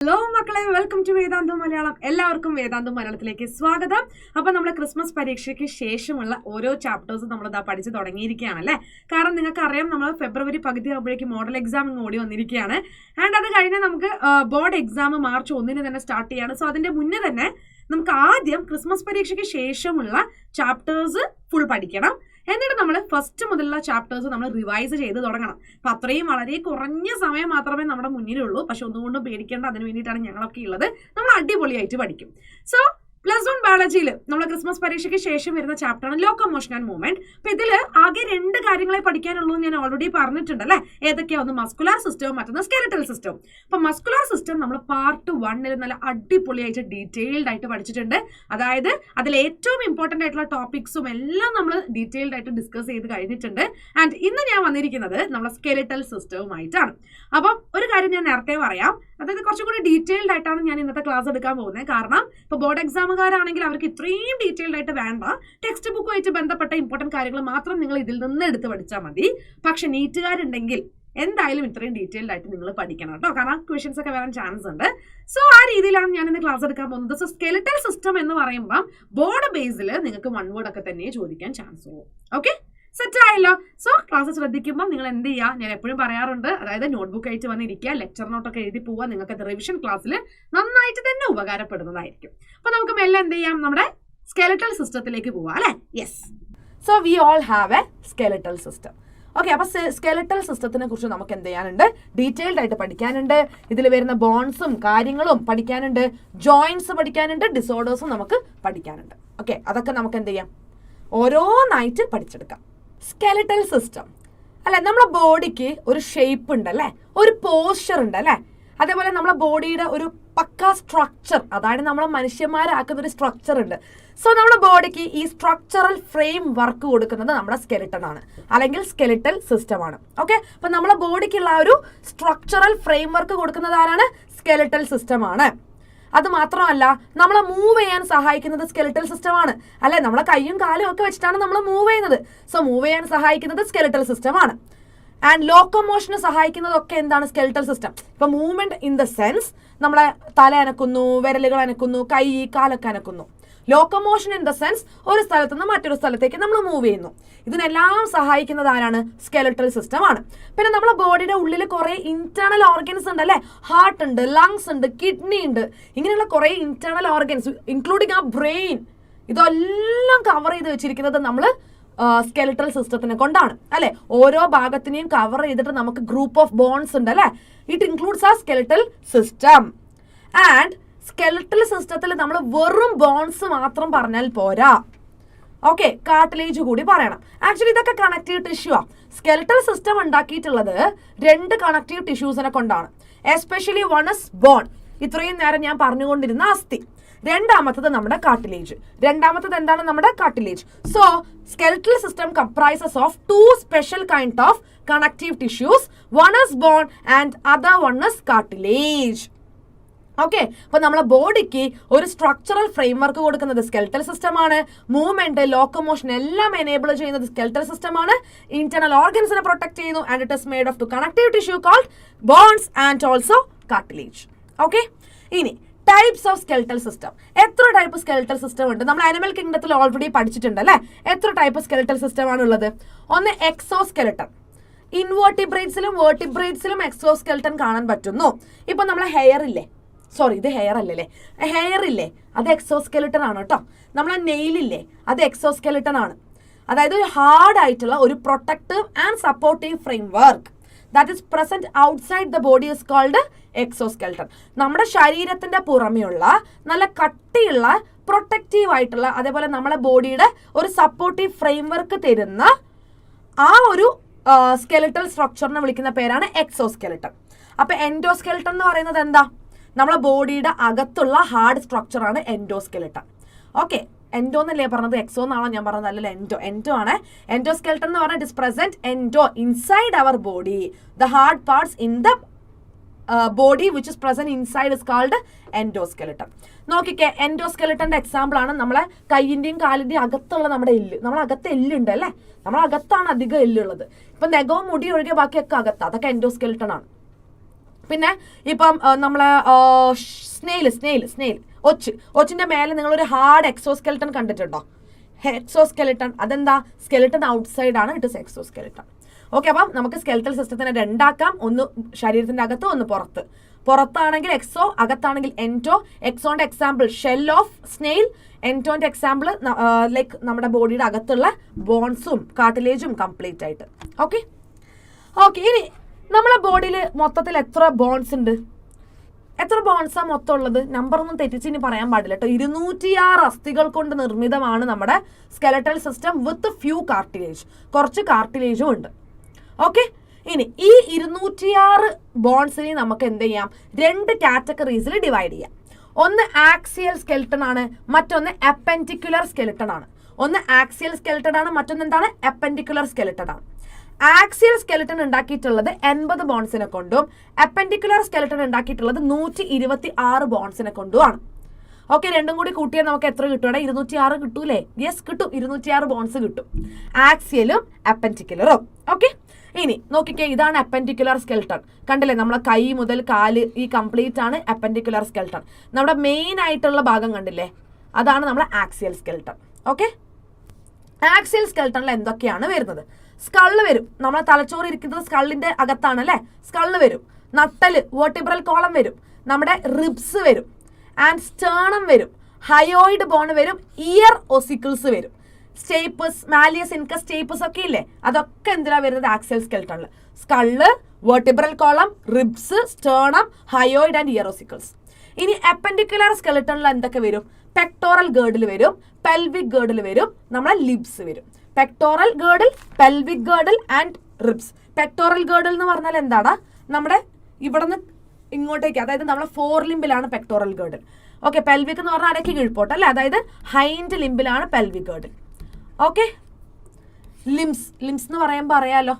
Hello മക്കളെ, welcome to വേദാന്ത മലയാളം. എല്ലാവർക്കും വേദാന്ത മലയാളത്തിലേക്ക് സ്വാഗതം. അപ്പൊ നമ്മുടെ ക്രിസ്മസ് പരീക്ഷയ്ക്ക് ശേഷമുള്ള ഓരോ ചാപ്റ്റേഴ്സും നമ്മൾ പഠിച്ചു തുടങ്ങിയിരിക്കുകയാണല്ലേ. കാരണം നിങ്ങൾക്ക് അറിയാം, നമ്മൾ ഫെബ്രുവരി പകുതി ആകുമ്പോഴേക്കും മോഡൽ എക്സാം ഓടി വന്നിരിക്കുകയാണ്. ആൻഡ് അത് കഴിഞ്ഞ് നമുക്ക് ബോർഡ് എക്സാം മാർച്ച് 1 തന്നെ സ്റ്റാർട്ട് ചെയ്യാണ്. സോ അതിന്റെ മുന്നേ തന്നെ നമുക്ക് ആദ്യം ക്രിസ്മസ് പരീക്ഷയ്ക്ക് ശേഷമുള്ള ചാപ്റ്റേഴ്സ് ഫുൾ പഠിക്കണം. എന്നിട്ട് നമ്മൾ ഫസ്റ്റ് മുതലുള്ള ചാപ്റ്റേഴ്സ് നമ്മൾ റിവൈസ് ചെയ്ത് തുടങ്ങണം. അപ്പൊ അത്രയും വളരെ കുറഞ്ഞ സമയം മാത്രമേ നമ്മുടെ മുന്നിലുള്ളൂ. പക്ഷെ ഒന്നുകൊണ്ടും പേടിക്കേണ്ട, അതിന് വേണ്ടിയിട്ടാണ് ഞങ്ങളൊക്കെ ഉള്ളത്. നമ്മൾ അടിപൊളിയായിട്ട് പഠിക്കും. സോ +1 ബയോളജിയിൽ നമ്മൾ ക്രിസ്മസ് പരീക്ഷയ്ക്ക് ശേഷം വരുന്ന ചാപ്റ്ററാണ് ലോക്കോമോഷൻ ആൻഡ് മൂവ്മെന്റ്. അപ്പൊ ഇതിൽ ആകെ 2 കാര്യങ്ങളെ പഠിക്കാനുള്ളൂ ഞാൻ ഓൾറെഡി പറഞ്ഞിട്ടുണ്ട് അല്ലെ. ഏതൊക്കെയാ? ഒന്ന് മസ്കുലാർ സിസ്റ്റവും മറ്റൊന്ന് സ്കെലറ്റൽ സിസ്റ്റവും. അപ്പൊ മസ്കുലാർ സിസ്റ്റം നമ്മൾ പാർട്ട് 1 നല്ല അടിപൊളിയായിട്ട് ഡീറ്റെയിൽഡ് ആയിട്ട് പഠിച്ചിട്ടുണ്ട്. അതായത് അതിൽ ഏറ്റവും ഇമ്പോർട്ടന്റ് ആയിട്ടുള്ള ടോപ്പിക്സും എല്ലാം നമ്മൾ ഡീറ്റെയിൽഡ് ആയിട്ട് ഡിസ്കസ് ചെയ്ത് കഴിഞ്ഞിട്ടുണ്ട്. ആൻഡ് ഇന്ന് ഞാൻ വന്നിരിക്കുന്നത് നമ്മളെ സ്കെലറ്റൽ സിസ്റ്റവുമായിട്ടാണ്. അപ്പം ഒരു കാര്യം ഞാൻ നേരത്തെ പറയാം, അതായത് കുറച്ചും കൂടി ഡീറ്റെയിൽഡ് ആയിട്ടാണ് ഞാൻ ഇന്നത്തെ ക്ലാസ് എടുക്കാൻ പോകുന്നത്. കാരണം ഇപ്പൊ ബോർഡ് എക്സാമുകാരാണെങ്കിൽ അവർക്ക് ഇത്രയും ഡീറ്റെയിൽഡ് ആയിട്ട് വേണ്ട. ടെക്സ്റ്റ് ബുക്കുമായിട്ട് ബന്ധപ്പെട്ട ഇമ്പോർട്ടന്റ് കാര്യങ്ങൾ മാത്രം നിങ്ങൾ ഇതിൽ നിന്ന് എടുത്ത് പഠിച്ചാൽ മതി. പക്ഷെ നീറ്റുകാരുണ്ടെങ്കിൽ എന്തായാലും ഇത്രയും ഡീറ്റെയിൽഡ് ആയിട്ട് നിങ്ങൾ പഠിക്കണം കേട്ടോ. കാരണം ക്വസ്റ്റ്യൻസ് ഒക്കെ വരാൻ ചാൻസ് ഉണ്ട്. സോ ആ രീതിയിലാണ് ഞാൻ ഇന്ന് ക്ലാസ് എടുക്കാൻ പോകുന്നത്. സോ സ്കെലറ്റൽ സിസ്റ്റം എന്ന് പറയുമ്പോൾ ബോർഡ് ബേസിൽ നിങ്ങൾക്ക് 1 വേർഡ് ഒക്കെ തന്നെ ചോദിക്കാൻ ചാൻസ് ഉള്ളൂ. ഓക്കെ, സെറ്റ് ആയല്ലോ. സോ ക്ലാസ് ശ്രദ്ധിക്കുമ്പോൾ നിങ്ങൾ എന്ത് ചെയ്യുക, ഞാൻ എപ്പോഴും പറയാറുണ്ട്, അതായത് നോട്ട്ബുക്ക് ആയിട്ട് വന്നിരിക്കുക, ലെക്ചർ നോട്ടൊക്കെ എഴുതി പോവുക. നിങ്ങൾക്ക് അത് റിവിഷൻ ക്ലാസ്സിൽ നന്നായിട്ട് തന്നെ ഉപകാരപ്പെടുന്നതായിരിക്കും. അപ്പൊ നമുക്ക് മെല്ലെ എന്ത് ചെയ്യാം, നമ്മുടെ സ്കെലറ്റൽ സിസ്റ്റത്തിലേക്ക് പോവാം അല്ലെ. Yes, so we all have A skeletal system. Okay, അപ്പൊ സ്കെലറ്റൽ സിസ്റ്റത്തിനെ കുറിച്ച് നമുക്ക് എന്ത് ചെയ്യാനുണ്ട്, ഡീറ്റെയിൽഡ് ആയിട്ട് പഠിക്കാനുണ്ട്. ഇതിൽ വരുന്ന ബോൺസും കാര്യങ്ങളും പഠിക്കാനുണ്ട്, ജോയിന്റ്സ് പഠിക്കാനുണ്ട്, ഡിസോർഡേഴ്സും നമുക്ക് പഠിക്കാനുണ്ട്. ഓക്കെ, അതൊക്കെ നമുക്ക് എന്ത് ചെയ്യാം, ഓരോന്നായിട്ട് പഠിച്ചെടുക്കാം. സ്കെലറ്റൽ സിസ്റ്റം അല്ലെ, നമ്മളെ ബോഡിക്ക് ഒരു ഷേപ്പ് ഉണ്ട് അല്ലെ, ഒരു പോസ്ചർ ഉണ്ട് അല്ലെ. അതേപോലെ നമ്മളെ ബോഡിയുടെ ഒരു പക്ക സ്ട്രക്ചർ, അതായത് നമ്മളെ മനുഷ്യന്മാരാക്കുന്ന ഒരു സ്ട്രക്ചർ ഉണ്ട്. സോ നമ്മുടെ ബോഡിക്ക് ഈ സ്ട്രക്ചറൽ ഫ്രെയിം വർക്ക് കൊടുക്കുന്നത് നമ്മുടെ സ്കെലറ്റൺ ആണ്, അല്ലെങ്കിൽ സ്കെലറ്റൽ സിസ്റ്റം ആണ്. ഓക്കെ, അപ്പൊ നമ്മളെ ബോഡിക്കുള്ള ഒരു സ്ട്രക്ചറൽ ഫ്രെയിം വർക്ക് കൊടുക്കുന്നത് ആരാണ്? സ്കെലറ്റൽ സിസ്റ്റം ആണ്. അത് മാത്രമല്ല, നമ്മളെ മൂവ് ചെയ്യാൻ സഹായിക്കുന്നത് സ്കെലറ്റൽ സിസ്റ്റം ആണ് അല്ലെ. നമ്മളെ കൈയും കാലും ഒക്കെ വെച്ചിട്ടാണ് നമ്മൾ മൂവ് ചെയ്യുന്നത്. സോ മൂവ് ചെയ്യാൻ സഹായിക്കുന്നത് സ്കെലറ്റൽ സിസ്റ്റം ആണ്. ആൻഡ് ലോക്കോമോഷന് സഹായിക്കുന്നതൊക്കെ എന്താണ്? Skeletal system. ഇപ്പൊ മൂവ്മെന്റ് ഇൻ ദ സെൻസ് നമ്മളെ തല അനക്കുന്നു, വിരലുകൾ അനക്കുന്നു, കൈ കാലൊക്കെ അനക്കുന്നു. ലോക്കോമോഷൻ ഇൻ ദ സെൻസ് ഒരു സ്ഥലത്ത് നിന്ന് മറ്റൊരു സ്ഥലത്തേക്ക് നമ്മൾ മൂവ് ചെയ്യുന്നു. ഇതിനെല്ലാം സഹായിക്കുന്നത് ആരാണ്? സ്കെലറ്റൽ സിസ്റ്റം ആണ്. പിന്നെ നമ്മുടെ ബോഡിയുടെ ഉള്ളിൽ കുറെ ഇന്റേണൽ ഓർഗൻസ് ഉണ്ട് അല്ലെ. ഹാർട്ട് ഉണ്ട്, ലങ്സ് ഉണ്ട്, കിഡ്നി ഉണ്ട്, ഇങ്ങനെയുള്ള കുറെ ഇന്റേണൽ ഓർഗൻസ് ഇൻക്ലൂഡിങ് ആ ബ്രെയിൻ, ഇതെല്ലാം കവർ ചെയ്ത് വെച്ചിരിക്കുന്നത് നമ്മൾ സ്കെലറ്റൽ സിസ്റ്റത്തിനെ കൊണ്ടാണ് അല്ലെ. ഓരോ ഭാഗത്തിനെയും കവർ ചെയ്തിട്ട് നമുക്ക് ഗ്രൂപ്പ് ഓഫ് ബോൺസ് ഉണ്ട് അല്ലെ. ഇറ്റ് ഇൻക്ലൂഡ്സ് ആ സ്കെലറ്റൽ സിസ്റ്റം. ആൻഡ് സ്കെലറ്റൽ സിസ്റ്റത്തിൽ നമ്മൾ വെറും ബോൺസ് മാത്രം പറഞ്ഞാൽ പോരാ. ഓക്കെ, കാർട്ടിലേജ് കൂടി പറയണം. ആക്ച്വലി ഇതൊക്കെ കണക്റ്റീവ് ടിഷ്യൂ ആ. സ്കെലറ്റൽ സിസ്റ്റം ഉണ്ടാക്കിയിട്ടുള്ളത് 2 കണക്റ്റീവ് ടിഷ്യൂസിനെ കൊണ്ടാണ്. എസ്പെഷ്യലി വൺ ഇസ് ബോൺ, ഇത്രയും നേരം ഞാൻ പറഞ്ഞുകൊണ്ടിരുന്ന അസ്ഥി. രണ്ടാമത്തത് നമ്മുടെ കാർട്ടിലേജ്. രണ്ടാമത്തത് എന്താണ്? നമ്മുടെ cartilage. So skeletal system comprises of 2 special kind of connective tissues. One is bone and other one is cartilage. Okay, അപ്പൊ നമ്മളെ ബോഡിക്ക് ഒരു സ്ട്രക്ചറൽ ഫ്രെയിം വർക്ക് കൊടുക്കുന്നത് സ്കെലറ്റൽ സിസ്റ്റം ആണ്. മൂവ്മെന്റ്, ലോക്കോമോഷൻ എല്ലാം എനേബിൾ ചെയ്യുന്നത് സ്കെലറ്റൽ സിസ്റ്റം ആണ്. ഇന്റേണൽ ഓർഗൻസിനെ പ്രൊട്ടക്ട് ചെയ്യുന്നു. And it is made of 2 connective tissue called bones and also cartilage. Okay, ഇനി ടൈപ്സ് ഓഫ് സ്കെലറ്റൽ സിസ്റ്റം. എത്ര ടൈപ്പ് സ്കെലറ്റൽ സിസ്റ്റം ഉണ്ട്? നമ്മൾ അനിമൽ കിങ്ഡത്തിൽ ഓൾറെഡി പഠിച്ചിട്ടുണ്ട് അല്ലെ. എത്ര ടൈപ്പ് സ്കെലറ്റൽ സിസ്റ്റം ആണ് ഉള്ളത്? ഒന്ന് എക്സോസ്കെലട്ടൺ. ഇൻവേർട്ടിബ്രേറ്റ്സിലും വേർട്ടിബ്രേറ്റ്സിലും എക്സോസ്കെലട്ടൺ കാണാൻ പറ്റുന്നു. ഇപ്പൊ നമ്മളെ ഹെയർ ഇല്ലേ, സോറി ഇത് ഹെയർ അല്ലല്ലേ, ഹെയർ ഇല്ലേ, അത് എക്സോസ്കെലട്ടൺ ആണ് കേട്ടോ. നമ്മളെ നെയിലില്ലേ, അത് എക്സോസ്കെലട്ടൺ ആണ്. അതായത് ഒരു ഹാർഡ് ആയിട്ടുള്ള ഒരു protective and supportive framework that is present outside the body is called exoskeleton. നമ്മുടെ ശരീരത്തിന്റെ പുറമെയുള്ള നല്ല കട്ടിയുള്ള പ്രൊട്ടക്റ്റീവ് ആയിട്ടുള്ള, അതേപോലെ നമ്മളെ ബോഡിയുടെ ഒരു സപ്പോർട്ടീവ് ഫ്രെയിം വർക്ക് തരുന്ന ആ ഒരു സ്കെലറ്റൽ സ്ട്രക്ചറിനെ വിളിക്കുന്ന പേരാണ് എക്സോസ്കെലട്ടൺ. അപ്പൊ എൻഡോസ്കെലട്ടൺ എന്ന് പറയുന്നത് എന്താ? നമ്മളെ ബോഡിയുടെ അകത്തുള്ള ഹാർഡ് സ്ട്രക്ചർ ആണ് എൻഡോസ്കെലട്ടൺ. ഓക്കെ, എൻഡോ എന്നല്ലേ പറഞ്ഞത്, എക്സോ എന്നാണോ ഞാൻ പറഞ്ഞത്? അല്ലല്ലോ, എൻഡോ ആണ്. എൻഡോസ്കെലട്ടൺ എന്ന് പറഞ്ഞാൽ it is present endo inside our body. The hard parts in the body which is present inside is called endoskeleton. നോക്കിക്കേ, എൻഡോസ്കെലട്ടന്റെ എക്സാമ്പിൾ ആണ് നമ്മളെ കൈയിന്റെയും കാലിന്റെയും അകത്തുള്ള നമ്മുടെ എല്ല്. നമ്മളെ അകത്ത് എല്ലുണ്ട് അല്ലെ, നമ്മളെ അകത്താണ് അധികം എല്ലുള്ളത്. ഇപ്പൊ നെഗവും മുടി ഒഴികെ ബാക്കിയൊക്കെ അകത്ത്, അതൊക്കെ എൻഡോസ്കെലട്ടൺ ആണ്. പിന്നെ ഇപ്പം നമ്മളെ സ്നെയിൽ ഒച്ചിന്റെ മേലെ നിങ്ങളൊരു ഹാർഡ് എക്സോസ്കെൽട്ടൺ കണ്ടിട്ടുണ്ടോ? എക്സോസ്കെലിട്ടൺ അതെന്താ? സ്കെലിട്ടൺ ഔട്ട്സൈഡ് ആണ്, ഇറ്റ് ഇസ് എക്സോസ്കെലിട്ടൺ. ഓക്കെ, അപ്പം നമുക്ക് സ്കെലിറ്റൽ സിസ്റ്റത്തിനെ രണ്ടാക്കാം, ഒന്ന് ശരീരത്തിന്റെ അകത്ത്, ഒന്ന് പുറത്ത്. പുറത്താണെങ്കിൽ എക്സോ, അകത്താണെങ്കിൽ എൻറ്റോ. എക്സോന്റെ എക്സാമ്പിൾ ഷെൽ ഓഫ് സ്നെയിൽ, എൻറ്റോന്റെ എക്സാമ്പിൾ ലൈക്ക് നമ്മുടെ ബോഡിയുടെ അകത്തുള്ള ബോൺസും കാർട്ടിലേജും കംപ്ലീറ്റ് ആയിട്ട്. ഓക്കെ, ഇനി നമ്മളെ ബോഡിയിൽ മൊത്തത്തിൽ എത്ര ബോൺസ് ഉണ്ട്? എത്ര ബോൺസാണ് മൊത്തം ഉള്ളത്? നമ്പർ ഒന്നും തെറ്റിച്ച് ഇനി പറയാൻ പാടില്ല കേട്ടോ. 206 അസ്ഥികൾ കൊണ്ട് നിർമ്മിതമാണ് നമ്മുടെ skeletal system with few cartilage. കുറച്ച് കാർട്ടിലേജും ഉണ്ട്. ഓക്കെ, ഇനി ഈ 206 ബോൺസിനെ നമുക്ക് എന്ത് ചെയ്യാം? 2 കാറ്റഗറീസിൽ ഡിവൈഡ് ചെയ്യാം. ഒന്ന് ആക്സിയൽ സ്കെൽട്ടൺ ആണ്, മറ്റൊന്ന് അപ്പൻഡിക്കുലർ സ്കെൽട്ടൺ ആണ്. ഒന്ന് ആക്സിയൽ സ്കെൽട്ടൺ ആണ്, മറ്റൊന്ന് എന്താണ്? അപ്പൻഡിക്കുലർ സ്കെൽട്ടൺ ആണ്. ആക്സിയൽ സ്കെലറ്റൺ ഉണ്ടാക്കിയിട്ടുള്ളത് 80 ബോൺസിനെ കൊണ്ടും അപ്പൻഡിക്കുലർ സ്കെലറ്റൺ ഉണ്ടാക്കിയിട്ടുള്ളത് 126 ബോൺസിനെ കൊണ്ടുമാണ്. ഓക്കെ, രണ്ടും കൂടി കൂട്ടിയാൽ നമുക്ക് എത്ര കിട്ടും? 206 കിട്ടൂലേ? യെസ്, കിട്ടും. 206 ബോൺസ് കിട്ടും, ആക്സിയലും അപ്പൻഡിക്കുലറും. ഓക്കെ, ഇനി നോക്കിക്കേ, ഇതാണ് അപ്പൻഡിക്കുലർ സ്കെൽട്ടൺ. കണ്ടില്ലേ, നമ്മളെ കൈ മുതൽ കാല് ഈ കംപ്ലീറ്റ് ആണ് അപ്പൻഡിക്കുലർ സ്കെൽട്ടൺ. നമ്മുടെ മെയിൻ ആയിട്ടുള്ള ഭാഗം കണ്ടില്ലേ, അതാണ് നമ്മുടെ ആക്സിയൽ സ്കെൽട്ടൺ. ഓക്കെ, ആക്സിയൽ സ്കെൽട്ടണിൽ എന്തൊക്കെയാണ് വരുന്നത്? സ്കള്ള് വരും. നമ്മളെ തലച്ചോറ് ഇരിക്കുന്നത് സ്കള്ളിന്റെ അകത്താണ് അല്ലെ? സ്കള്ള് വരും, നട്ടല് വെർട്ടിബ്രൽ കോളം വരും, നമ്മുടെ റിബ്സ് വരും, ആൻഡ് സ്റ്റേണം വരും, ഹയോയിഡ് ബോൺ വരും, ഇയർ ഒസിക്കിൾസ് വരും, സ്റ്റേപ്പസ്, മാലിയസ് ഇൻകസ് സ്റ്റേപ്പസ് ഒക്കെ ഇല്ലേ, അതൊക്കെ എന്തിനാ വരുന്നത്? ആക്സിയൽ സ്കെൽട്ടണിൽ. Skull, vertebral column, ribs, sternum, hyoid and ear ossicles. ഇനി അപ്പൻഡിക്കുലർ സ്കെൽട്ടണിൽ എന്തൊക്കെ വരും? പെക്ടോറൽ ഗേർഡിൽ വരും, പെൽവിക് ഗേർഡിൽ വരും, നമ്മളെ ലിബ്സ് വരും. Pectoral girdle, pelvic girdle and ribs. Pectoral girdle എന്ന് പറഞ്ഞാൽ എന്താണ്? നമ്മുടെ ഇവിടെ നിന്ന് ഇങ്ങോട്ടേക്ക്, അതായത് നമ്മളെ ഫോർ ലിംബിലാണ് പെക്ടോറൽ ഗേർഡിൽ. ഓക്കെ, പെൽവിക് എന്ന് പറഞ്ഞാൽ അരയ്ക്ക് കീഴ്പോട്ട് അല്ലേ, അതായത് ഹൈൻഡ് ലിംബിലാണ് പെൽവിക് ഗേർഡിൽ. ഓക്കെ, ലിംസ് എന്ന് പറയുമ്പോൾ അറിയാലോ,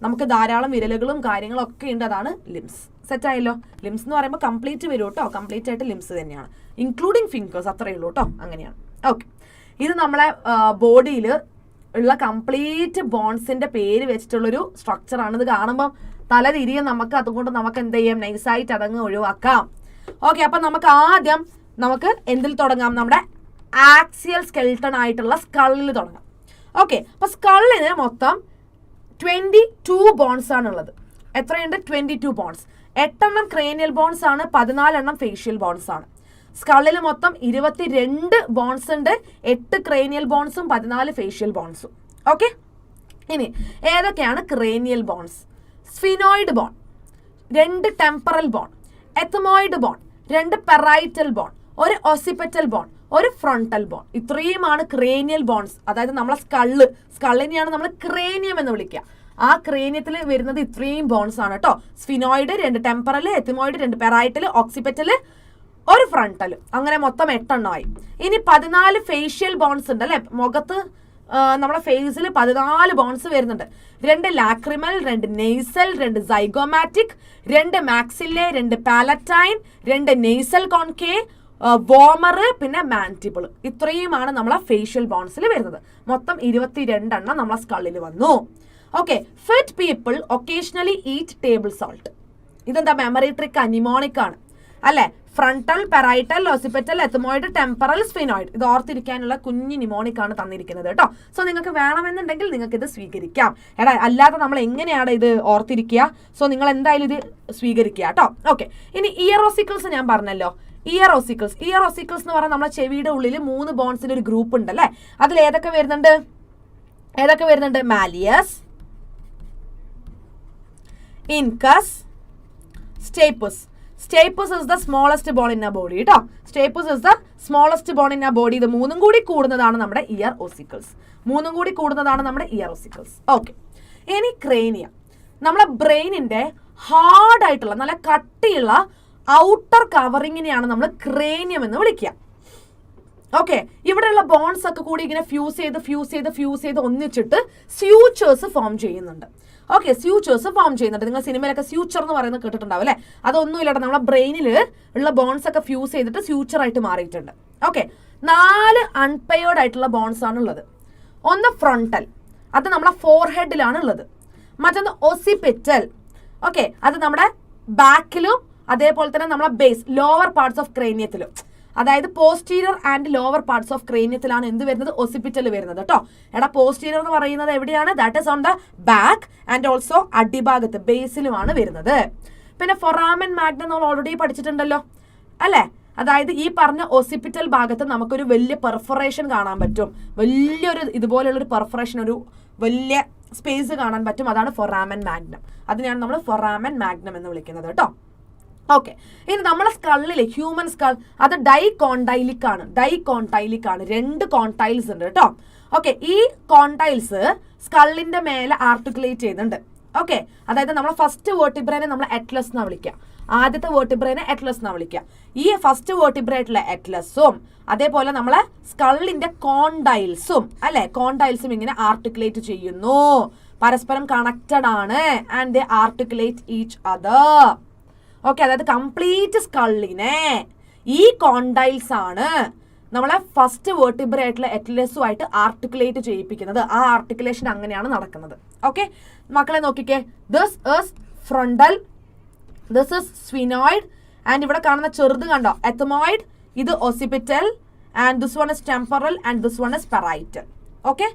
നമുക്ക് ധാരാളം വിരലുകളും കാര്യങ്ങളും ഒക്കെ ഉണ്ട്, അതാണ് ലിംസ്. സെറ്റ് ആയല്ലോ? ലിംസ് എന്ന് പറയുമ്പോൾ കംപ്ലീറ്റ് വരും കേട്ടോ, കംപ്ലീറ്റ് ആയിട്ട് ലിംസ് തന്നെയാണ്, ഇൻക്ലൂഡിങ് ഫിംഗേഴ്സ്, അത്രയേ ഉള്ളൂ കേട്ടോ, അങ്ങനെയാണ്. ഓക്കെ, ഇത് നമ്മളെ ബോഡിയിൽ ഉള്ള കംപ്ലീറ്റ് ബോൺസിന്റെ പേര് വെച്ചിട്ടുള്ളൊരു സ്ട്രക്ചറാണ്. ഇത് കാണുമ്പോൾ തല തിരിയും നമുക്ക്, അതുകൊണ്ട് നമുക്ക് എന്ത് ചെയ്യാം? നൈസായിട്ട് അതങ്ങ് ഒഴിവാക്കാം. ഓക്കെ, അപ്പം നമുക്ക് ആദ്യം എന്തിൽ തുടങ്ങാം? നമ്മുടെ ആക്സിയൽ സ്കെൽട്ടൺ ആയിട്ടുള്ള സ്കള്ളിൽ തുടങ്ങാം. ഓക്കെ, അപ്പൊ സ്കള്ളിന് മൊത്തം 22 ബോൺസ് ആണുള്ളത്. എത്രയുണ്ട്? 22 ബോൺസ്. 8 എണ്ണം ക്രേനിയൽ ബോൺസ് ആണ്, 14 എണ്ണം ഫേഷ്യൽ ബോൺസ് ആണ്. സ്കള്ളിൽ മൊത്തം 22 ബോൺസ് ഉണ്ട്, 8 ക്രേനിയൽ ബോൺസും 14 ഫേഷ്യൽ ബോൺസും. ഓക്കെ, ഇനി ഏതൊക്കെയാണ് cranial bones? Sphenoid bone, 2 temporal bone, ethmoid bone, 2 parietal bone, 1 occipital bone, 1 frontal bone. ഇത്രയുമാണ് ക്രേനിയൽ ബോൺസ്. അതായത് നമ്മളെ സ്കള്ളിനെയാണ് നമ്മൾ ക്രേനിയം എന്ന് വിളിക്കുക. ആ ക്രേനിയത്തിൽ വരുന്നത് ഇത്രയും ബോൺസ് ആണ് കേട്ടോ. സ്ഫിനോയിഡ്, 2 ടെമ്പറൽ, എത്തമോയിഡ്, 2 പെറൈറ്റൽ, ഓക്സിപെറ്റൽ, 1 ഫ്രണ്ടൽ, അങ്ങനെ മൊത്തം 8 എണ്ണമായി. ഇനി 14 ഫേഷ്യൽ ബോൺസ് ഉണ്ട് അല്ലെ, മുഖത്ത് നമ്മുടെ ഫേസിൽ 14 ബോൺസ് വരുന്നുണ്ട്. 2 lacrimal, 2 nasal, 2 zygomatic, 2 മാക്സിലെ, 2 palatine, 2 nasal concave, warmer, പിന്നെ മാൻറ്റിബിൾ. ഇത്രയുമാണ് നമ്മളെ ഫേഷ്യൽ ബോൺസിൽ വരുന്നത്. മൊത്തം 22 എണ്ണം നമ്മളെ സ്കള്ളിൽ വന്നു. Okay, fit people occasionally eat table salt. ഇതെന്താ? മെമ്മറി ട്രിക്ക്, അനിമോണിക് ആണ് അല്ലെ? Frontal, parietal, occipital, ethmoid, temporal, sphenoid. ഇത് ഓർത്തിരിക്കാനുള്ള കുഞ്ഞു നിമോണിക് ആണ് തന്നിരിക്കുന്നത് കേട്ടോ. സോ നിങ്ങൾക്ക് വേണമെന്നുണ്ടെങ്കിൽ നിങ്ങൾക്ക് ഇത് സ്വീകരിക്കാം. അല്ലാതെ നമ്മൾ എങ്ങനെയാണ് ഇത് ഓർത്തിരിക്കുക? സോ നിങ്ങൾ എന്തായാലും ഇത് സ്വീകരിക്കുക കേട്ടോ. ഓക്കെ, ഇനി ഇയർ ഓസിക്കിൾസ് ഞാൻ പറഞ്ഞല്ലോ. ഇയർ ഓസിക്കിൾസ് എന്ന് പറഞ്ഞാൽ നമ്മളെ ചെവിയുടെ ഉള്ളിൽ 3 ബോൺസിന്റെ ഒരു ഗ്രൂപ്പ് ഉണ്ട് അല്ലെ. അതിൽ ഏതൊക്കെ വരുന്നുണ്ട്? Malleus, incus, stapes. Stapes is the smallest bone in our body കേട്ടോ. Stapes is the smallest bone in our body. ഇത് 3 കൂടി കൂടുന്നതാണ് നമ്മുടെ ഇയർ ഓസിക്കിൾസ്. ഓക്കെ, ഇനി ക്രേനിയം. നമ്മളെ ബ്രെയിനിന്റെ ഹാർഡ് ആയിട്ടുള്ള നല്ല കട്ടിയുള്ള ഔട്ടർ കവറിങ്ങിനെയാണ് നമ്മൾ ക്രേനിയം എന്ന് വിളിക്കുക. ഓക്കെ, ഇവിടെയുള്ള ബോൺസ് ഒക്കെ കൂടി ഇങ്ങനെ ഫ്യൂസ് ചെയ്ത് ഒന്നിച്ചിട്ട് സ്യൂച്ചേഴ്സ് ഫോം ചെയ്യുന്നുണ്ട്. ഓക്കെ, സ്യൂച്ചേഴ്സ് ഫോം ചെയ്യുന്നുണ്ട്. നിങ്ങൾ സിനിമയിലൊക്കെ സ്യൂച്ചർ എന്ന് പറയുന്നത് കേട്ടിട്ടുണ്ടാവും അല്ലെ? അതൊന്നും ഇല്ലാതെ നമ്മളെ ബ്രെയിനിൽ ഉള്ള ബോൺസ് ഒക്കെ ഫ്യൂസ് ചെയ്തിട്ട് സ്യൂച്ചർ ആയിട്ട് മാറിയിട്ടുണ്ട്. ഓക്കെ, 4 അൺപെയർഡ് ആയിട്ടുള്ള ബോൺസ് ആണ് ഉള്ളത്. ഒന്ന് ഫ്രണ്ടൽ, അത് നമ്മളെ ഫോർഹെഡിലാണ് ഉള്ളത്. മറ്റൊന്ന് ഒസിപെറ്റൽ. ഓക്കെ, അത് നമ്മുടെ ബാക്കിലും അതേപോലെ തന്നെ നമ്മളെ ബേസ് ലോവർ പാർട്സ് ഓഫ് ക്രേനിയത്തിലും, അതായത് posterior and lower parts of ക്രേനിയത്തിലാണ് എന്ത് വരുന്നത്, ഒസിപ്പിറ്റൽ വരുന്നത് കേട്ടോ. എടാ പോസ്റ്റീരിയർ എന്ന് പറയുന്നത് എവിടെയാണ്, that is on the back and also അടിഭാഗത്ത് ബേസിലുമാണ് വരുന്നത്. പിന്നെ ഫൊറാമൻ മാഗ്നം നമ്മൾ ഓൾറെഡി പഠിച്ചിട്ടുണ്ടല്ലോ അല്ലേ, അതായത് ഈ പറഞ്ഞ ഒസിപ്പിറ്റൽ ഭാഗത്ത് നമുക്കൊരു വലിയ പെർഫറേഷൻ കാണാൻ പറ്റും, വലിയൊരു ഇതുപോലുള്ളൊരു പെർഫറേഷൻ, ഒരു വലിയ സ്പേസ് കാണാൻ പറ്റും, അതാണ് ഫൊറാമൻ മാഗ്നം. അതിനെയാണ് നമ്മൾ ഫൊറാമൻ മാഗ്നം എന്ന് വിളിക്കുന്നത് കേട്ടോ. ഓക്കെ, ഇനി നമ്മളെ സ്കള്ളിലെ ഹ്യൂമൻ സ്കൾ അത് ഡൈകോണ്ടൈലിക് ആണ്, ഡൈകോണ്ടൈലിക് ആണ്, 2 കോണ്ടൈൽസ് ഉണ്ട് കേട്ടോ. ഓക്കെ, ഈ കോണ്ടൈൽസ് സ്കള്ളിന്റെ മേലെ ആർട്ടിക്കുലേറ്റ് ചെയ്യുന്നുണ്ട്. ഓക്കെ, അതായത് നമ്മളെ ഫസ്റ്റ് വേർട്ടിബ്രേനെ നമ്മൾ അറ്റ്ലസ് എന്നാ വിളിക്കുക, ആദ്യത്തെ വേർട്ടിബ്രേനെ അറ്റ്ലസ് എന്നാ വിളിക്കുക. ഈ ഫസ്റ്റ് വേർട്ടിബ്രേറ്റിലെ അറ്റ്ലസും അതേപോലെ നമ്മളെ സ്കള്ളിന്റെ കോണ്ടൈൽസും അല്ലെ, കോണ്ടൈൽസും ഇങ്ങനെ ആർട്ടിക്കുലേറ്റ് ചെയ്യുന്നു, പരസ്പരം കണക്റ്റഡ് ആണ്, and they articulate each other. Okay, അതായത് കംപ്ലീറ്റ് സ്കള്ളിനെ ഈ കോണ്ടൈൽസ് ആണ് നമ്മളെ ഫസ്റ്റ് വേർട്ടിബ്രേറ്റിലെ അറ്റ്ലസുമായിട്ട് ആർട്ടിക്കുലേറ്റ് ചെയ്യിപ്പിക്കുന്നത്. ആ ആർട്ടിക്കുലേഷൻ അങ്ങനെയാണ് നടക്കുന്നത്. ഓക്കെ മക്കളെ നോക്കിക്കേ, this is frontal, this is sphenoid, and ഇവിടെ കാണുന്ന ചെറുത് കണ്ടോ എത്തമോയിഡ്, ഇത് occipital, and this one is temporal and this one is parietal. Okay,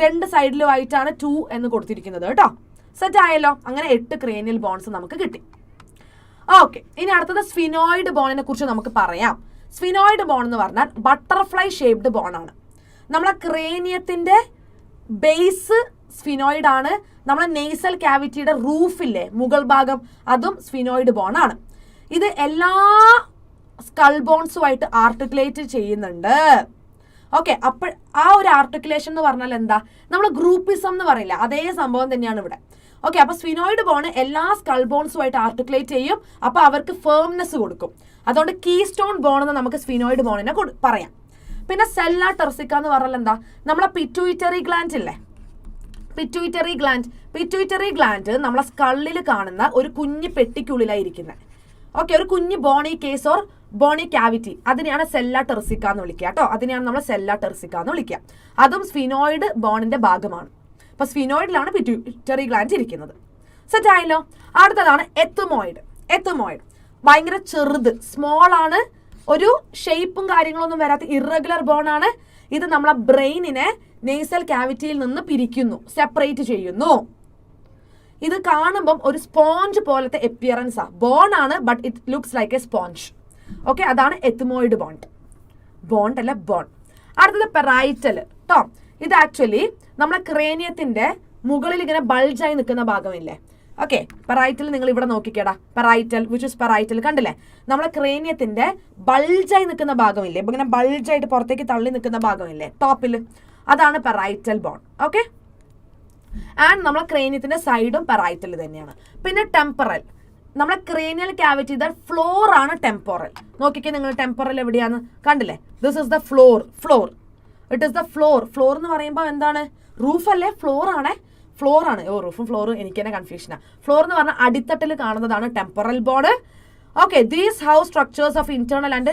2 സൈഡിലുമായിട്ടാണ് 2 എന്ന് കൊടുത്തിരിക്കുന്നത് കേട്ടോ. സെറ്റ് ആയല്ലോ, അങ്ങനെ 8 ക്രേനിയൽ ബോൺസ് നമുക്ക് കിട്ടി. ഓക്കെ, ഇനി അടുത്തത് സ്ഫിനോയിഡ് ബോണിനെ കുറിച്ച് നമുക്ക് പറയാം. സ്ഫിനോയിഡ് ബോൺ എന്ന് പറഞ്ഞാൽ ബട്ടർഫ്ലൈ ഷേപ്ഡ് ബോൺ ആണ്. നമ്മളെ ക്രേനിയത്തിന്റെ ബേസ് സ്ഫിനോയിഡ് ആണ്, നമ്മളെ നെയ്സൽ ക്യാവിറ്റിയുടെ റൂഫില്ലേ മുകൾ ഭാഗം, അതും സ്ഫിനോയിഡ് ബോൺ ആണ്. ഇത് എല്ലാ സ്കൾ ബോൺസുമായിട്ട് ആർട്ടിക്കുലേറ്റ് ചെയ്യുന്നുണ്ട്. ഓക്കെ, അപ്പോൾ ആ ഒരു ആർട്ടിക്കുലേഷൻ എന്ന് പറഞ്ഞാൽ എന്താ, നമ്മൾ ഗ്രൂപ്പിസം എന്ന് പറയില്ല, അതേ സംഭവം തന്നെയാണ് ഇവിടെ. ഓക്കെ, അപ്പൊ സ്ഫിനോയിഡ് ബോൺ എല്ലാ സ്കൾ ബോൺസുമായിട്ട് ആർട്ടിക്കുലേറ്റ് ചെയ്യും, അപ്പൊ അവർക്ക് ഫേംനെസ് കൊടുക്കും. അതുകൊണ്ട് കീസ്റ്റോൺ ബോൺ എന്ന് നമുക്ക് സ്ഫിനോയിഡ് ബോണിനെ പറയാം. പിന്നെ സെല്ല ടെർസിക്ക എന്ന് പറഞ്ഞാൽ എന്താ, നമ്മളെ പിറ്റ്യൂട്ടറി ഗ്ലാൻഡ് ഇല്ലേ, പിറ്റ്യൂട്ടറി ഗ്ലാൻഡ് നമ്മളെ സ്കള്ളിൽ കാണുന്ന ഒരു കുഞ്ഞ് പെട്ടിക്കുള്ളിലായിരിക്കുന്നത്. ഓക്കെ, ഒരു കുഞ്ഞ് bony case or bony cavity, അതിനെയാണ് സെല്ല ടെർസിക്ക എന്ന് വിളിക്കുക കേട്ടോ. അതിനെയാണ് നമ്മൾ സെല്ല ടെർസിക്ക എന്ന് വിളിക്കുക. അതും സ്ഫിനോയിഡ് ബോണിന്റെ ഭാഗമാണ്. അപ്പൊ സ്ഫിനോയിഡിലാണ് പിറ്റ്യൂട്ടറി ഗ്ലാൻഡ് ഇരിക്കുന്നത്. സെറ്റ് ആയല്ലോ. അടുത്തതാണ് എത്തമോയിഡ്. ഭയങ്കര ചെറുത്, സ്മോൾ ആണ്, ഒരു ഷേപ്പും കാര്യങ്ങളൊന്നും വരാത്ത ഇറഗുലർ ബോൺ ആണ്. ഇത് നമ്മളെ ബ്രെയിനിനെ നേസൽ ക്യാവിറ്റിയിൽ നിന്ന് പിരിക്കുന്നു, സെപ്പറേറ്റ് ചെയ്യുന്നു. ഇത് കാണുമ്പം ഒരു സ്പോഞ്ച് പോലത്തെ എപ്പിയറൻസ് ആ, ബോൺ ആണ് but it looks like A sponge. Okay, അതാണ് എത്തമോയിഡ് ബോണ്ട് അല്ല ബോൺ. അടുത്തത് പെറൈറ്റൽ കേട്ടോ. ഇത് ആക്ച്വലി നമ്മളെ ക്രേനിയത്തിന്റെ മുകളിൽ ഇങ്ങനെ ബൾജായി നിൽക്കുന്ന ഭാഗമില്ലേ. ഓക്കെ, പെറൈറ്റൽ നിങ്ങൾ ഇവിടെ നോക്കിക്കേടാ, പെറൈറ്റൽ വിച്ച് ഇസ് പെറൈറ്റൽ കണ്ടില്ലേ, നമ്മളെ ക്രേനിയത്തിന്റെ ബൾജായി നിൽക്കുന്ന ഭാഗമില്ലേ, ഇപ്പൊ ഇങ്ങനെ ബൾജായിട്ട് പുറത്തേക്ക് തള്ളി നിൽക്കുന്ന ഭാഗമില്ലേ ടോപ്പിൽ, അതാണ് പെറൈറ്റൽ ബോൺ. ഓക്കെ, ആൻഡ് നമ്മളെ ക്രേനിയത്തിന്റെ സൈഡും പെറൈറ്റൽ തന്നെയാണ്. പിന്നെ ടെമ്പറൽ, നമ്മളെ ക്രേനിയൽ ക്യാവിറ്റി ഫ്ലോർ ആണ് ടെമ്പോറൽ. നോക്കിക്കേ നിങ്ങൾ, ടെമ്പോറൽ എവിടെയാണ് കണ്ടില്ലേ, this is the floor, it is the floor എന്ന് പറയുമ്പോൾ എന്താണ്, റൂഫ് അല്ലേ, ഫ്ലോർ ആണ്. റൂഫും ഫ്ലോറും എനിക്ക് തന്നെ കൺഫ്യൂഷനാണ്. ഫ്ലോർ എന്ന് പറഞ്ഞാൽ അടിത്തട്ടിൽ കാണുന്നതാണ് temporal bone. Okay, these house structures of internal and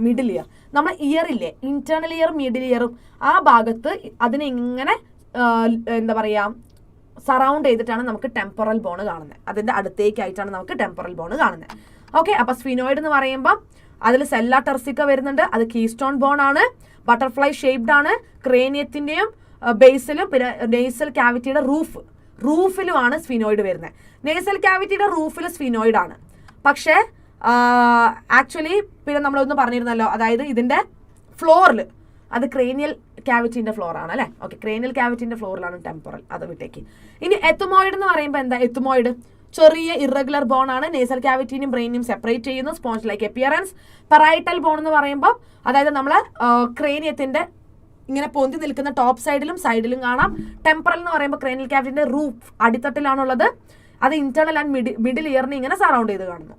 middle ear. നമ്മൾ ഇയർ ഇല്ലേ, ഇന്റേണൽ ഇയർ മിഡിൽ ഇയറും ആ ഭാഗത്ത് അതിനെ ഇങ്ങനെ എന്താ പറയാ സറൗണ്ട് ചെയ്തിട്ടാണ് നമുക്ക് ടെമ്പറൽ ബോൺ കാണുന്നത്. അതിന്റെ അടുത്തേക്കായിട്ടാണ് നമുക്ക് ടെമ്പറൽ ബോൺ കാണുന്നത്. ഓക്കെ, അപ്പൊ സ്ഫിനോയിഡ് എന്ന് പറയുമ്പോൾ അതിൽ സെല്ല ടെർസിക്ക വരുന്നുണ്ട്, അത് കീസ്റ്റോൺ ബോൺ ആണ്, ബട്ടർഫ്ലൈ ഷേപ്ഡ് ആണ്, ക്രേനിയത്തിന്റെയും ബേസിലും പിന്നെ നേസൽ ക്യാവിറ്റിയുടെ റൂഫിലുമാണ് സ്ഫിനോയിഡ് വരുന്നത്. നേസൽ ക്യാവിറ്റിയുടെ റൂഫിൽ സ്ഫിനോയിഡ് ആണ്, പക്ഷേ ആക്ച്വലി പിന്നെ നമ്മളൊന്ന് പറഞ്ഞിരുന്നല്ലോ, അതായത് ഇതിന്റെ ഫ്ലോറിൽ അത് ക്രേനിയൽ ക്യാവിറ്റിന്റെ ഫ്ലോർ ആണ് അല്ലെ. ഓക്കെ, ക്രേനിയൽ ക്യാവിറ്റിന്റെ ഫ്ലോറിലാണ് ടെമ്പറൽ, അത് വിട്ടേക്ക്. ഇനി എത്തമോയിഡ് എന്ന് പറയുമ്പോൾ എന്താ, എത്തമോയിഡ് ചെറിയ ഇറഗുലർ ബോൺ ആണ്, നേസൽ ക്യാവിറ്റിനും ബ്രെയിനും സെപ്പറേറ്റ് ചെയ്യുന്നു, sponge like appearance. Parietal bone എന്ന് പറയുമ്പോൾ അതായത് നമ്മളെ ക്രേനിയത്തിന്റെ ഇങ്ങനെ പൊന്തി നിൽക്കുന്ന ടോപ്പ് സൈഡിലും കാണാം. ടെമ്പറൽ എന്ന് പറയുമ്പോൾ ക്രേനിയൽ ക്യാവിറ്റിന്റെ റൂഫ് അടിത്തട്ടിലാണുള്ളത്, അത് ഇന്റേണൽ ആൻഡ് മിഡിൽ ഇയറിനെ ഇങ്ങനെ സറൗണ്ട് ചെയ്ത് കാണുന്നു.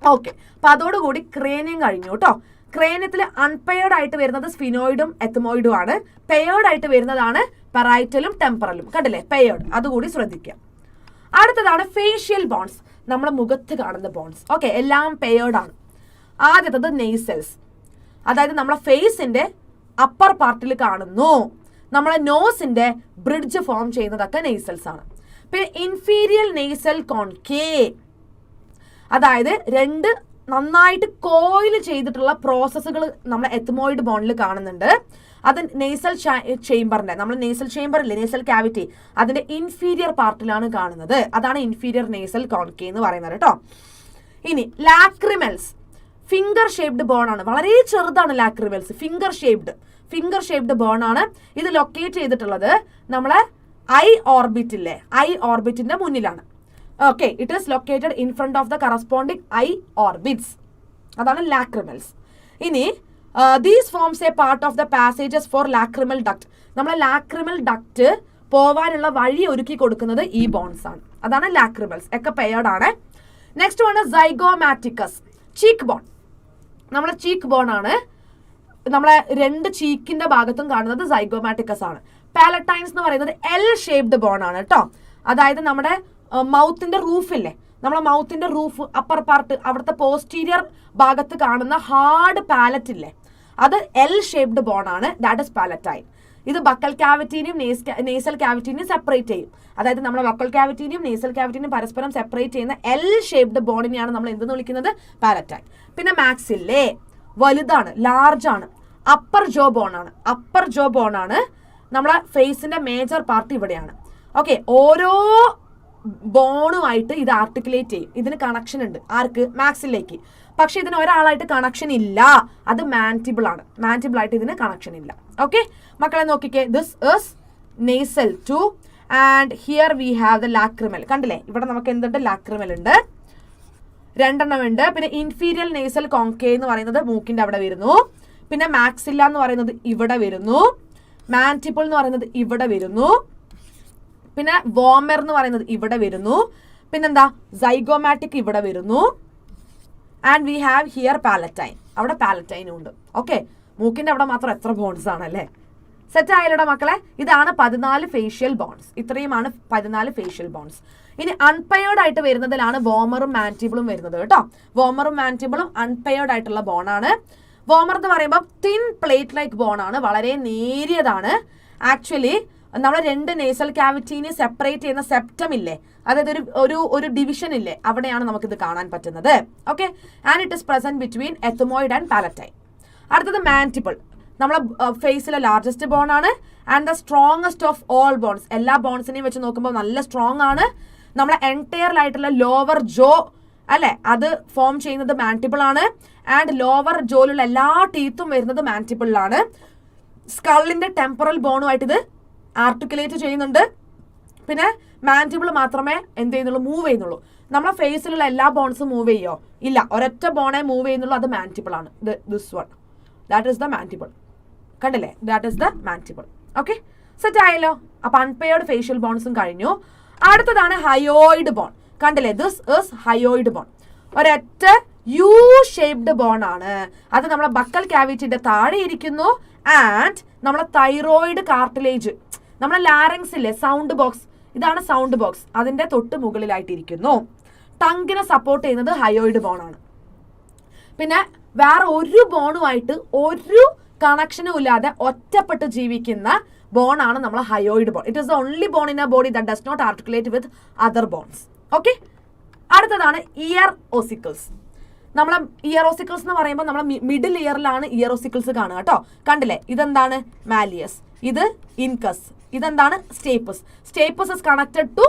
ഓക്കെ, അപ്പൊ അതോടുകൂടി ക്രേനിയം കഴിഞ്ഞു കേട്ടോ. ക്രേനിയത്തിൽ അൺപെയർഡ് ആയിട്ട് വരുന്നത് സ്ഫിനോയിഡും എത്തമോയിഡും ആണ്. പെയർഡ് ആയിട്ട് വരുന്നതാണ് പെറൈറ്റലും ടെമ്പറലും. കണ്ടില്ലേ, പെയർഡ്, അതുകൂടി ശ്രദ്ധിക്കുക. അടുത്തതാണ് ഫേഷ്യൽ ബോൺസ്, നമ്മുടെ മുഖത്ത് കാണുന്ന ബോൺസ്. ഓക്കെ, എല്ലാം പെയർഡ് ആണ്. ആദ്യത്തത് നെയ്സൽസ്, അതായത് നമ്മളെ ഫേസിന്റെ അപ്പർ പാർട്ടിൽ കാണുന്നു. നമ്മളെ നോസിന്റെ ബ്രിഡ്ജ് ഫോം ചെയ്യുന്നതൊക്കെ നെയ്സൽസ് ആണ്. പിന്നെ ഇൻഫീരിയൽ നെയ്സൽ കോൺകേവ്, അതായത് രണ്ട് നന്നായിട്ട് കോയിൽ ചെയ്തിട്ടുള്ള പ്രോസസ്സുകൾ നമ്മൾ എത്മോയിഡ് ബോണിൽ കാണുന്നുണ്ട്. അത് നേസൽ ചേംബറിന്റെ, നമ്മൾ നേസൽ ചേംബർ ഇല്ലേ, നേസൽ ക്യാവിറ്റി, അതിന്റെ ഇൻഫീരിയർ പാർട്ടിലാണ് കാണുന്നത്. അതാണ് ഇൻഫീരിയർ നേസൽ കോൺകേ എന്ന് പറയുന്നത് കേട്ടോ. ഇനി ലാക്രിമൽസ് ഫിംഗർ ഷേപ്ഡ് ബോൺ ആണ്, വളരെ ചെറുതാണ് ലാക്രിമൽസ്, ഫിംഗർ ഷേപ്ഡ് ബോൺ ആണ്. ഇത് ലൊക്കേറ്റ് ചെയ്തിട്ടുള്ളത് നമ്മളെ ഐ ഓർബിറ്റ് ഇല്ലേ, ഐ ഓർബിറ്റിന്റെ മുന്നിലാണ്. Okay, it is located in front of the corresponding eye orbits. അതാണ് ലാക്രിമൽസ്. ഇനി these forms a part of the passages for lacrimal duct. നമ്മളെ ലാക്രിമൽ ഡക്ട് പോവാനുള്ള വഴി ഒരുക്കി കൊടുക്കുന്നത് ഈ ബോൺസ് ആണ്. അതാണ് ലാക്രിമൽസ്, ഒക്കെ പെയർഡ് ആണ്. നെക്സ്റ്റ് ആണ് സൈഗോമാറ്റിക്കസ്, ചീക്ക് ബോൺ. നമ്മളെ ചീക്ക് ബോൺ ആണ്, നമ്മളെ രണ്ട് ചീക്കിന്റെ ഭാഗത്തും കാണുന്നത് സൈഗോമാറ്റിക്കസ് ആണ്. പാലറ്റൈൻസ് എന്ന് പറയുന്നത് എൽ ഷേപ്ഡ് ബോൺ ആണ് കേട്ടോ. അതായത് നമ്മുടെ മൗത്തിന്റെ റൂഫില്ലേ, നമ്മളെ മൗത്തിന്റെ റൂഫ് അപ്പർ പാർട്ട്, അവിടുത്തെ പോസ്റ്റീരിയർ ഭാഗത്ത് കാണുന്ന ഹാർഡ് പാലറ്റ് ഇല്ലേ, അത് എൽ ഷേപ്ഡ് ബോൺ ആണ്. That is palatine. ഇത് ബക്കൽ ക്യാവിറ്റിനെയും നേസൽ ക്യാവിറ്റിനെയും സെപ്പറേറ്റ് ചെയ്യും. അതായത് നമ്മുടെ ബക്കൽ ക്യാവിറ്റിനെയും നേസൽ ക്യാവിറ്റിനെയും പരസ്പരം സെപ്പറേറ്റ് ചെയ്യുന്ന എൽ ഷേപ്ഡ് ബോണിനെയാണ് നമ്മൾ എന്തെന്ന് വിളിക്കുന്നത്, പാലറ്റൈൻ. പിന്നെ മാക്സില്ലേ വലുതാണ്, ലാർജ് ആണ്. അപ്പർ ജോ ബോൺ ആണ് നമ്മളെ ഫേസിന്റെ മേജർ പാർട്ട് ഇവിടെയാണ്. ഓക്കെ, ഓരോ ബോണുമായിട്ട് ഇത് ആർട്ടിക്കുലേറ്റ് ചെയ്യും. ഇതിന് കണക്ഷൻ ഉണ്ട്, ആർക്ക്, മാക്സിലേക്ക്. പക്ഷെ ഇതിന് ഒരാളായിട്ട് കണക്ഷൻ ഇല്ല, അത് മാൻറ്റിബിൾ ആണ്. മാൻറ്റിബിൾ ആയിട്ട് ഇതിന് കണക്ഷൻ ഇല്ല. ഓക്കെ മക്കളെ നോക്കിക്കേ, this is nasal 2 and here we have the lacrimal. കണ്ടില്ലേ, ഇവിടെ നമുക്ക് എന്തുണ്ട്, ലാക്രിമൽ ഉണ്ട്, 2 എണ്ണം ഉണ്ട്. പിന്നെ ഇൻഫീരിയർ നേസൽ കോൺകേ എന്ന് പറയുന്നത് മൂക്കിന്റെ അവിടെ വരുന്നു. പിന്നെ മാക്സില്ല എന്ന് പറയുന്നത് ഇവിടെ വരുന്നു. മാൻറ്റിബിൾ എന്ന് പറയുന്നത് ഇവിടെ വരുന്നു. പിന്നെ വോമർ എന്ന് പറയുന്നത് ഇവിടെ വരുന്നു. പിന്നെന്താ, സൈഗോമാറ്റിക് ഇവിടെ വരുന്നു. And we have here palatine, അവിടെ പാലറ്റൈനും ഉണ്ട്. ഓക്കെ, മൂക്കിന്റെ അവിടെ മാത്രം എത്ര ബോൺസ് ആണല്ലേ. സെറ്റ് ആയാലോ മക്കളെ. ഇതാണ് 14 ഫേഷ്യൽ ബോൺസ്. ഇത്രയുമാണ് 14 ഫേഷ്യൽ ബോൺസ്. ഇനി അൺപെയർഡ് ആയിട്ട് വരുന്നതിലാണ് വോമറും മാൻറ്റിബിളും വരുന്നത് കേട്ടോ. വോമറും മാൻറ്റിബിളും അൺപെയർഡ് ആയിട്ടുള്ള ബോണാണ്. വോമർ എന്ന് പറയുമ്പോൾ തിൻ പ്ലേറ്റ് ലൈക്ക് ബോണാണ്, വളരെ നേരിയതാണ്. ആക്ച്വലി നമ്മൾ രണ്ട് നേസൽ ക്യാവിറ്റീനെ സെപ്പറേറ്റ് ചെയ്യുന്ന സെപ്റ്റം ഇല്ലേ, അതായത് ഒരു ഡിവിഷൻ ഇല്ലേ, അവിടെയാണ് നമുക്കിത് കാണാൻ പറ്റുന്നത്. Okay, and it is present between ethmoid and palatine. അടുത്തത് മാൻറ്റിബിൾ, നമ്മളെ ഫേസിലെ ലാർജസ്റ്റ് ബോൺ ആണ് and the strongest of all bones. എല്ലാ ബോൺസിനെയും വെച്ച് നോക്കുമ്പോൾ നല്ല സ്ട്രോങ് ആണ്. നമ്മളെ എൻറ്റയറിലായിട്ടുള്ള ലോവർ ജോ അല്ലെ, അത് ഫോം ചെയ്യുന്നത് മാൻറ്റിബിൾ ആണ്. ആൻഡ് ലോവർ ജോയിലുള്ള എല്ലാ ടീത്തും വരുന്നത് മാൻറ്റിബിളിലാണ്. സ്കള്ളിന്റെ ടെമ്പറൽ ബോണുമായിട്ട് ഇത് ആർട്ടിക്കുലേറ്റ് ചെയ്യുന്നുണ്ട്. പിന്നെ മാൻറ്റിബിൾ മാത്രമേ എന്ത് ചെയ്യുന്നുള്ളൂ, മൂവ് ചെയ്യുന്നുള്ളൂ. നമ്മളെ ഫേസിലുള്ള എല്ലാ ബോൺസും മൂവ് ചെയ്യോ, ഇല്ല, ഒരൊറ്റ ബോണേ മൂവ് ചെയ്യുന്നുള്ളൂ, അത് മാൻറ്റിബിൾ ആണ്. This one, that is the mandible. കണ്ടില്ലേ, that is the mandible. Okay, set ആയല്ലോ. അപ്പൊ അൺപെയർഡ് ഫേഷ്യൽ ബോൺസും കഴിഞ്ഞു. അടുത്തതാണ് ഹയോയിഡ് ബോൺ. കണ്ടില്ലേ, ദിസ് ഈസ് ഹയോയിഡ് ബോൺ. ഒരൊറ്റ യു ഷേപ്ഡ് ബോൺ ആണ്. അത് നമ്മളെ ബക്കൽ ക്യാവിറ്റിന്റെ താഴെ ഇരിക്കുന്നു. ആൻഡ് നമ്മളെ തൈറോയിഡ് കാർട്ടിലേജ്, നമ്മളെ ലാരങ്സ് ഇല്ലേ, സൗണ്ട് ബോക്സ്, ഇതാണ് സൗണ്ട് ബോക്സ്, അതിന്റെ തൊട്ട് മുകളിലായിട്ടിരിക്കുന്നു. ടങ്കിനെ സപ്പോർട്ട് ചെയ്യുന്നത് ഹയോയിഡ് ബോൺ ആണ്. പിന്നെ വേറെ ഒരു ബോണുമായിട്ട് ഒരു കണക്ഷനും ഇല്ലാതെ ഒറ്റപ്പെട്ട് ജീവിക്കുന്ന ബോൺ ആണ് നമ്മളെ hyoid bone. It is the only bone in a body that does not articulate with other bones. Okay, അടുത്തതാണ് ഇയർ ഓസിക്കിൾസ്. നമ്മളെ ഇയർ ഓസിക്കിൾസ് എന്ന് പറയുമ്പോൾ നമ്മളെ മിഡിൽ ഇയറിലാണ് ഇയർ ഓസിക്കിൾസ് കാണുക കേട്ടോ. കണ്ടില്ലേ, ഇതെന്താണ്, മാലിയസ്, ഇത് ഇൻകസ്, ഇതെന്താണ്, stapes. Stapes is connected to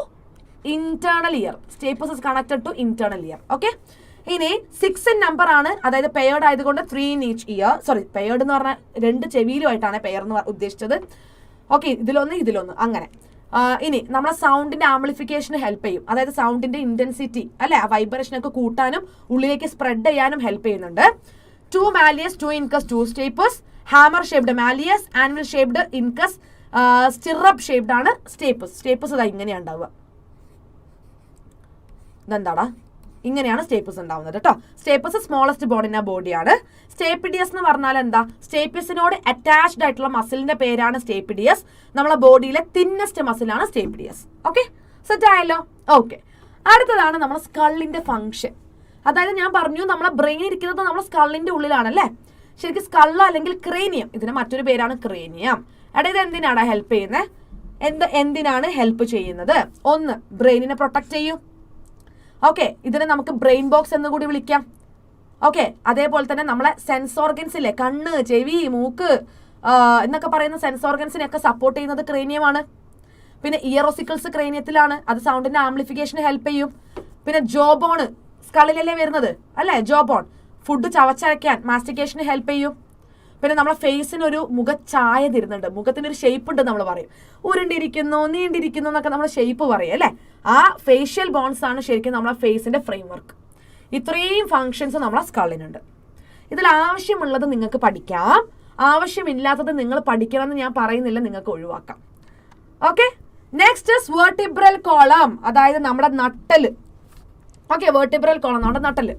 internal ear. Stapes is connected to internal ear. Okay, ഇനി 6 in നമ്പർ ആണ്, അതായത് പെയർഡ് ആയതുകൊണ്ട് 3 in each year. Sorry, paired എന്ന് പറഞ്ഞാൽ 2 ചെവിയിലുമായിട്ടാണ് പെയർ എന്ന് ഉദ്ദേശിച്ചത്. ഓക്കെ, ഇതിലൊന്ന് അങ്ങനെ. ഇനി നമ്മളെ സൗണ്ടിന്റെ ആംപ്ലിഫിക്കേഷന് ഹെൽപ്പ് ചെയ്യും. അതായത് സൗണ്ടിന്റെ ഇന്റൻസിറ്റി അല്ലെ, ആ വൈബ്രേഷനൊക്കെ കൂട്ടാനും ഉള്ളിലേക്ക് സ്പ്രെഡ് ചെയ്യാനും ഹെൽപ്പ് ചെയ്യുന്നുണ്ട്. 2 malleus, 2 incus, 2 stapes. Hammer shaped malleus, anvil shaped incus, stirrup shaped ആണ് സ്റ്റേപ്പസ്. സ്റ്റേപ്പസ് ഇതാ ഇങ്ങനെയാണ് ഉണ്ടാവുക. ഇതെന്താടാ, ഇങ്ങനെയാണ് സ്റ്റേപ്പസ് ഉണ്ടാവുന്നത് കേട്ടോ. സ്റ്റേപ്പസ് സ്മോളസ്റ്റ് ബോൺ ഇൻ ആ ബോഡിയാണ്. സ്റ്റേപ്പിഡിയസ് എന്ന് പറഞ്ഞാൽ എന്താ, സ്റ്റേപ്പിയസിനോട് അറ്റാച്ച്ഡ് ആയിട്ടുള്ള മസിലിന്റെ പേരാണ് സ്റ്റേപ്പിഡിയസ്. നമ്മളെ ബോഡിയിലെ തിന്നസ്റ്റ് മസിലാണ് സ്റ്റേപ്പിഡിയസ്. ഓക്കെ, സെറ്റ് ആയല്ലോ. ഓക്കെ, അടുത്തതാണ് നമ്മുടെ സ്കള്ളിന്റെ ഫംഗ്ഷൻ. അതായത് ഞാൻ പറഞ്ഞു നമ്മളെ ബ്രെയിൻ ഇരിക്കുന്നത് നമ്മളെ സ്കള്ളിന്റെ ഉള്ളിലാണല്ലേ. ശരിക്കും സ്കള്ള് അല്ലെങ്കിൽ ക്രേനിയം, ഇതിന് മറ്റൊരു പേരാണ് ക്രേനിയം. അതായത് എന്തിനാണ് ഹെൽപ്പ് ചെയ്യുന്നത്, എന്തിനാണ് ഹെൽപ്പ് ചെയ്യുന്നത്? ഒന്ന്, ബ്രെയിനിനെ പ്രൊട്ടക്ട് ചെയ്യും. ഓക്കെ, ഇതിനെ നമുക്ക് ബ്രെയിൻ ബോക്സ് എന്ന് കൂടി വിളിക്കാം. ഓക്കെ, അതേപോലെ തന്നെ നമ്മളെ സെൻസ് ഓർഗൻസ് ഇല്ലേ, കണ്ണ്, ചെവി, മൂക്ക് എന്നൊക്കെ പറയുന്ന സെൻസ് ഓർഗൻസിനെയൊക്കെ സപ്പോർട്ട് ചെയ്യുന്നത് ക്രേനിയമാണ്. പിന്നെ ഇയറോസിക്കിൾസ് ക്രേനിയത്തിലാണ്, അത് സൗണ്ടിന്റെ ആംപ്ലിഫിക്കേഷന് ഹെൽപ്പ് ചെയ്യും. പിന്നെ ജോബോണ് സ്കളിലല്ലേ വരുന്നത് അല്ലേ, ജോബോൺ ഫുഡ് ചവച്ചരയ്ക്കാൻ മാസ്റ്റിക്കേഷന് ഹെൽപ്പ് ചെയ്യും. പിന്നെ നമ്മളെ ഫേസിനൊരു മുഖച്ചായ തരുന്നുണ്ട്, മുഖത്തിനൊരു ഷേപ്പ് ഉണ്ട് നമ്മൾ പറയും, ഉരുണ്ടിരിക്കുന്നു, നീണ്ടിരിക്കുന്നു എന്നൊക്കെ നമ്മൾ ഷേപ്പ് പറയും അല്ലേ. ആ ഫേഷ്യൽ ബോൺസ് ആണ് ശരിക്കും നമ്മളെ ഫേസിന്റെ ഫ്രെയിം വർക്ക്. ഇത്രയും ഫങ്ഷൻസ് നമ്മളെ സ്കളിനുണ്ട്. ഇതിൽ ആവശ്യമുള്ളത് നിങ്ങൾക്ക് പഠിക്കാം, ആവശ്യമില്ലാത്തത് നിങ്ങൾ പഠിക്കണം എന്ന് ഞാൻ പറയുന്നില്ല, നിങ്ങൾക്ക് ഒഴിവാക്കാം. Okay, next is vertebral column, അതായത് നമ്മുടെ നട്ടല്. ഓക്കെ, വെർട്ടിബ്രൽ കോളം നമ്മുടെ നട്ടല്.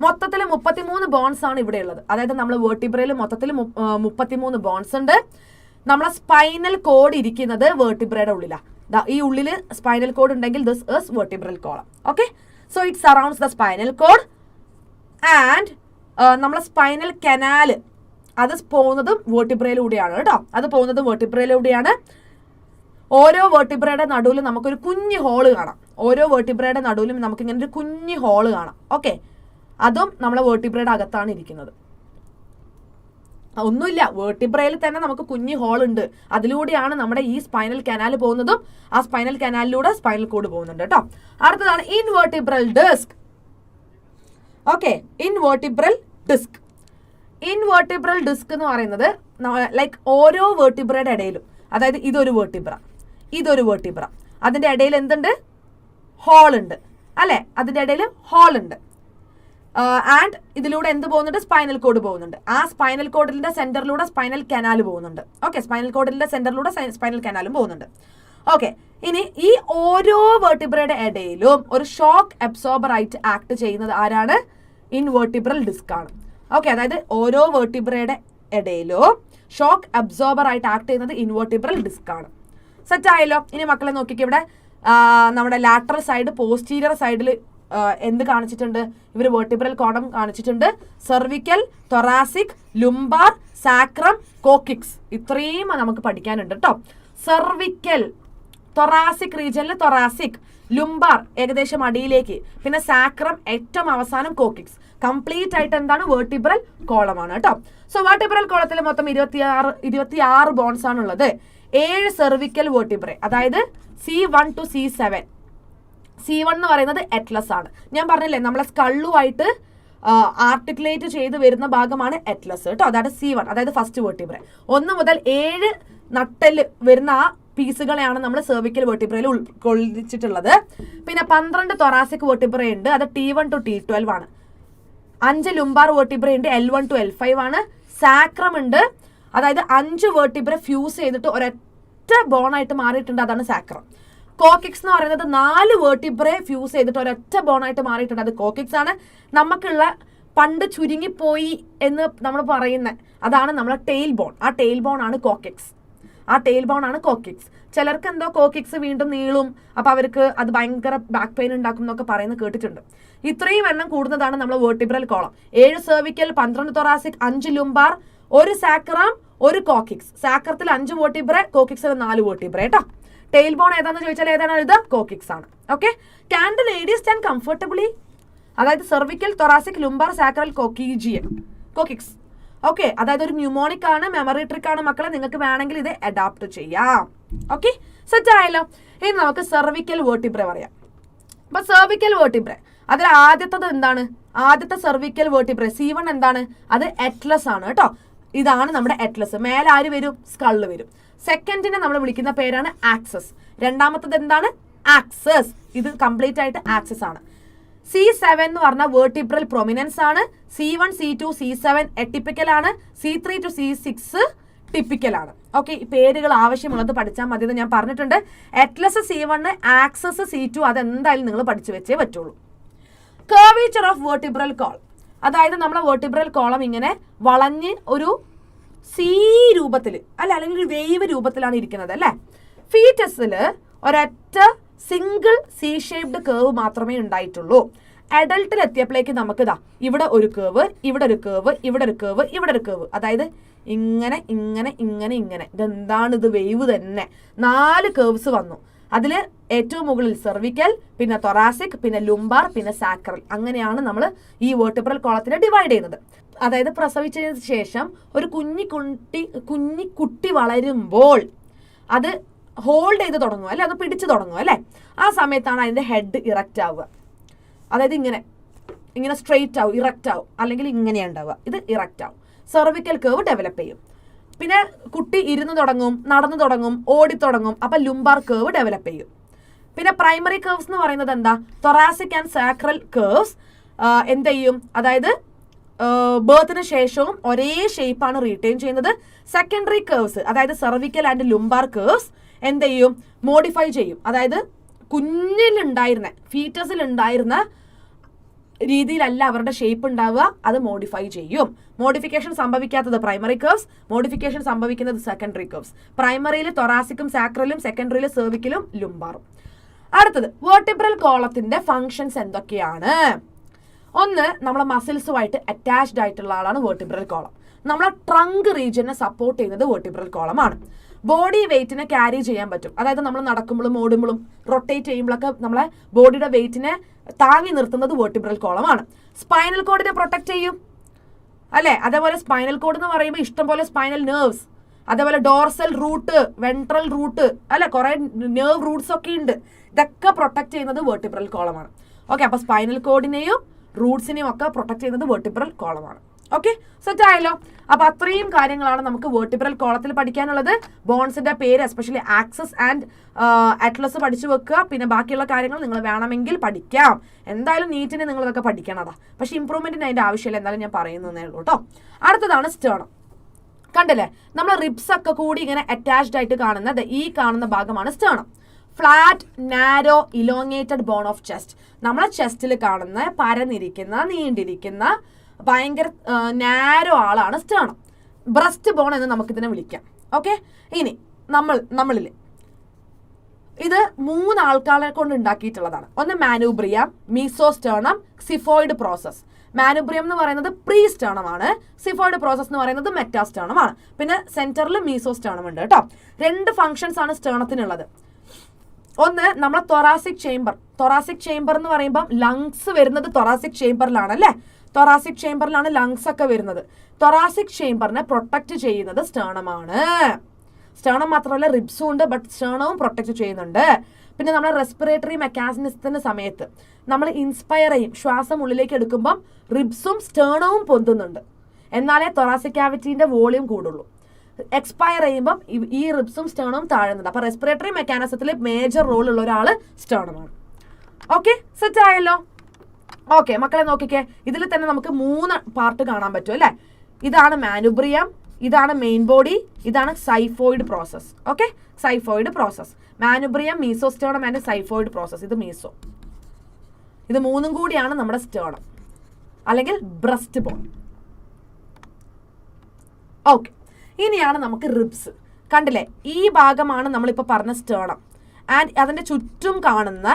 മൊത്തത്തിൽ 33 ബോൺസ് ആണ് ഇവിടെ ഉള്ളത്. അതായത് നമ്മൾ വെർട്ടിബ്രയിൽ മൊത്തത്തിൽ 33 ബോൺസ് ഉണ്ട്. നമ്മളെ സ്പൈനൽ കോഡ് ഇരിക്കുന്നത് വെർട്ടിബ്രയുടെ ഉള്ളിലാണ്. ഈ ഉള്ളിൽ സ്പൈനൽ കോഡ് ഉണ്ടെങ്കിൽ this is vertebral column. Okay, so it surrounds the spinal cord and നമ്മളെ സ്പൈനൽ കനാല് അത് പോകുന്നതും വെർട്ടിബ്രയിലൂടെയാണ് കേട്ടോ. അത് പോകുന്നതും വെർട്ടിബ്രയിലൂടെയാണ്. ഓരോ വെർട്ടിബ്രയുടെ നടുവിലും നമുക്കൊരു കുഞ്ഞു ഹോള് കാണാം. ഓരോ വെർട്ടിബ്രയുടെ നടുവിലും നമുക്ക് ഇങ്ങനെ ഒരു കുഞ്ഞു ഹോള് കാണാം. ഓക്കെ, അതും നമ്മളെ വെർട്ടിബ്രയുടെ അകത്താണ് ഇരിക്കുന്നത്. ഒന്നുമില്ല, വെർട്ടിബ്രയിൽ തന്നെ നമുക്ക് കുഞ്ഞു ഹോൾ ഉണ്ട്. അതിലൂടെയാണ് നമ്മുടെ ഈ സ്പൈനൽ കനാൽ പോകുന്നതും ആ സ്പൈനൽ കനാലിലൂടെ സ്പൈനൽ കോഡ് പോകുന്നുണ്ട് കേട്ടോ. അടുത്തതാണ് intervertebral disc. Okay, intervertebral disc. Intervertebral disc എന്ന് പറയുന്നത് ലൈക്ക് ഓരോ വെർട്ടിബ്രയുടെ ഇടയിലും, അതായത് ഇതൊരു വെർട്ടിബ്ര, ഇതൊരു വെർട്ടിബ്ര, അതിന്റെ ഇടയിൽ എന്തുണ്ട്, ഹോൾ ഉണ്ട് അല്ലെ, അതിന്റെ ഇടയിൽ ഹോൾ ഉണ്ട്. ആൻഡ് ഇതിലൂടെ എന്ത് പോകുന്നുണ്ട്, സ്പൈനൽ കോഡ് പോകുന്നുണ്ട്. ആ സ്പൈനൽ കോഡിന്റെ സെന്ററിലൂടെ സ്പൈനൽ കനാൽ പോകുന്നുണ്ട്. ഓക്കെ, സ്പൈനൽ കോഡിന്റെ സെന്ററിലൂടെ സ്പൈനൽ കനാലും പോകുന്നുണ്ട്. ഓക്കെ, ഇനി ഈ ഓരോ വെർട്ടിബ്രയുടെ ഇടയിലും ഒരു ഷോക്ക് അബ്സോർബർ ആയിട്ട് ആക്ട് ചെയ്യുന്നത് ആരാണ്, ഇൻവെർട്ടിബ്രൽ ഡിസ്ക് ആണ്. ഓക്കെ, അതായത് ഓരോ വെർട്ടിബ്രയുടെ ഇടയിലും ഷോക്ക് അബ്സോർബർ ആയിട്ട് ആക്ട് ചെയ്യുന്നത് ഇൻവെർട്ടിബ്രൽ ഡിസ്ക് ആണ്. സെറ്റ് ആയല്ലോ. ഇനി മക്കളെ നോക്കിക്ക്, ഇവിടെ നമ്മുടെ ലാറ്ററൽ സൈഡ് പോസ്റ്റീരിയർ സൈഡിൽ എന്ത് കാണിച്ചിട്ടുണ്ട്, ഇവർ വെർട്ടിബ്രൽ കോളം കാണിച്ചിട്ടുണ്ട്. സെർവിക്കൽ, തൊറാസിക്, ലുംബാർ, സാക്രം, കോക്കിക്സ്, ഇത്രയും നമുക്ക് പഠിക്കാനുണ്ട് കേട്ടോ. സെർവിക്കൽ, തൊറാസിക് റീജിയനിൽ തൊറാസിക്, ലുംബാർ ഏകദേശം അടിയിലേക്ക്, പിന്നെ സാക്രം ഏറ്റവും അവസാനം, കോക്കിക്സ്. കംപ്ലീറ്റ് ആയിട്ട് എന്താണ്, വെർട്ടിബ്രൽ കോളമാണ് കേട്ടോ. സോ വെർട്ടിബ്രൽ കോളത്തിൽ മൊത്തം 26 ബോൺസ് ആണുള്ളത്. 7 സെർവിക്കൽ വെർട്ടിബ്രെ, അതായത് C1 to C7. C1 എന്ന് പറയുന്നത് അറ്റ്ലസ് ആണ്. ഞാൻ പറഞ്ഞില്ലേ നമ്മളെ സ്കള്ളുമായിട്ട് ആർട്ടിക്കുലേറ്റ് ചെയ്ത് വരുന്ന ഭാഗമാണ് അറ്റ്ലസ് കേട്ടോ. അതാണ് C1, അതായത് ഫസ്റ്റ് വെർട്ടിബ്രെ. 1 മുതൽ 7 നട്ടല് വരുന്ന ആ പീസുകളെയാണ് നമ്മൾ സെർവിക്കൽ വെർട്ടിബ്രയിൽ ഉൾക്കൊള്ളിച്ചിട്ടുള്ളത്. പിന്നെ 12 തൊറാസിക് വെർട്ടിബ്ര ഉണ്ട്, അത് T1 to T12 ആണ്. 5 ലുംബാർ വെർട്ടിബ്ര ഉണ്ട്, L1 to L5 ആണ്. സാക്രം ഉണ്ട്, അതായത് 5 വെർട്ടിബ്ര ഫ്യൂസ് ചെയ്തിട്ട് ഒരൊറ്റ ബോണായിട്ട് മാറിയിട്ടുണ്ട്, അതാണ് സാക്രം. കോക്കിക്സ് എന്ന് പറയുന്നത് 4 വെർട്ടിബ്രെ ഫ്യൂസ് ചെയ്തിട്ട് ഒരൊറ്റ ബോണായിട്ട് മാറിയിട്ടുണ്ട്, അത് കോക്കിക്സ് ആണ്. നമുക്കുള്ള പണ്ട് ചുരുങ്ങിപ്പോയി എന്ന് നമ്മൾ പറയുന്ന അതാണ് നമ്മളെ ടെയിൽ ബോൺ. ആ ടെയിൽ ബോൺ ആണ് കോക്കിക്സ്. ആ ടെയിൽ ബോൺ ആണ് കോക്കിക്സ്. ചിലർക്ക് എന്തോ കോക്കിക്സ് വീണ്ടും നീളും, അപ്പൊ അവർക്ക് അത് ഭയങ്കര ബാക്ക് പെയിൻ ഉണ്ടാക്കും എന്നൊക്കെ പറയുന്നത് കേട്ടിട്ടുണ്ട്. ഇത്രയും എണ്ണം കൂടുന്നതാണ് നമ്മൾ vertebral column. 7 cervical, 12 thoracic, 5 lumbar, 1 sacrum, 1 coccyx. സാക്രത്തിൽ 5 വെർട്ടിബ്ര, കോക്കിക്സിൽ 4 വെർട്ടിബ്ര കേട്ടോ. ടെയിൽ ബോൺ ഏതാണെന്ന് ചോദിച്ചാൽ ഏതാണ് ഇത്, കോക്കിക്സ് ആണ്. Okay, can the ladies stand comfortably, അതായത് cervical, thoracic, lumbar, sacral, coccygeal, coccyx. Okay, അതായത് ഒരു ന്യൂമോണിക് ആണ്, മെമ്മറി ട്രിക്ക് ആണ് മക്കളെ, നിങ്ങൾക്ക് വേണമെങ്കിൽ ഇത് അഡാപ്റ്റ് ചെയ്യാം. ഓക്കെ, സെറ്റ് ആയല്ലോ. ഇനി നമുക്ക് സെർവിക്കൽ വെർട്ടിബ്ര പറയാം. അപ്പൊ സെർവിക്കൽ വെർട്ടിബ്ര അതിൽ ആദ്യത്തത് എന്താണ്, ആദ്യത്തെ സെർവിക്കൽ വെർട്ടിബ്ര C1 എന്താണ്, അത് അറ്റ്ലസ് ആണ് കേട്ടോ. ഇതാണ് നമ്മുടെ അറ്റ്ലസ്. മേലെ ആര് വരും, സ്കള്ള് വരും. സെക്കൻഡിനെ നമ്മൾ വിളിക്കുന്ന പേരാണ് ആക്സസ്. രണ്ടാമത്തത് എന്താണ്, ആക്സസ്. ഇത് കംപ്ലീറ്റ് ആയിട്ട് ആക്സസ് ആണ്. C7 എന്ന് പറഞ്ഞാൽ വെർട്ടിബ്രൽ പ്രൊമിനൻസ് ആണ്. C1, C2, C7 എട്ടിപ്പിക്കൽ ആണ്. C3 to C6 ടിപ്പിക്കൽ ആണ്. ഓക്കെ, ഈ പേരുകൾ ആവശ്യമുള്ളത് പഠിച്ചാൽ മതി എന്ന് ഞാൻ പറഞ്ഞിട്ടുണ്ട്. അറ്റ്ലസ് C1, ആക്സസ് C2, അതെന്തായാലും നിങ്ങൾ പഠിച്ചു വെച്ചേ പറ്റുള്ളൂ. കർവേച്ചർ ഓഫ് വെർട്ടിബ്രൽ കോൾ, അതായത് നമ്മളെ വെർട്ടിബ്രൽ കോളം ഇങ്ങനെ വളഞ്ഞ് ഒരു സി രൂപത്തിൽ അല്ലെങ്കിൽ ഒരു വേവ് രൂപത്തിലാണ് ഇരിക്കുന്നത് അല്ലേ. ഫീറ്റസിൽ ഒരൊറ്റ സിംഗിൾ സി ഷേപ്ഡ് കേവ് മാത്രമേ ഉണ്ടായിട്ടുള്ളൂ. അഡൾട്ടിൽ എത്തിയപ്പോഴേക്ക് നമുക്ക് ഇതാ ഇവിടെ ഒരു കേവ്, ഇവിടെ ഒരു കേവ്, ഇവിടെ ഒരു കേവ്, ഇവിടെ ഒരു കേവ്, അതായത് ഇങ്ങനെ ഇങ്ങനെ ഇങ്ങനെ ഇങ്ങനെ. ഇതെന്താണ്, ഇത് വേവ് തന്നെ. 4 കേവ്സ് വന്നു. അതിൽ ഏറ്റവും മുകളിൽ സെർവിക്കൽ, പിന്നെ തൊറാസിക്, പിന്നെ ലുംബാർ, പിന്നെ സാക്രൽ. അങ്ങനെയാണ് നമ്മൾ ഈ വെർട്ടിബ്രൽ കോളത്തിനെ ഡിവൈഡ് ചെയ്യുന്നത്. അതായത് പ്രസവിച്ചതിന് ശേഷം ഒരു കുഞ്ഞിക്കുട്ടി വളരുമ്പോൾ അത് ഹോൾഡ് ചെയ്ത് തുടങ്ങും അല്ലെ, അത് പിടിച്ചു തുടങ്ങും അല്ലെ. ആ സമയത്താണ് അതിന്റെ ഹെഡ് ഇറക്റ്റ് ആവുക. അതായത് ഇങ്ങനെ സ്ട്രെയിറ്റ് ആവും, ഇറക്റ്റ് ആവും, അല്ലെങ്കിൽ ഇങ്ങനെയാണ് ഉണ്ടാവുക. ഇത് ഇറക്റ്റ് ആവും. സെർവിക്കൽ കേർവ് ഡെവലപ്പ് ചെയ്യും. പിന്നെ കുട്ടി ഇരുന്ന് തുടങ്ങും, നടന്നു തുടങ്ങും, ഓടിത്തുടങ്ങും. അപ്പൊ ലുംബാർ കേർവ് ഡെവലപ്പ് ചെയ്യും. പിന്നെ പ്രൈമറി കേർവ്സ് എന്ന് പറയുന്നത് എന്താ? തൊറാസിക് ആൻഡ് സാക്രൽ കേർവ്സ് എന്ത് ചെയ്യും? അതായത് ബേർത്തിന് ശേഷവും ഒരേ ഷേപ്പാണ് റീറ്റെയിൻ ചെയ്യുന്നത്. സെക്കൻഡറി കേർവ്സ് അതായത് സെർവിക്കൽ ആൻഡ് ലുംബാർ കേർവ്സ് എന്ത് ചെയ്യും? മോഡിഫൈ ചെയ്യും. അതായത് കുഞ്ഞിലുണ്ടായിരുന്ന ഫീറ്റസിലുണ്ടായിരുന്ന രീതിയിലല്ല അവരുടെ ഷേപ്പ് ഉണ്ടാവുക, അത് മോഡിഫൈ ചെയ്യും. മോഡിഫിക്കേഷൻ സംഭവിക്കാത്തത് പ്രൈമറി കേർവ്സ്, മോഡിഫിക്കേഷൻ സംഭവിക്കുന്നത് സെക്കൻഡറി കേർവ്സ്. പ്രൈമറിയിൽ തൊറാസിക്കും സാക്രലും, സെക്കൻഡറിയിൽ സെർവിക്കലും ലുംബാറും. അടുത്തത് വെർട്ടിബ്രൽ കോളത്തിന്റെ ഫങ്ഷൻസ് എന്തൊക്കെയാണ്? ഒന്ന്, നമ്മളെ മസിൽസുമായിട്ട് അറ്റാച്ച്ഡ് ആയിട്ടുള്ള ആളാണ് വെർട്ടിബ്രൽ കോളം. നമ്മളെ ട്രങ്ക് റീജിയനെ സപ്പോർട്ട് ചെയ്യുന്നത് വെർട്ടിബ്രൽ കോളമാണ്. ബോഡി വെയിറ്റിനെ ക്യാരി ചെയ്യാൻ പറ്റും. അതായത് നമ്മൾ നടക്കുമ്പോഴും ഓടുമ്പോഴും റൊട്ടേറ്റ് ചെയ്യുമ്പോഴൊക്കെ നമ്മളെ ബോഡിയുടെ വെയിറ്റിനെ താങ്ങി നിർത്തുന്നത് വെർട്ടിബ്രൽ കോളമാണ്. സ്പൈനൽ കോഡിനെ പ്രൊട്ടക്ട് ചെയ്യും അല്ലെ. അതേപോലെ സ്പൈനൽ കോഡ് എന്ന് പറയുമ്പോൾ ഇഷ്ടംപോലെ സ്പൈനൽ നെർവ്സ്, അതേപോലെ ഡോർസൽ റൂട്ട്, വെൻട്രൽ റൂട്ട് അല്ലെ, കുറെ നെർവ് റൂട്ട്സ് ഒക്കെ ഉണ്ട്. ഇതൊക്കെ പ്രൊട്ടക്ട് ചെയ്യുന്നത് വെർട്ടിബ്രൽ കോളമാണ്. ഓക്കെ, അപ്പൊ സ്പൈനൽ കോഡിനെയും റൂട്ട്സിനെയും ഒക്കെ പ്രൊട്ടക്ട് ചെയ്യുന്നത് വെർട്ടിബ്രൽ കോളമാണ്. ഓക്കെ, സെറ്റ് ആയല്ലോ. അപ്പൊ അത്രയും കാര്യങ്ങളാണ് നമുക്ക് വെർട്ടിബ്രൽ കോളത്തിൽ പഠിക്കാനുള്ളത്. ബോൺസിന്റെ പേര് എസ്പെഷ്യലി ആക്സസ് ആൻഡ് അറ്റ്ലസ് പഠിച്ചു വെക്കുക. പിന്നെ ബാക്കിയുള്ള കാര്യങ്ങൾ നിങ്ങൾ വേണമെങ്കിൽ പഠിക്കാം. എന്തായാലും നീറ്റിന് നിങ്ങൾ ഇതൊക്കെ പഠിക്കണതാ. പക്ഷെ ഇംപ്രൂവ്മെന്റിന് അതിന്റെ ആവശ്യമില്ല, എന്തായാലും ഞാൻ പറയുന്നതേ ഉള്ളൂ കേട്ടോ. അടുത്തതാണ് സ്റ്റേർണം. കണ്ടില്ലേ, നമ്മൾ റിബ്സ് ഒക്കെ കൂടി ഇങ്ങനെ അറ്റാച്ച്ഡ് ആയിട്ട് കാണുന്നത് ഈ കാണുന്ന ഭാഗമാണ് sternum. Flat narrow elongated bone of chest. നമ്മളെ ചെസ്റ്റിൽ കാണുന്ന പരന്നിരിക്കുന്ന നീണ്ടിരിക്കുന്ന ഭയങ്കര നാരോ ആളാണ് സ്റ്റേർണം. ബ്രസ്റ്റ് ബോൺ എന്ന് നമുക്കിതിനെ വിളിക്കാം. ഓക്കെ, ഇനി നമ്മളിൽ ഇത് 3 ആൾക്കാരെ കൊണ്ട് ഉണ്ടാക്കിയിട്ടുള്ളതാണ്. ഒന്ന് മാനൂബ്രിയം, മീസോസ്റ്റേർണം, സിഫോയിഡ് പ്രോസസ്. മാനൂബ്രിയം എന്ന് പറയുന്നത് പ്രീ സ്റ്റേർണം ആണ്. സിഫോയിഡ് പ്രോസസ് എന്ന് പറയുന്നത് മെറ്റാസ്റ്റേർണം ആണ്. പിന്നെ സെന്ററിൽ മീസോസ്റ്റേർണം ഉണ്ട് കേട്ടോ. 2 ഫങ്ഷൻസ് ആണ് സ്റ്റേർണത്തിനുള്ളത്. ഒന്ന്, നമ്മളെ തൊറാസിക് ചേംബർ എന്ന് പറയുമ്പോൾ ലങ്സ് വരുന്നത് തൊറാസിക് ചേംബറിലാണ് അല്ലേ. തൊറാസിക് ചേംബറിലാണ് ലങ്സ് ഒക്കെ വരുന്നത്. തൊറാസിക് ചേംബറിനെ പ്രൊട്ടക്ട് ചെയ്യുന്നത് സ്റ്റേർണമാണ്. സ്റ്റേർണം മാത്രമല്ല റിബ്സും ഉണ്ട്, ബട്ട് സ്റ്റേർണവും പ്രൊട്ടക്ട് ചെയ്യുന്നുണ്ട്. പിന്നെ നമ്മളെ റെസ്പിറേറ്ററി മെക്കാനിസത്തിന്റെ സമയത്ത് നമ്മൾ ഇൻസ്പയർ ചെയ്യും, ശ്വാസം ഉള്ളിലേക്ക് എടുക്കുമ്പം റിബ്സും സ്റ്റേർണവും പൊന്തുന്നുണ്ട്. എന്നാലേ തൊറാസിക് ക്യാവിറ്റിന്റെ വോളിയം കൂടുള്ളൂ. എക്സ്പയർ ചെയ്യുമ്പം ഈ റിബ്സും സ്റ്റേർണവും താഴുന്നുണ്ട്. അപ്പൊ റെസ്പിറേറ്ററി മെക്കാനിസത്തിൽ മേജർ റോൾ ഉള്ള ഒരാള് സ്റ്റേർണമാണ്. ഓക്കെ, സെറ്റ് ആയല്ലോ. ഓക്കെ മക്കളെ നോക്കിക്കേ, ഇതിൽ തന്നെ നമുക്ക് 3 പാർട്ട് കാണാൻ പറ്റും അല്ലെ. ഇതാണ് മാനുബ്രിയം, ഇതാണ് മെയിൻ ബോഡി, ഇതാണ് xiphoid process. Okay, xiphoid process, manubrium, mesosternum and xiphoid process. ഇത് മീസോ. ഇത് 3ഉം കൂടിയാണ് നമ്മുടെ സ്റ്റേർണം അല്ലെങ്കിൽ ബ്രസ്റ്റ് ബോൺ. ഓക്കെ, ഇനിയാണ് നമുക്ക് റിബ്സ്. കണ്ടില്ലേ, ഈ ഭാഗമാണ് നമ്മളിപ്പോൾ പറഞ്ഞ സ്റ്റേർണം. ആൻഡ് അതിന്റെ ചുറ്റും കാണുന്ന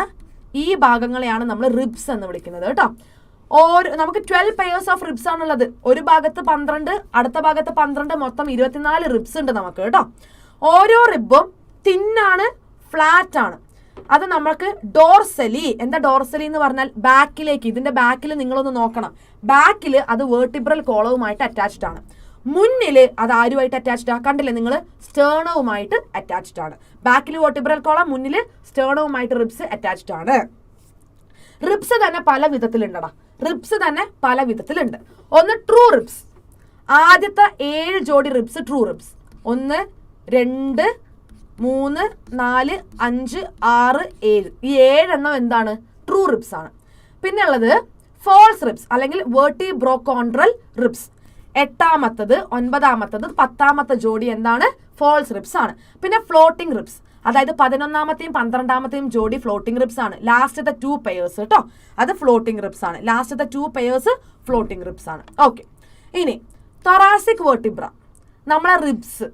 ഈ ഭാഗങ്ങളെയാണ് നമ്മൾ റിബ്സ് എന്ന് വിളിക്കുന്നത് കേട്ടോ. നമുക്ക് 12 പെയർസ് ഓഫ് റിബ്സ് ആണുള്ളത്. ഒരു ഭാഗത്ത് 12, അടുത്ത ഭാഗത്ത് 12, മൊത്തം 24 റിബ്സ് ഉണ്ട് നമുക്ക് കേട്ടോ. ഓരോ റിബും തിന്നാണ്, ഫ്ലാറ്റ് ആണ്. അത് നമുക്ക് ഡോർസലി. എന്താ ഡോർസലി എന്ന് പറഞ്ഞാൽ ബാക്കിലേക്ക്, ഇതിന്റെ ബാക്കിൽ നിങ്ങളൊന്ന് നോക്കണം. ബാക്കിൽ അത് വെർട്ടിബ്രൽ കോളവുമായിട്ട് അറ്റാച്ച്ഡ് ആണ്. മുന്നില് അത് ആരുമായിട്ട് അറ്റാച്ച്ഡ് ആണ്? കണ്ടില്ലേ നിങ്ങൾ, സ്റ്റേർണവുമായിട്ട് അറ്റാച്ച്ഡ് ആണ്. ബാക്കിൽ വെർട്ടിബ്രൽ കോളം, മുന്നിൽ സ്റ്റേർണവുമായിട്ട് റിബ്സ് അറ്റാച്ച്ഡ് ആണ്. റിബ്സ് തന്നെ പല വിധത്തിലുണ്ടടാ. റിബ്സ് തന്നെ പല വിധത്തിലുണ്ട്. ഒന്ന് ട്രൂ റിബ്സ്. ആദ്യത്തെ 7 ജോഡി റിബ്സ് ട്രൂ റിബ്സ്. 1, 2, 3, 4, 5, 6, 7. ഈ 7 എണ്ണം എന്താണ്? ട്രൂ റിബ്സ് ആണ്. പിന്നെ ഉള്ളത് ഫോൾസ് റിബ്സ് അല്ലെങ്കിൽ വെർട്ടിബ്രോകോൺഡ്രൽ റിബ്സ്. 8ാമത്തത്, 9ാമത്തത്, 10ാമത്തെ ജോഡി എന്താണ്? ഫോൾസ് റിബ്സ് ആണ്. പിന്നെ ഫ്ലോട്ടിംഗ് റിബ്സ്, അതായത് 11ാമത്തെയും 12ാമത്തെയും ജോഡി ഫ്ലോട്ടിംഗ് റിബ്സ് ആണ്. ലാസ്റ്റത്തെ 2 പെയേഴ്സ് കേട്ടോ, അത് ഫ്ലോട്ടിംഗ് റിബ്സ് ആണ്. ലാസ്റ്റത്തെ 2 പെയേഴ്സ് ഫ്ലോട്ടിംഗ് റിബ്സ് ആണ്. ഓക്കെ, ഇനി തൊറാസിക് വെർട്ടിബ്ര, നമ്മളെ റിബ്സ്,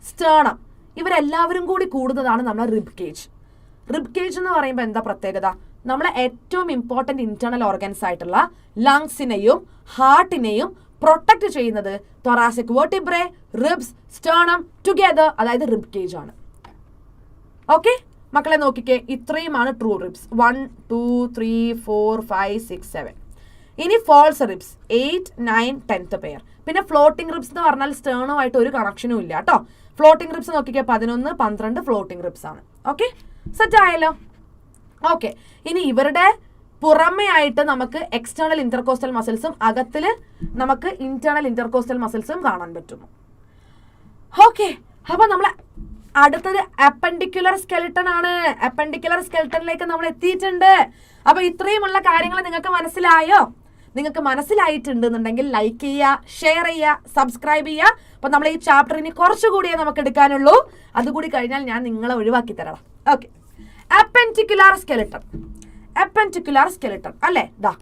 സ്റ്റേർണം, ഇവരെല്ലാവരും കൂടി കൂടുന്നതാണ് നമ്മളെ റിബ് കേജ്. റിബ് കേജ് എന്ന് പറയുമ്പോൾ എന്താ പ്രത്യേകത? നമ്മളെ ഏറ്റവും ഇമ്പോർട്ടന്റ് ഇന്റേണൽ ഓർഗൻസ് ആയിട്ടുള്ള ലങ്സിനെയും ഹാർട്ടിനെയും പ്രൊട്ടക്ട് ചെയ്യുന്നത് thoracic vertebrae, ribs, sternum together, അതായത് റിബ് കേജ് ആണ്. ഓക്കെ, മക്കളെ നോക്കിക്കേ, ഇത്രയുമാണ് ട്രൂ റിബ്സ്. 1 2 3 4 5 6 7. ഇനി ഫോൾസ് റിബ്സ് 8 9 10th പെയർ. പിന്നെ ഫ്ലോട്ടിംഗ് റിബ്സ് എന്ന് പറഞ്ഞാൽ സ്റ്റേണുമായിട്ട് ഒരു കണക്ഷനും ഇല്ല കേട്ടോ. ഫ്ലോട്ടിംഗ് റിബ്സ് നോക്കിക്കേ 11 12 ഫ്ലോട്ടിംഗ് റിബ്സ് ആണ്. ഓക്കെ, സെറ്റ് ആയല്ലോ. ഓക്കെ, ഇനി ഇവരുടെ പുറമേ ആയിട്ട് നമുക്ക് എക്സ്റ്റേണൽ ഇന്റർകോസ്റ്റൽ മസിൽസും അകത്തിൽ നമുക്ക് ഇന്റേണൽ ഇന്റർകോസ്റ്റൽ മസിൽസും കാണാൻ പറ്റുന്നു. ഓക്കെ, അപ്പൊ നമ്മൾ അടുത്തത് അപ്പൻഡിക്കുലർ സ്കെലിട്ടൺ ആണ്. അപ്പൻഡിക്കുലർ സ്കെലിട്ടണിലേക്ക് നമ്മൾ എത്തിയിട്ടുണ്ട്. അപ്പൊ ഇത്രയുമുള്ള കാര്യങ്ങൾ നിങ്ങൾക്ക് മനസ്സിലായോ? നിങ്ങൾക്ക് മനസ്സിലായിട്ടുണ്ടെന്നുണ്ടെങ്കിൽ ലൈക്ക് ചെയ്യുക, ഷെയർ ചെയ്യുക, സബ്സ്ക്രൈബ് ചെയ്യുക. അപ്പൊ നമ്മൾ ഈ ചാപ്റ്റർ ഇനി കുറച്ചുകൂടിയേ നമുക്ക് എടുക്കാനുള്ളൂ. അതുകൂടി കഴിഞ്ഞാൽ ഞാൻ നിങ്ങളെ ഒഴിവാക്കി തരണം. Okay, അപ്പൻഡിക്കുലർ skeleton. അപ്പൻഡിക്കുലർ സ്കെലിട്ടൺ അല്ലേ, ദാ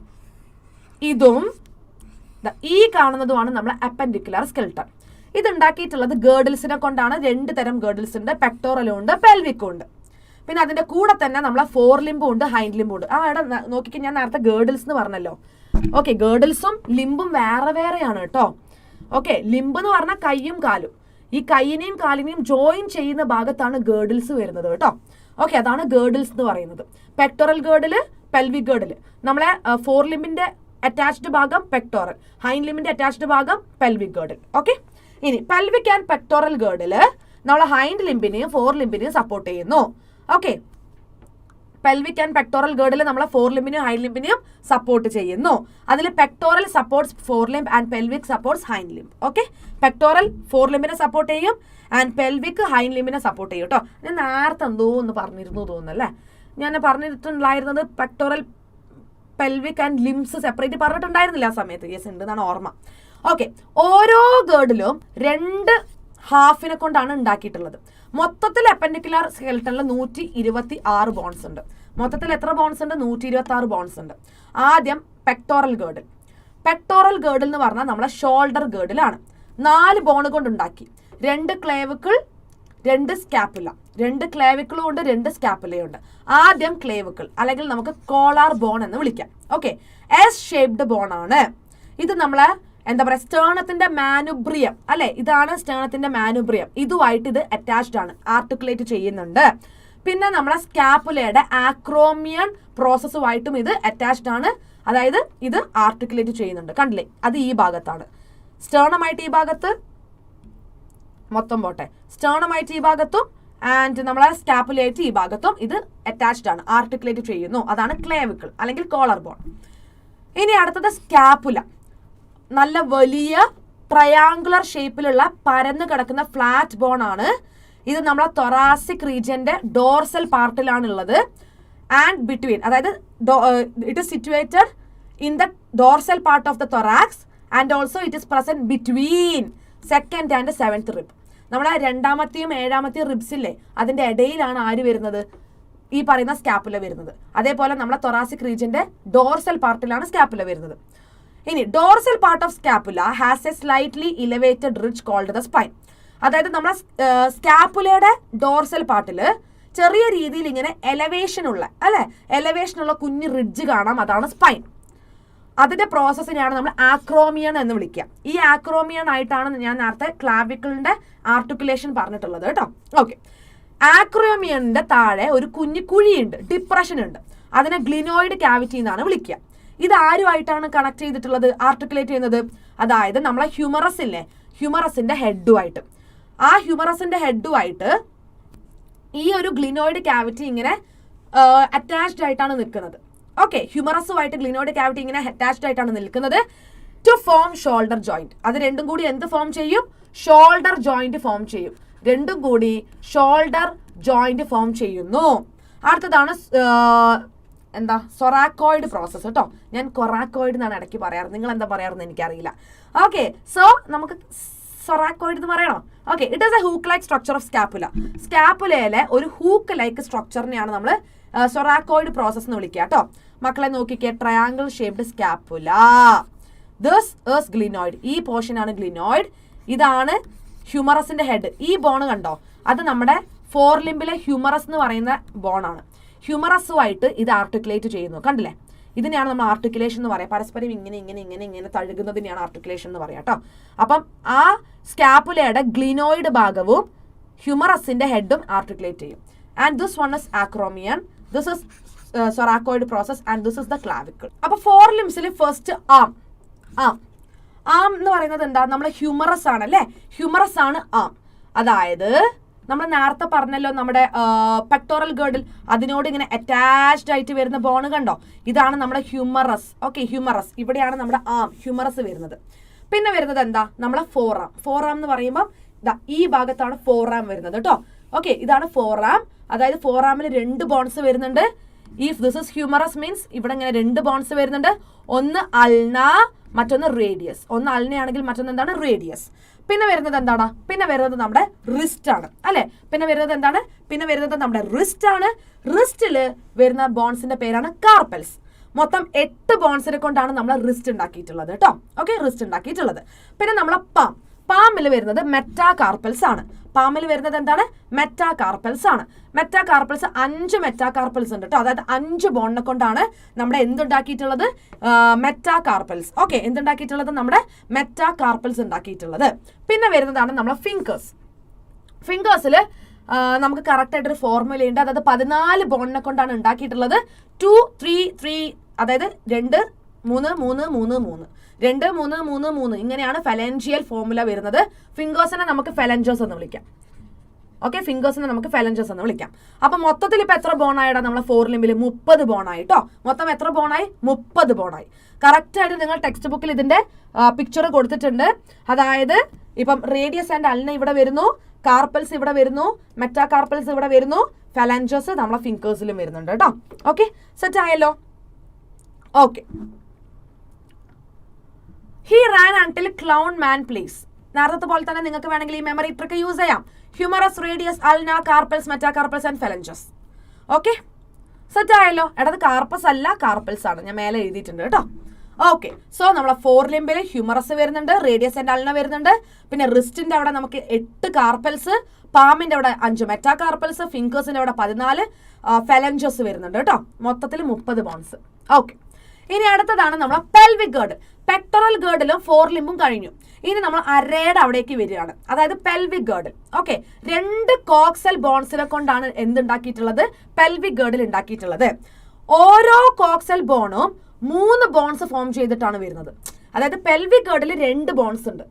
ഇതും ഈ കാണുന്നതുമാണ് നമ്മൾ അപ്പൻഡിക്കുലർ സ്കെലിട്ടൺ. ഇത് ഉണ്ടാക്കിയിട്ടുള്ളത് ഗേർഡിൽസിനെ കൊണ്ടാണ്. 2 തരം ഗേർഡിൽസ് ഉണ്ട്, പെക്ടോറലും ഉണ്ട്, പെൽവിക്കും ഉണ്ട്. പിന്നെ അതിന്റെ കൂടെ തന്നെ നമ്മളെ ഫോർ ലിംബും ഉണ്ട്, ഹൈൻഡ് ലിംബും ഉണ്ട്. ഇവിടെ നോക്കിക്കോ, ഞാൻ നേരത്തെ ഗേർഡിൽസ് എന്ന് പറഞ്ഞല്ലോ. ഓക്കെ, ഗേർഡിൽസും ലിംബും വേറെ വേറെയാണ് കേട്ടോ. ഓക്കെ, ലിംബ് എന്ന് പറഞ്ഞാൽ കൈയും കാലും. ഈ കൈയിനെയും കാലിനെയും ജോയിൻ ചെയ്യുന്ന ഭാഗത്താണ് ഗേർഡിൽസ് വരുന്നത് കേട്ടോ. ഓക്കെ, അതാണ് ഗേർഡിൽസ് എന്ന് പറയുന്നത്. Pectoral girdle, pelvic girdle. നമ്മളെ ഫോർ ലിംബിന്റെ അറ്റാച്ച്ഡ് ഭാഗം പെക്ടോറൽ, ഹൈൻഡ് ലിംബിന്റെ അറ്റാച്ച്ഡ് ഭാഗം പെൽവിക് ഗേർഡിൽ. ഓക്കെ, ഇനി പെൽവിക് ആൻഡ് പെക്ടോറൽ ഗേർഡില് നമ്മൾ ഹൈൻഡ് ലിംബിനെയും ഫോർ ലിംബിനെയും സപ്പോർട്ട് ചെയ്യുന്നു. Okay, pelvic and pectoral girdle നമ്മളെ ഫോർ ലിംബിനെയും ഹൈൻഡ് ലിംബിനെയും സപ്പോർട്ട് ചെയ്യുന്നു. അതിൽ pectoral supports fore limb and pelvic supports hind limb. Okay, pectoral fore ലിംബിനെ സപ്പോർട്ട് ചെയ്യും ആൻഡ് പെൽവിക് ഹൈൻഡ് ലിംബിനെ സപ്പോർട്ട് ചെയ്യും കേട്ടോ. ഞാൻ നേരത്തെ എന്തോ ഒന്ന് പറഞ്ഞിരുന്നു തോന്നുന്നല്ലേ, ഞാൻ പറഞ്ഞിട്ടുണ്ടായിരുന്നത് pectoral pelvic and limbs separate പറഞ്ഞിട്ടുണ്ടായിരുന്നില്ല ആ സമയത്ത്. യെസ്, ഉണ്ടെന്നാണ് ഓർമ്മ. ഓക്കെ, ഓരോ ഗേർഡിലും 2 ഹാഫിനെ കൊണ്ടാണ് ഉണ്ടാക്കിയിട്ടുള്ളത്. മൊത്തത്തിൽ അപ്പൻഡിക്കുലർ സ്കെലിട്ടണിൽ 126 ബോൺസ് ഉണ്ട്. മൊത്തത്തിൽ എത്ര ബോൺസ് ഉണ്ട്? 126 ബോൺസ് ഉണ്ട്. ആദ്യം പെക്ടോറൽ ഗേർഡിൽ. പെക്ടോറൽ ഗേർഡിൽ എന്ന് പറഞ്ഞാൽ നമ്മളെ ഷോൾഡർ ഗേർഡിലാണ്. 4 ബോൺ കൊണ്ട് ഉണ്ടാക്കി. 2 ക്ലേവിക്കിൾ, 2 സ്കാപ്പുല. 2 ക്ലേവിക്കിളും ഉണ്ട്, 2 സ്കാപ്പുലയും ഉണ്ട്. ആദ്യം ക്ലേവിക്കിൾ അല്ലെങ്കിൽ നമുക്ക് കോളാർ ബോൺ എന്ന് വിളിക്കാം. ഓക്കെ, എസ് ഷേപ്ഡ് ബോൺ ആണ് ഇത്. നമ്മളെ എന്താ പറയുക, സ്റ്റേണത്തിന്റെ മാനുബ്രിയം അല്ലെ, ഇതാണ് സ്റ്റേണത്തിന്റെ മാനുബ്രിയം. ഇതുമായിട്ട് ഇത് അറ്റാച്ച്ഡ് ആണ്, ആർട്ടിക്കുലേറ്റ് ചെയ്യുന്നുണ്ട്. പിന്നെ നമ്മളെ സ്കാപ്പുലയുടെ ആക്രോമിയൻ പ്രോസസ്സുമായിട്ടും ഇത് അറ്റാച്ച്ഡ് ആണ്. അതായത് ഇത് ആർട്ടിക്കുലേറ്റ് ചെയ്യുന്നുണ്ട്. കണ്ടില്ലേ, അത് ഈ ഭാഗത്താണ്. സ്റ്റേണമായിട്ട് ഈ ഭാഗത്ത് മൊത്തം പോട്ടെ, സ്റ്റേണമായിട്ട് ഈ ഭാഗത്തും ആൻഡ് നമ്മളെ സ്കാപ്പുലയായിട്ട് ഈ ഭാഗത്തും ഇത് അറ്റാച്ച്ഡ് ആണ്, ആർട്ടിക്കുലേറ്റ് ചെയ്യുന്നു. അതാണ് ക്ലേവിക്കിൾ അല്ലെങ്കിൽ കോളർ ബോൺ. ഇനി അടുത്തത് സ്കാപ്പുല. നല്ല വലിയ ട്രയാങ്കുലർ ഷേപ്പിലുള്ള പരന്ന് കിടക്കുന്ന ഫ്ലാറ്റ് ബോൺ ആണ്. ഇത് നമ്മളെ തൊറാസിക് റീജിയന്റെ ഡോർസൽ പാർട്ടിലാണ് ഉള്ളത്. ആൻഡ് ബിറ്റ്വീൻ, അതായത് it is situated in the dorsal part of the thorax and also it is present between 2nd and 7th rib. നമ്മളെ 2ാമത്തെയും 7ാമത്തെയും റിബ്സ് ഇല്ലേ, അതിന്റെ ഇടയിലാണ് ആര് വരുന്നത്? ഈ പറയുന്ന സ്കാപ്പുല വരുന്നത്. അതേപോലെ നമ്മളെ തൊറാസിക് റീജിയന്റെ ഡോർസൽ പാർട്ടിലാണ് സ്കാപ്പുല വരുന്നത്. ഇനി dorsal part of scapula has a slightly elevated ridge called the spine. അതായത് നമ്മളെ സ്കാപ്പുലയുടെ ഡോർസൽ പാർട്ടില് ചെറിയ രീതിയിൽ ഇങ്ങനെ എലവേഷൻ ഉള്ള കുഞ്ഞു റിഡ്ജ് കാണാം, അതാണ് സ്പൈൻ. അതിന്റെ പ്രോസസ്സിനെയാണ് നമ്മൾ ആക്രോമിയൺ എന്ന് വിളിക്കുക. ഈ ആക്രോമിയൺ ആയിട്ടാണ് ഞാൻ നേരത്തെ ക്ലാവിക്കിളിന്റെ ആർട്ടിക്കുലേഷൻ പറഞ്ഞിട്ടുള്ളത് കേട്ടോ. ഓക്കെ, ആക്രോമിയണിന്റെ താഴെ ഒരു കുഞ്ഞു കുഴിയുണ്ട്, ഡിപ്രഷൻ ഉണ്ട്. അതിനെ ഗ്ലിനോയിഡ് ക്യാവിറ്റി എന്നാണ് വിളിക്കുക. ഇത് ആരുമായിട്ടാണ് കണക്ട് ചെയ്തിട്ടുള്ളത്, ആർട്ടിക്കുലേറ്റ് ചെയ്യുന്നത്? അതായത് നമ്മളെ ഹ്യൂമറസ് ഇല്ലേ, ഹ്യൂമറസിന്റെ ഹെഡുമായിട്ട്. ആ ഹ്യൂമറസിന്റെ ഹെഡുമായിട്ട് ഈ ഒരു ഗ്ലിനോയിഡ് ക്യാവിറ്റി ഇങ്ങനെ അറ്റാച്ച്ഡ് ആയിട്ടാണ് നിൽക്കുന്നത്. ഓക്കെ, ഹ്യൂമറസുമായിട്ട് ഗ്ലിനോയിഡ് ക്യാവിറ്റി ഇങ്ങനെ അറ്റാച്ച്ഡ് ആയിട്ടാണ് നിൽക്കുന്നത് ടു ഫോം ഷോൾഡർ ജോയിന്റ്. അത് രണ്ടും കൂടി എന്ത് ഫോം ചെയ്യും? ഷോൾഡർ ജോയിന്റ് ഫോം ചെയ്യും. രണ്ടും കൂടി ഷോൾഡർ ജോയിന്റ് ഫോം ചെയ്യുന്നു. അടുത്തതാണ് സൊറാക്കോയിഡ് പ്രോസസ് കേട്ടോ. ഞാൻ കൊറാക്കോയിഡ് എന്നാണ് ഇടയ്ക്ക് പറയാറ്, നിങ്ങൾ എന്താ പറയാറെന്ന് എനിക്കറിയില്ല. ഓക്കെ, സോ നമുക്ക് സൊറാക്കോയിഡ് എന്ന് പറയണോ? Okay, it is a hook like structure of scapula. സ്കാപ്പുലയിലെ ഒരു ഹൂക്ക് ലൈക്ക് സ്ട്രക്ചറിനെയാണ് നമ്മൾ സൊറാക്കോയിഡ് പ്രോസസ് എന്ന് വിളിക്കുക കേട്ടോ. മക്കളെ നോക്കിക്കേ, triangle shaped scapula. This is glenoid. ഈ പോർഷൻ ആണ് ഗ്ലിനോയിഡ്. ഇതാണ് ഹ്യൂമറസിന്റെ ഹെഡ്. ഈ ബോൺ കണ്ടോ, അത് നമ്മുടെ ഫോർ ലിംബിലെ ഹ്യൂമറസ് എന്ന് പറയുന്ന ബോണാണ്. ഹ്യൂമറസുമായിട്ട് ഇത് ആർട്ടിക്കുലേറ്റ് ചെയ്യുന്നു. കണ്ടില്ലേ, ഇതിനെയാണ് നമ്മൾ ആർട്ടിക്കുലേഷൻ എന്ന് പറയാം. പരസ്പരം ഇങ്ങനെ ഇങ്ങനെ ഇങ്ങനെ ഇങ്ങനെ തഴുകുന്നതിനെയാണ് ആർട്ടിക്കുലേഷൻ എന്ന് പറയാം കേട്ടോ. അപ്പം ആ സ്കാപ്പുലയുടെ ഗ്ലിനോയിഡ് ഭാഗവും ഹ്യൂമറസിന്റെ ഹെഡും ആർട്ടിക്കുലേറ്റ് ചെയ്യും. and this one is acromion. This is thoracoid process and this is the clavicle. അപ്പോൾ 4 limbsൽ ഫസ്റ്റ് ആം എന്ന് പറയുന്നത് എന്താ, നമ്മൾ ഹ്യൂമറസ് ആണ് അല്ലേ, ഹ്യൂമറസ് ആണ് ആം. അതായത് നമ്മൾ നേരത്തെ പറഞ്ഞല്ലോ നമ്മുടെ പെക്ടോറൽ ഗേർഡിൽ അതിനോട് ഇങ്ങനെ അറ്റാച്ച്ഡ് ആയിട്ട് വരുന്ന ബോൺ കണ്ടോ, ഇതാണ് നമ്മുടെ ഹ്യൂമറസ്. ഓക്കെ, ഹ്യൂമറസ് ഇവിടെയാണ് നമ്മുടെ ആം ഹ്യൂമറസ് വരുന്നത്. പിന്നെ വരുന്നത് എന്താ, നമ്മളെ ഫോറാം എന്ന് പറയുമ്പോൾ ഈ ഭാഗത്താണ് ഫോറാം വരുന്നത് കേട്ടോ. ഓക്കെ, ഇതാണ് ഫോറാം. അതായത് ഫോറാമിൽ 2 ബോൺസ് വരുന്നുണ്ട്. If this is humorous means ഇവിടെ ഇങ്ങനെ 2 ബോൺസ് വരുന്നുണ്ട്. ഒന്ന് അൾന, മറ്റൊന്ന് റേഡിയസ്. ഒന്ന് അൾനയാണെങ്കിൽ മറ്റൊന്ന് എന്താണ്, റേഡിയസ്. പിന്നെ വരുന്നത് എന്താണ്, പിന്നെ വരുന്നത് നമ്മുടെ റിസ്റ്റ് ആണ് അല്ലെ. പിന്നെ വരുന്നത് എന്താണ്, പിന്നെ വരുന്നത് നമ്മുടെ റിസ്റ്റ് ആണ്. റിസ്റ്റിൽ വരുന്ന ബോൺസിന്റെ പേരാണ് കാർപ്പൽസ്. മൊത്തം 8 ബോൺസിനെ കൊണ്ടാണ് നമ്മൾ റിസ്റ്റ് ഉണ്ടാക്കിയിട്ടുള്ളത് കേട്ടോ. ഓക്കെ, റിസ്റ്റ് ഉണ്ടാക്കിയിട്ടുള്ളത്. പിന്നെ നമ്മളെ പാമിൽ വരുന്നത് മെറ്റാകാർപ്പൽസ് ആണ്. പാമിൽ വരുന്നത് എന്താണ്, മെറ്റാകാർപ്പൽസ് ആണ്. മെറ്റാകാർപ്പൽസ് 5 മെറ്റാകാർപ്പൽസ് ഉണ്ട് കേട്ടോ. അതായത് 5 ബോണിനെ കൊണ്ടാണ് നമ്മുടെ എന്തുണ്ടാക്കിയിട്ടുള്ളത്, മെറ്റാകാർപ്പൽസ്. ഓക്കെ, എന്തുണ്ടാക്കിയിട്ടുള്ളത്, നമ്മുടെ മെറ്റാകാർപ്പൽസ് ഉണ്ടാക്കിയിട്ടുള്ളത്. പിന്നെ വരുന്നതാണ് നമ്മളെ ഫിംഗേഴ്സിൽ നമുക്ക് കറക്റ്റ് ആയിട്ടൊരു ഫോർമുല ഉണ്ട്. അതായത് 14 ബോണിനെ കൊണ്ടാണ് ഉണ്ടാക്കിയിട്ടുള്ളത്. 2 3 3, അതായത് 2 3 3 3 3 2 3 3 3 ഇങ്ങനെയാണ് ഫെലൻജിയൽ ഫോർമുല വരുന്നത്. ഫിംഗേഴ്സിനെ നമുക്ക് ഫെലഞ്ചേഴ്സ് എന്ന് വിളിക്കാം. ഓക്കെ, ഫിംഗേഴ്സിനെ നമുക്ക് ഫെലഞ്ചേഴ്സ് എന്ന് വിളിക്കാം. അപ്പൊ മൊത്തത്തിൽ ഇപ്പൊ എത്ര ബോണായിട്ടാ നമ്മളെ 4 ലിംബിൽ 30 ബോണായി കേട്ടോ. മൊത്തം എത്ര ബോണായി, 30 ബോണായി. കറക്റ്റ് ആയിട്ട് നിങ്ങൾ ടെക്സ്റ്റ് ബുക്കിൽ ഇതിന്റെ പിക്ചർ കൊടുത്തിട്ടുണ്ട്. അതായത് ഇപ്പം റേഡിയസ് ആൻഡ് അൾന ഇവിടെ വരുന്നു, കാർപ്പൽസ് ഇവിടെ വരുന്നു, മെറ്റാകാർപ്പൽസ് ഇവിടെ വരുന്നു, ഫെലഞ്ചേഴ്സ് നമ്മളെ ഫിംഗേഴ്സിലും വരുന്നുണ്ട് കേട്ടോ. ഓക്കെ, സെറ്റ് ആയല്ലോ. Okay, he ran until clown man please. നേരത്തെ പോലെ തന്നെ നിങ്ങൾക്ക് വേണമെങ്കിൽ ഈ മെമ്മറി ട്രിക്ക് യൂസ് ചെയ്യാം. Humerus, radius, ulna, carpals, metacarpals and phalanges. Okay, set ആയല്ലോ. എടത് കാർപ്പസ് അല്ല, കാർപ്പൽസ് ആണ്, ഞാൻ മേലെ എഴുതിയിട്ടുണ്ട് കേട്ടോ. ഓക്കെ, സോ നമ്മളെ 4 ലിംബിൽ ഹ്യൂമറസ് വരുന്നുണ്ട്, റേഡിയസ് ആൻഡ് അൾന വരുന്നുണ്ട്. പിന്നെ റിസ്റ്റിന്റെ അവിടെ നമുക്ക് 8 കാർപ്പൽസ്, പാമിന്റെ അവിടെ 5 മെറ്റാകാർപ്പൽസ്, ഫിംഗേഴ്സിന്റെ അവിടെ 14 ഫെലഞ്ചസ് വരുന്നുണ്ട് കേട്ടോ. മൊത്തത്തിൽ 30 ബോൺസ്. ഓക്കെ, ഇനി അടുത്തതാണ് നമ്മളെ പെൽവിക് ഗേർഡ്. പെക്ടറൽ ഗേർഡിലും 4 ലിംബും കഴിഞ്ഞു. ഇനി നമ്മൾ അരയുടെ അവിടേക്ക് വരികയാണ്. അതായത് പെൽവിക് ഗേർഡിൽ. ഓക്കെ, 2 കോക്സൽ ബോൺസിനെ കൊണ്ടാണ് എന്തുണ്ടാക്കിയിട്ടുള്ളത്, പെൽവിക് ഗേർഡിൽ ഉണ്ടാക്കിയിട്ടുള്ളത്. ഓരോ കോക്സൽ ബോണും 3 ബോൺസ് ഫോം ചെയ്തിട്ടാണ് വരുന്നത്. അതായത് പെൽവിക് ഗേർഡിൽ 2 ബോൺസ് ഉണ്ട്,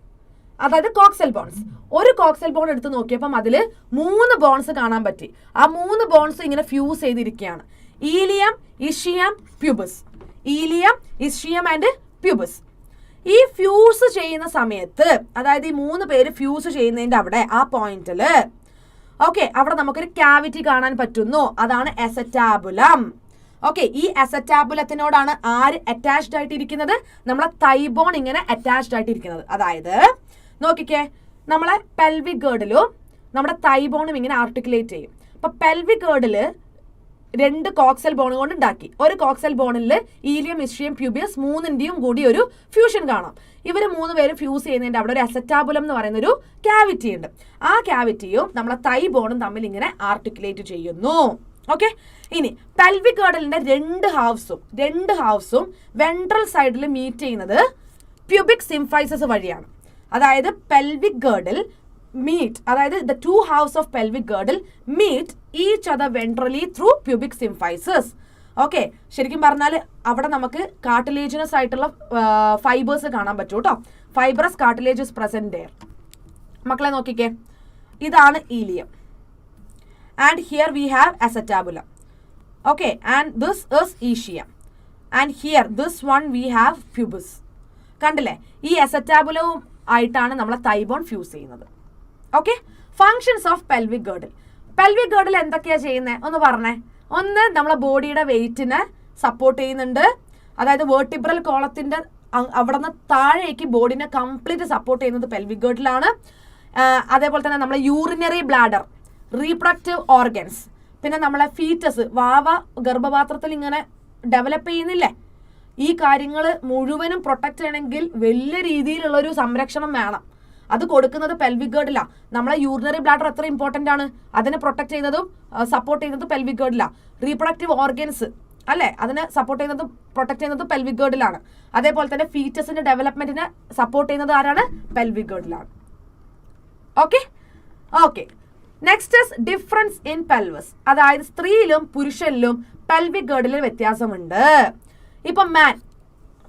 അതായത് കോക്സൽ ബോൺസ്. ഒരു കോക്സൽ ബോൺ എടുത്ത് നോക്കിയപ്പം അതിൽ 3 ബോൺസ് കാണാൻ പറ്റി. ആ 3 ബോൺസ് ഇങ്ങനെ ഫ്യൂസ് ചെയ്തിരിക്കുകയാണ്. ഈലിയം, ഇഷ്യം, പ്യൂബസ്. ഈലിയം, ഇഷ്യം ആൻഡ് പ്യൂബസ്. ഈ ഫ്യൂസ് ചെയ്യുന്ന സമയത്ത്, അതായത് ഈ 3 പേര് ഫ്യൂസ് ചെയ്യുന്നതിന്റെ അവിടെ ആ പോയിന്റിൽ, ഓക്കെ, അവിടെ നമുക്കൊരു ക്യാവിറ്റി കാണാൻ പറ്റുന്നു. അതാണ് അസറ്റാബുലം. ഓക്കെ, ഈ അസറ്റാബുലത്തിനോടാണ് ആര് അറ്റാച്ച്ഡ് ആയിട്ടിരിക്കുന്നത്, നമ്മളെ തൈബോൺ ഇങ്ങനെ അറ്റാച്ച്ഡ് ആയിട്ടിരിക്കുന്നത്. അതായത് നോക്കിക്കേ, നമ്മളെ പെൽവിക് ഗേർഡിലും നമ്മുടെ തൈബോണും ഇങ്ങനെ ആർട്ടിക്കുലേറ്റ് ചെയ്യും. അപ്പൊ പെൽവിക് ഗേർഡില് 2 കോക്സൽ ബോൺ കൊണ്ട് ഉണ്ടാക്കി. ഒരു കോക്സൽ ബോണിൽ ഈലിയം, ഇഷ്യം, പ്യൂബിയസ് 3ന്റെയും കൂടി ഒരു ഫ്യൂഷൻ കാണാം. ഇവർ 3 പേരും ഫ്യൂസ് ചെയ്യുന്നതിന്റെ അവിടെ ഒരു അസറ്റാബുലം എന്ന് പറയുന്ന ഒരു ക്യാവിറ്റി ഉണ്ട്. ആ ക്യാവിറ്റിയും നമ്മളെ തൈബോണും തമ്മിൽ ഇങ്ങനെ ആർട്ടിക്കുലേറ്റ് ചെയ്യുന്നു. ഓക്കെ, ഇനി പെൽവിക് ഗേർഡിലിന്റെ 2 ഹാഫ്സും വെൻട്രൽ സൈഡിൽ മീറ്റ് ചെയ്യുന്നത് പ്യൂബിക് സിംഫൈസസ് വഴിയാണ്. അതായത് പെൽവിക് ഗേർഡിൽ അതായത് the 2 halves of pelvic girdle meet each other ventrally through pubic symphysis. Okay, ശരിക്കും പറഞ്ഞാൽ അവിടെ നമുക്ക് കാർട്ടിലേജിനസ് ആയിട്ടുള്ള ഫൈബേഴ്സ് കാണാൻ പറ്റും കേട്ടോ. Fibrous cartilages present there. മക്കളെ നോക്കിക്കേ, ഇതാണ് ilium and here we have acetabulum. Okay, and this is ischium and here this one we have pubis. കണ്ടില്ലേ, ഈ അസറ്റാബുലവും ആയിട്ടാണ് നമ്മളെ തൈബോൺ ഫ്യൂസ് ചെയ്യുന്നത്. Okay, functions of pelvic girdle. Pelvic girdle എന്തൊക്കെയാ ചെയ്യുന്നത് ഒന്ന് പറഞ്ഞേ. ഒന്ന്, നമ്മളെ ബോഡിയുടെ വെയിറ്റിനെ സപ്പോർട്ട് ചെയ്യുന്നുണ്ട്. അതായത് വേർട്ടിബ്രൽ കോളത്തിന്റെ അവിടെ നിന്ന് താഴേക്ക് ബോഡിനെ കംപ്ലീറ്റ് സപ്പോർട്ട് ചെയ്യുന്നത് പെൽവിക് ഗേർഡിലാണ്. അതേപോലെ തന്നെ നമ്മളെ യൂറിനറി ബ്ലാഡർ, റീപ്രൊഡക്റ്റീവ് ഓർഗൻസ്, പിന്നെ നമ്മളെ ഫീറ്റസ്, വാവ ഗർഭപാത്രത്തിൽ ഇങ്ങനെ ഡെവലപ്പ് ചെയ്യുന്നില്ലേ, ഈ കാര്യങ്ങൾ മുഴുവനും പ്രൊട്ടക്റ്റ് ചെയ്യണമെങ്കിൽ വലിയ രീതിയിലുള്ളൊരു സംരക്ഷണം വേണം. അത് കൊടുക്കുന്നത് പെൽവിക് ഗേർഡിലാണ്. നമ്മളെ യൂറിനറി ബ്ലാഡർ എത്ര ഇമ്പോർട്ടൻ്റ് ആണ്, അതിനെ പ്രൊട്ടക്ട് ചെയ്യുന്നതും സപ്പോർട്ട് ചെയ്യുന്നതും പെൽവിക് ഗേർഡിലാണ്. റീപ്രൊഡക്റ്റീവ് ഓർഗൻസ് അല്ലെ, അതിനെ സപ്പോർട്ട് ചെയ്യുന്നതും പ്രൊട്ടക്ട് ചെയ്യുന്നതും പെൽവിക് ഗേർഡിലാണ്. അതേപോലെ തന്നെ ഫീറ്റസിന്റെ ഡെവലപ്മെന്റിനെ സപ്പോർട്ട് ചെയ്യുന്നത് ആരാണ്, പെൽവിക് ഗേർഡിലാണ്. Okay, next is difference in pelvis. അതായത് സ്ത്രീയിലും പുരുഷനിലും പെൽവിക് ഗേർഡിൽ വ്യത്യാസമുണ്ട്. ഇപ്പൊ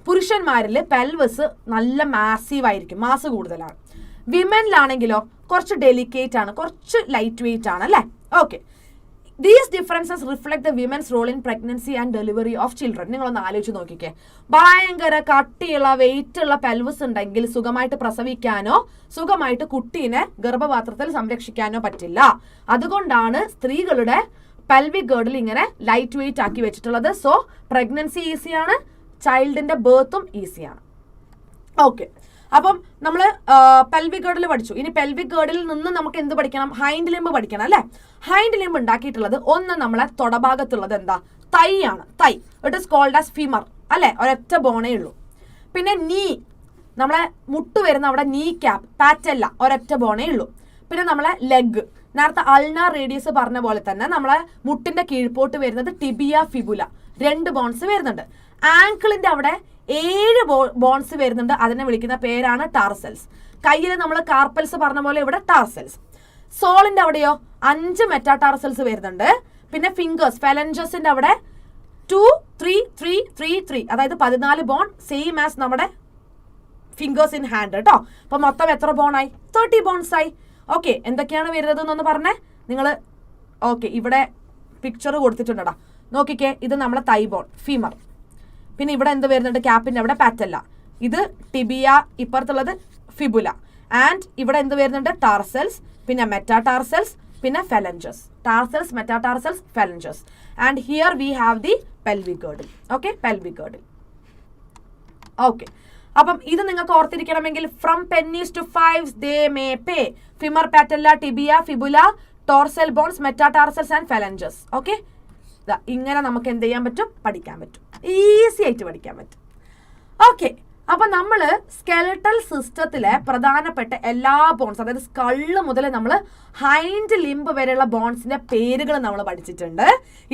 പുരുഷന്മാരിൽ പെൽവസ് നല്ല മാസീവ് ആയിരിക്കും, മാസ് കൂടുതലാണ്. വിമനിലാണെങ്കിലോ കുറച്ച് ഡെലിക്കേറ്റ് ആണ്, കുറച്ച് ലൈറ്റ് വെയിറ്റ് ആണ് അല്ലേ. Okay, these differences reflect the women's role in pregnancy and delivery of children. നിങ്ങളൊന്ന് ആലോചിച്ച് നോക്കിക്കേ, ഭയങ്കര കട്ടിയുള്ള വെയിറ്റ് ഉള്ള പെൽവസ് ഉണ്ടെങ്കിൽ സുഖമായിട്ട് പ്രസവിക്കാനോ സുഖമായിട്ട് കുട്ടീനെ ഗർഭപാത്രത്തിൽ സംരക്ഷിക്കാനോ പറ്റില്ല. അതുകൊണ്ടാണ് സ്ത്രീകളുടെ പെൽവിക് ഗേർഡിൽ ഇങ്ങനെ ലൈറ്റ് വെയിറ്റ് ആക്കി വെച്ചിട്ടുള്ളത്. സോ പ്രഗ്നൻസി ഈസിയാണ്, ചൈൽഡിന്റെ ബേർത്തും ഈസിയാണ്. ഓക്കെ, അപ്പം നമ്മൾ പെൽവിക് ഗേർഡിൽ പഠിച്ചു. ഇനി പെൽവിക് ഗേർഡിൽ നിന്ന് നമുക്ക് എന്ത് പഠിക്കണം? ഹൈൻഡ് ലിംബ് പഠിക്കണം അല്ലെ. ഹൈൻഡ് ലിംബ് ഉണ്ടാക്കിയിട്ടുള്ളത് ഒന്ന് നമ്മളെ തൊടഭാഗത്തുള്ളത് എന്താ? തൈ ആണ്. തൈ, it is called as femur അല്ലെ, ഒരൊറ്റ ബോണേ ഉള്ളൂ. പിന്നെ നീ, നമ്മളെ മുട്ട് വരുന്ന അവിടെ നീ ക്യാപ്, പാറ്റല്ല, ഒരൊറ്റ ബോണേ ഉള്ളൂ. പിന്നെ നമ്മളെ ലെഗ്, നേരത്തെ അൾനാർ റേഡിയസ് പറഞ്ഞ പോലെ തന്നെ നമ്മളെ മുട്ടിന്റെ കീഴ്പോട്ട് വരുന്നത് ടിബിയ ഫിബുല, 2 ബോൺസ് വരുന്നുണ്ട്. ആങ്കിളിന്റെ അവിടെ 7 ബോൺസ് വരുന്നുണ്ട്. അതിനെ വിളിക്കുന്ന പേരാണ് ടാർസൽസ്. കയ്യിൽ നമ്മൾ കാർപ്പൽസ് പറഞ്ഞ പോലെ ഇവിടെ ടാർസൽസ്. സോളിന്റെ അവിടെയോ 5 മെറ്റാടാർസൽസ് വരുന്നുണ്ട്. പിന്നെ ഫിംഗേഴ്സ്, ഫെലഞ്ചസിന്റെ അവിടെ 2, 3, 3, 3, 3, അതായത് 14 ബോൺ, സെയിം ആസ് നമ്മുടെ ഫിംഗേഴ്സ് ഇൻ ഹാൻഡ് കേട്ടോ. അപ്പൊ മൊത്തം എത്ര ബോണായി? 30 ബോൺസ് ആയി. ഓക്കെ, എന്തൊക്കെയാണ് വരുന്നത് എന്നൊന്ന് പറഞ്ഞേ നിങ്ങൾ. ഓക്കെ, ഇവിടെ പിക്ചർ കൊടുത്തിട്ടുണ്ടടാ, നോക്കിക്കേ. ഇത് നമ്മളെ തൈ ബോൺ, ഫീമർ. പിന്നെ ഇവിടെ എന്ത് വരുന്നുണ്ട്? ക്യാപ്പിന്റെ അവിടെ പാറ്റല്ല. ഇത് ടിബിയ, ഇപ്പുറത്തുള്ളത് ഫിബുല. ആൻഡ് ഇവിടെ എന്ത് വരുന്നുണ്ട്? ടാർസൽസ്, പിന്നെ മെറ്റാടാർസൽസ്, പിന്നെ phalanges. Tarsals, metatarsals, phalanges. And here we have the pelvic girdle. Okay, pelvic girdle. Okay, അപ്പം ഇത് നിങ്ങൾക്ക് ഓർത്തിരിക്കണമെങ്കിൽ from pennies to fives they may pay. Femur, patella, tibia, fibula, tarsal bones, metatarsals and phalanges. Okay, ഇങ്ങനെ നമുക്ക് എന്ത് ചെയ്യാൻ പറ്റും? പഠിക്കാൻ പറ്റും, ഈസി ആയിട്ട് പഠിക്കാൻ പറ്റും. ഓക്കെ, അപ്പൊ നമ്മള് സ്കെലറ്റൽ സിസ്റ്റത്തിലെ പ്രധാനപ്പെട്ട എല്ലാ ബോൺസ്, അതായത് സ്കള്ള് മുതൽ നമ്മൾ ഹൈൻഡ് ലിംബ് വരെയുള്ള ബോൺസിന്റെ പേരുകൾ നമ്മൾ പഠിച്ചിട്ടുണ്ട്.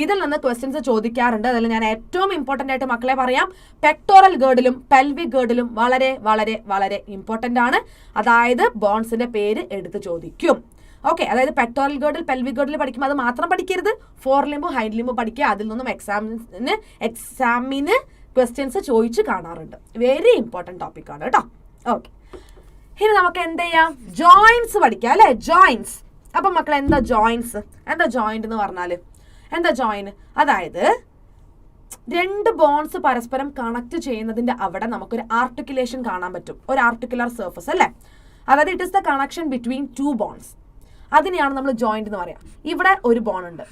ഇതിൽ നിന്ന് ക്വസ്റ്റ്യൻസ് ചോദിക്കാറുണ്ട്. അതിൽ ഞാൻ ഏറ്റവും ഇമ്പോർട്ടന്റ് ആയിട്ട് മക്കളെ പറയാം, പെക്ടോറൽ ഗേർഡിലും പെൽവിക് ഗേർഡിലും വളരെ വളരെ വളരെ ഇമ്പോർട്ടന്റ് ആണ്. അതായത് ബോൺസിന്റെ പേര് എടുത്ത് ചോദിക്കും. ഓക്കെ, അതായത് പെക്ടോറൽ ഗേർഡിൽ പെൽവിക് ഗേർഡിൽ പഠിക്കുമ്പോൾ അത് മാത്രം പഠിക്കരുത്, ഫോർ ലിംബ് ഹൈൻഡ് ലിംബ് പഠിക്കുക. അതിൽ നിന്നും എക്സാമിന് ക്വസ്റ്റ്യൻസ് ചോദിച്ച് കാണാറുണ്ട്. വെരി ഇമ്പോർട്ടൻറ്റ് ടോപ്പിക് ആണ് കേട്ടോ. ഓക്കെ, ഇനി നമുക്ക് എന്ത് ചെയ്യാം? ജോയിൻസ് പഠിക്കാം അല്ലെ. ജോയിൻസ്. അപ്പം മക്കൾ എന്താ ജോയിൻസ്? എന്താ ജോയിന്റ് എന്ന് പറഞ്ഞാൽ എന്താ ജോയിൻ? അതായത് 2 ബോൺസ് പരസ്പരം കണക്ട് ചെയ്യുന്നതിന്റെ അവിടെ നമുക്കൊരു ആർട്ടിക്കുലേഷൻ കാണാൻ പറ്റും, ഒരു ആർട്ടിക്കുലർ സർഫസ് അല്ലേ. അതായത് it is the connection between 2 bones. അതിനെയാണ് നമ്മൾ ജോയിന്റ് എന്ന് പറയാം. ഇവിടെ ഒരു ബോൺ ഉണ്ട്,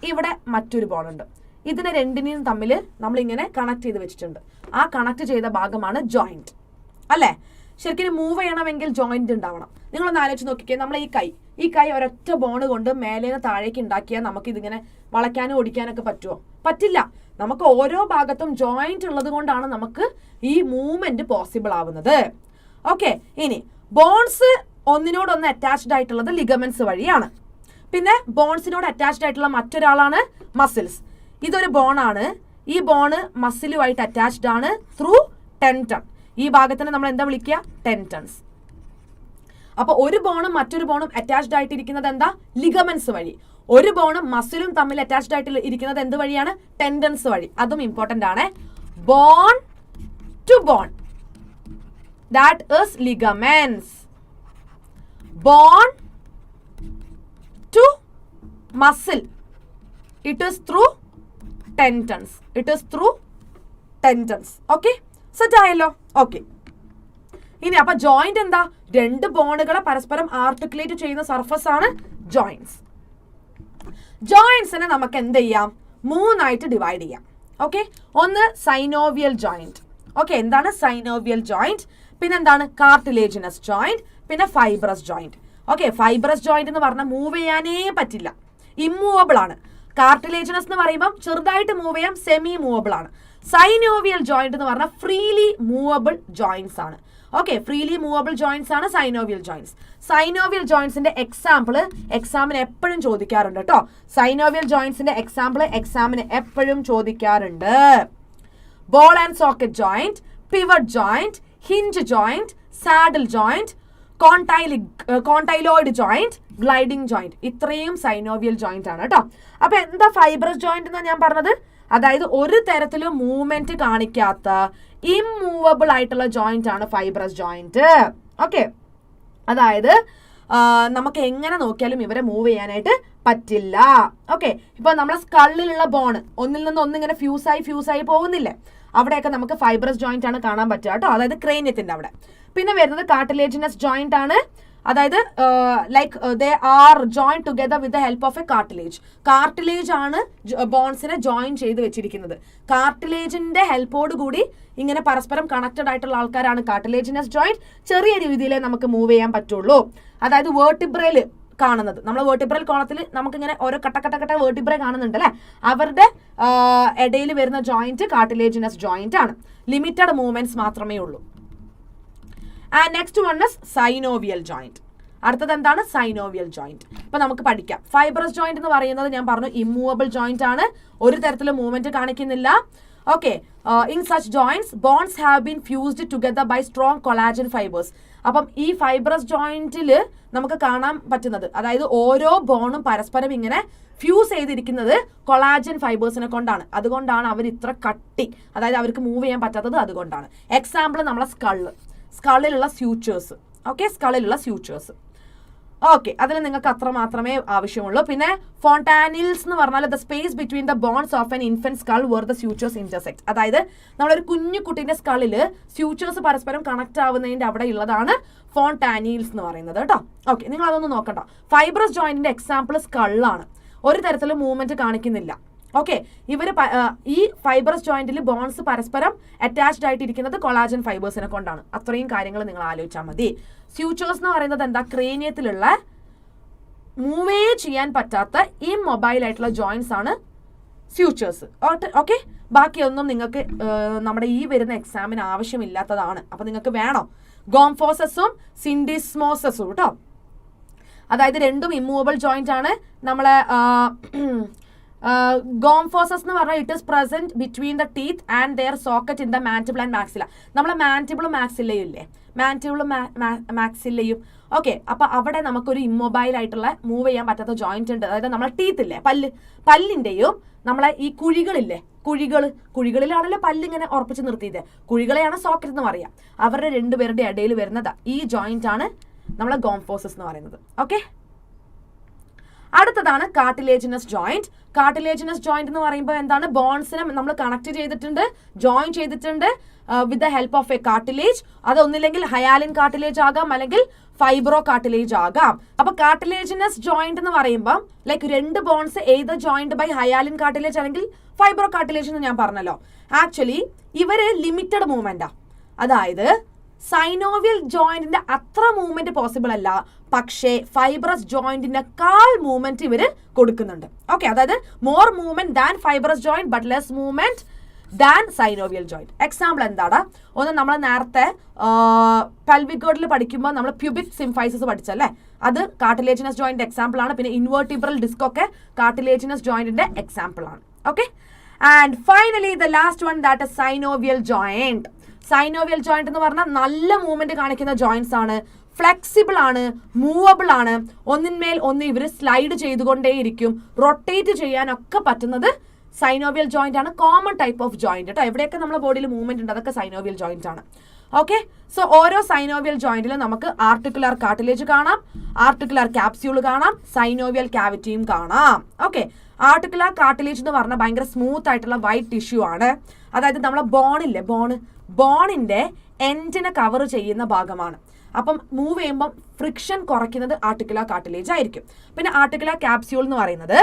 ഇവിടെ മറ്റൊരു ബോൺ ഉണ്ട്. ഇതിനെ രണ്ടിനെയും തമ്മിൽ നമ്മളിങ്ങനെ കണക്ട് ചെയ്ത് വെച്ചിട്ടുണ്ട്. ആ കണക്ട് ചെയ്ത ഭാഗമാണ് ജോയിന്റ് അല്ലേ. ശരിക്കും മൂവ് ചെയ്യണമെങ്കിൽ ജോയിന്റ് ഉണ്ടാവണം. നിങ്ങളൊന്ന് ആലോചിച്ച് നോക്കിക്കേ, നമ്മൾ ഈ കൈ ഒരൊറ്റ ബോൺ കൊണ്ട് മേലേന്ന് താഴേക്ക് ഉണ്ടാക്കിയാൽ നമുക്ക് ഇതിങ്ങനെ വളയ്ക്കാനും ഓടിക്കാനൊക്കെ പറ്റുമോ? പറ്റില്ല. നമുക്ക് ഓരോ ഭാഗത്തും ജോയിന്റ് ഉള്ളത് കൊണ്ടാണ് നമുക്ക് ഈ മൂവ്മെന്റ് പോസിബിൾ ആവുന്നത്. ഓക്കെ, ഇനി ബോൺസ് ഒന്നിനോടൊന്ന് അറ്റാച്ച്ഡ് ആയിട്ടുള്ളത് ലിഗമെന്റ്സ് വഴിയാണ്. പിന്നെ ബോൺസിനോട് അറ്റാച്ച്ഡ് ആയിട്ടുള്ള മറ്റൊരാളാണ് മസിൽസ്. ഇതൊരു ബോണാണ്. ഈ ബോണ് മസിലുമായിട്ട് അറ്റാച്ച്ഡ് ആണ് ത്രൂ ടെൻഡൺ. ഈ ഭാഗത്തിന് നമ്മൾ എന്താ വിളിക്കുക? ടെൻഡൺസ്. അപ്പൊ ഒരു ബോണും മറ്റൊരു ബോണും അറ്റാച്ച്ഡ് ആയിട്ടിരിക്കുന്നത് എന്താ? ലിഗമെന്റ്സ് വഴി. ഒരു ബോണും മസിലും തമ്മിൽ അറ്റാച്ച്ഡ് ആയിട്ട് ഇരിക്കുന്നത് എന്ത് വഴിയാണ്? ടെൻഡൻസ് വഴി. അതും ഇമ്പോർട്ടന്റ് ആണ്. Bone to bone, that is ligaments. Bone to muscle, it is through tendons. It is through tendons. Okay, set ആയല്ലോ. ഓക്കെ, ഇനി അപ്പൊ ജോയിന്റ് എന്താ? 2 ബോണുകളെ പരസ്പരം ആർട്ടിക്കുലേറ്റ് ചെയ്യുന്ന സർഫസ് ആണ് ജോയിന്റ്സ്. ജോയിന്റ്സിനെ നമുക്ക് എന്ത് ചെയ്യാം? 3 ആയിട്ട് ഡിവൈഡ് ചെയ്യാം. ഓക്കെ, ഒന്ന് സൈനോവിയൽ ജോയിന്റ്. ഓക്കെ, എന്താണ് സൈനോവിയൽ ജോയിന്റ്? പിന്നെ എന്താണ്? കാർട്ടിലേജിനസ് ജോയിന്റ്, പിന്നെ fibrous joint. Okay, fibrous joint എന്ന് പറഞ്ഞാൽ മൂവ് ചെയ്യാനേ പറ്റില്ല, ഇമ്മൂവബിൾ ആണ്. കാർട്ടിലേജിനസ് എന്ന് പറയുമ്പോൾ ചെറുതായിട്ട് മൂവ് ചെയ്യാം, സെമി മൂവബിൾ ആണ്. സൈനോവിയൽ ജോയിന്റ് എന്ന് പറഞ്ഞാൽ ഫ്രീലി മൂവബിൾ ജോയിന്റ്സ് ആണ്. ഓക്കെ, ഫ്രീലി മൂവബിൾ ജോയിന്റ്സ് ആണ് സൈനോവിയൽ ജോയിന്റ്സ്. സൈനോവിയൽ ജോയിന്റ്സിന്റെ എക്സാമ്പിൾ എക്സാമിന് എപ്പോഴും ചോദിക്കാറുണ്ട് കേട്ടോ. സൈനോവിയൽ ജോയിന്റ്സിന്റെ എക്സാമ്പിൾ എക്സാമിന് എപ്പോഴും ചോദിക്കാറുണ്ട്. Ball and socket joint, pivot joint, hinge joint, saddle joint, condyloid joint, gliding joint, ഇത്രയും സൈനോവിയൽ ജോയിന്റ് ആണ് കേട്ടോ. അപ്പൊ എന്താ ഫൈബ്രസ് ജോയിന്റ് എന്നാ ഞാൻ പറഞ്ഞത്? അതായത് ഒരു തരത്തിലും മൂവ്മെന്റ് കാണിക്കാത്ത ഇമ്മൂവബിൾ ആയിട്ടുള്ള ജോയിന്റ് ആണ് ഫൈബ്രസ് ജോയിന്റ്. ഓക്കെ, അതായത് നമുക്ക് എങ്ങനെ നോക്കിയാലും ഇവരെ മൂവ് ചെയ്യാനായിട്ട് പറ്റില്ല. ഓക്കെ, ഇപ്പൊ നമ്മളെ സ്കള്ളിലുള്ള ബോൺ ഒന്നിൽ നിന്ന് ഒന്നിങ്ങനെ ഫ്യൂസായി പോകുന്നില്ലേ, അവിടെയൊക്കെ നമുക്ക് ഫൈബ്രസ് ജോയിന്റ് ആണ് കാണാൻ പറ്റുക കേട്ടോ, അതായത് ക്രേനിയത്തിന്റെ അവിടെ. പിന്നെ വരുന്നത് കാർട്ടിലേജിനസ് ജോയിന്റ് ആണ്, അതായത് like they are join together with the help of a cartilage. Cartilage ആണ് ബോൺസിനെ ജോയിൻ ചെയ്ത് വെച്ചിരിക്കുന്നത്. കാർട്ടിലേജിന്റെ ഹെൽപ്പോട് കൂടി ഇങ്ങനെ പരസ്പരം കണക്റ്റഡ് ആയിട്ടുള്ള ആൾക്കാരാണ് കാർട്ടിലേജിനസ് ജോയിന്റ്. ചെറിയ രീതിയിലേ നമുക്ക് മൂവ് ചെയ്യാൻ പറ്റുള്ളൂ. അതായത് വേർട്ടിബ്രയിൽ കാണുന്നത്, നമ്മൾ വേർട്ടിബ്രൽ കോളത്തിൽ നമുക്കിങ്ങനെ ഓരോ കട്ട വേർട്ടിബ്ര കാണുന്നുണ്ട് അല്ലെ, അവരുടെ ഇടയിൽ വരുന്ന ജോയിന്റ് കാർട്ടിലേജിനസ് ജോയിന്റ് ആണ്. ലിമിറ്റഡ് മൂവ്മെന്റ്സ് മാത്രമേ ഉള്ളൂ. And next one is synovial joint. അടുത്തത് എന്താണ്? Synovial joint. ഇപ്പൊ നമുക്ക് പഠിക്കാം. ഫൈബ്രസ് ജോയിന്റ് എന്ന് പറയുന്നത് ഞാൻ പറഞ്ഞു ഇമ്മൂവബിൾ ജോയിന്റ് ആണ്, ഒരു തരത്തിലും മൂവ്മെന്റ് കാണിക്കുന്നില്ല. Okay, in such joints bones have been fused together by strong collagen fibres. അപ്പം ഈ ഫൈബ്രസ് ജോയിന്റിൽ നമുക്ക് കാണാൻ പറ്റുന്നത്, അതായത് ഓരോ ബോണും പരസ്പരം ഇങ്ങനെ ഫ്യൂസ് ചെയ്തിരിക്കുന്നത് കൊളാജൻ ഫൈബേഴ്സിനെ കൊണ്ടാണ്. അതുകൊണ്ടാണ് അവർ ഇത്ര കട്ടി, അതായത് അവർക്ക് മൂവ് ചെയ്യാൻ പറ്റാത്തത് അതുകൊണ്ടാണ്. എക്സാമ്പിൾ നമ്മളെ സ്കള്ളിലുള്ള സ്യൂച്ചേഴ്സ്. ഓക്കെ, സ്കള്ളിലുള്ള സ്യൂച്ചേഴ്സ്. ഓക്കെ, അതിൽ നിങ്ങൾക്ക് അത്ര മാത്രമേ ആവശ്യമുള്ളൂ. പിന്നെ ഫോണ്ടാനിൽസ് എന്ന് പറഞ്ഞാൽ the space between the bones of an infant skull where the sutures intersect. അതായത് നമ്മളൊരു കുഞ്ഞു കുട്ടീന്റെ സ്കളിൽ സ്യൂച്ചേഴ്സ് പരസ്പരം കണക്ട് ആവുന്നതിന്റെ അവിടെ ഉള്ളതാണ് ഫോണ്ടാനിൽസ് എന്ന് പറയുന്നത് കേട്ടോ. ഓക്കെ, നിങ്ങൾ അതൊന്നും നോക്കണ്ട. ഫൈബ്രസ് ജോയിന്റിന്റെ എക്സാമ്പിൾ സ്കളാണ്, ഒരു തരത്തിലും മൂവ്മെന്റ് കാണിക്കുന്നില്ല. ഓക്കെ, ഈ ഫൈബ്രസ് ജോയിന്റിൽ ബോൺസ് പരസ്പരം അറ്റാച്ച്ഡ് ആയിട്ടിരിക്കുന്നത് കൊളാജൻ ഫൈബേഴ്സിനെ കൊണ്ടാണ്. അത്രയും കാര്യങ്ങൾ നിങ്ങൾ ആലോചിച്ചാൽ മതി. സ്യൂച്ചേഴ്സ് എന്ന് പറയുന്നത് എന്താ? ക്രേനിയത്തിലുള്ള മൂവേ ചെയ്യാൻ പറ്റാത്ത ഇമ്മൊബൈൽ ആയിട്ടുള്ള ജോയിന്റ്സ് ആണ് സ്യൂച്ചേഴ്സ്. ഓക്കെ, ബാക്കിയൊന്നും നിങ്ങൾക്ക് നമ്മുടെ ഈ വരുന്ന എക്സാമിന് ആവശ്യമില്ലാത്തതാണ്. അപ്പൊ നിങ്ങൾക്ക് വേണോ? ഗോംഫോസസും സിൻഡിസ്മോസസും കേട്ടോ. അതായത് രണ്ടും ഇമ്മൂവബിൾ ജോയിന്റ് ആണ്. നമ്മളെ ഗോംഫോസസ് എന്ന് പറഞ്ഞാൽ it is present between the teeth and their socket in the mandible and maxilla. നമ്മളെ മാൻറ്റിബിളും മാക്സില്ലയും ഇല്ലേ, മാൻറ്റിബിളും മാക്സില്ലയും. ഓക്കെ, അപ്പൊ അവിടെ നമുക്കൊരു ഇമ്മൊബൈൽ ആയിട്ടുള്ള മൂവ് ചെയ്യാൻ പറ്റാത്ത ജോയിന്റ് ഉണ്ട്. അതായത് നമ്മളെ ടീത്ത് ഇല്ലേ, പല്ലിന്റെയും നമ്മളെ ഈ കുഴികളിലാണല്ലോ പല്ലിങ്ങനെ ഉറപ്പിച്ച് നിർത്തിയത്, കുഴികളെയാണ് സോക്കറ്റ് എന്ന് പറയാം. അവരുടെ രണ്ടുപേരുടെ ഇടയിൽ വരുന്നത് ഈ ജോയിന്റ് ആണ് നമ്മളെ ഗോംഫോസസ് എന്ന് പറയുന്നത്. ഓക്കെ, അടുത്തതാണ് കാർട്ടിലേജിനസ് ജോയിന്റ്. കാർട്ടിലേജിനസ് ജോയിന്റ് എന്ന് പറയുമ്പോൾ എന്താണ്? ബോൺസിനെ നമ്മൾ കണക്ട് ചെയ്തിട്ടുണ്ട്, ജോയിൻ ചെയ്തിട്ടുണ്ട് with the help of a cartilage. അതൊന്നില്ലെങ്കിൽ ഹയാലിൻ കാർട്ടിലേജ് ആകാം, അല്ലെങ്കിൽ ഫൈബ്രോ കാർട്ടിലേജ് ആകാം. അപ്പൊ കാർട്ടിലേജിനസ് ജോയിന്റ് എന്ന് പറയുമ്പോൾ ലൈക്ക് രണ്ട് ബോൺസ് ഏത് ജോയിന്റ് ബൈ ഹയാലിൻ കാർട്ടിലേജ് അല്ലെങ്കിൽ ഫൈബ്രോ കാർട്ടിലേജ് എന്ന് ഞാൻ പറഞ്ഞല്ലോ. ആക്ച്വലി ഇവര് ലിമിറ്റഡ് മൂവ്മെന്റാ, അതായത് സൈനോവിയൽ ജോയിന്റിന്റെ അത്ര മൂവ്മെന്റ് പോസിബിൾ അല്ല, പക്ഷേ ഫൈബ്രസ് ജോയിന്റിനെക്കാൾ മൂവ്മെന്റ് ഇവര് കൊടുക്കുന്നുണ്ട്. ഓക്കെ, അതായത് more movement than fibrous joint but less movement than synovial joint. Example എന്താണ്? ഒന്ന് നമ്മൾ നേരത്തെ പെൽവിക് ഗോർഡിൽ പഠിക്കുമ്പോൾ നമ്മൾ പ്യൂബിക് സിംഫൈസിസ് പഠിച്ചല്ലേ, അത് കാർട്ടിലേജിനസ് ജോയിന്റ് എക്സാമ്പിൾ ആണ്. പിന്നെ ഇൻവേർട്ടിബ്രൽ ഡിസ്ക് ഒക്കെ കാർട്ടിലേജിനസ് ജോയിന്റിന്റെ എക്സാമ്പിൾ ആണ്. Okay, and finally the last one that is synovial joint. Synovial joint എന്ന് പറഞ്ഞാൽ നല്ല മൂവ്മെന്റ് കാണിക്കുന്ന ജോയിന്റ്സ് ആണ്, ഫ്ലെക്സിബിൾ ആണ്, മൂവബിൾ ആണ്, ഒന്നിന്മേൽ ഒന്ന് ഇവർ സ്ലൈഡ് ചെയ്തുകൊണ്ടേയിരിക്കും, റൊട്ടേറ്റ് ചെയ്യാനൊക്കെ പറ്റുന്നത് സൈനോവിയൽ ജോയിന്റ് ആണ്. കോമൺ ടൈപ്പ് ഓഫ് ജോയിന്റ് കേട്ടോ. എവിടെയൊക്കെ നമ്മുടെ ബോഡിയിൽ മൂവ്മെന്റ് ഉണ്ട് അതൊക്കെ സൈനോവിയൽ ജോയിന്റ് ആണ്. ഓക്കെ, സോ ഓരോ സൈനോവിയൽ ജോയിന്റിലും നമുക്ക് ആർട്ടിക്കുലർ കാർട്ടിലേജ് കാണാം, ആർട്ടിക്കുലർ ക്യാപ്സ്യൂൾ കാണാം, സൈനോവിയൽ ക്യാവിറ്റിയും കാണാം. ഓക്കെ, ആർട്ടിക്കുലർ കാർട്ടിലേജ് എന്ന് പറഞ്ഞാൽ ഭയങ്കര സ്മൂത്ത് ആയിട്ടുള്ള വൈറ്റ് ടിഷ്യൂ ആണ്. അതായത് നമ്മളെ ബോണില്ലേ, ബോണിന്റെ എൻഡിനെ കവർ ചെയ്യുന്ന ഭാഗമാണ്. അപ്പം മൂവ് ചെയ്യുമ്പോൾ ഫ്രിക്ഷൻ കുറയ്ക്കുന്നത് ആർട്ടിക്കുലർ കാർട്ടിലേജ് ആയിരിക്കും. പിന്നെ ആർട്ടിക്കുലർ ക്യാപ്സ്യൂൾ എന്ന് പറയുന്നത്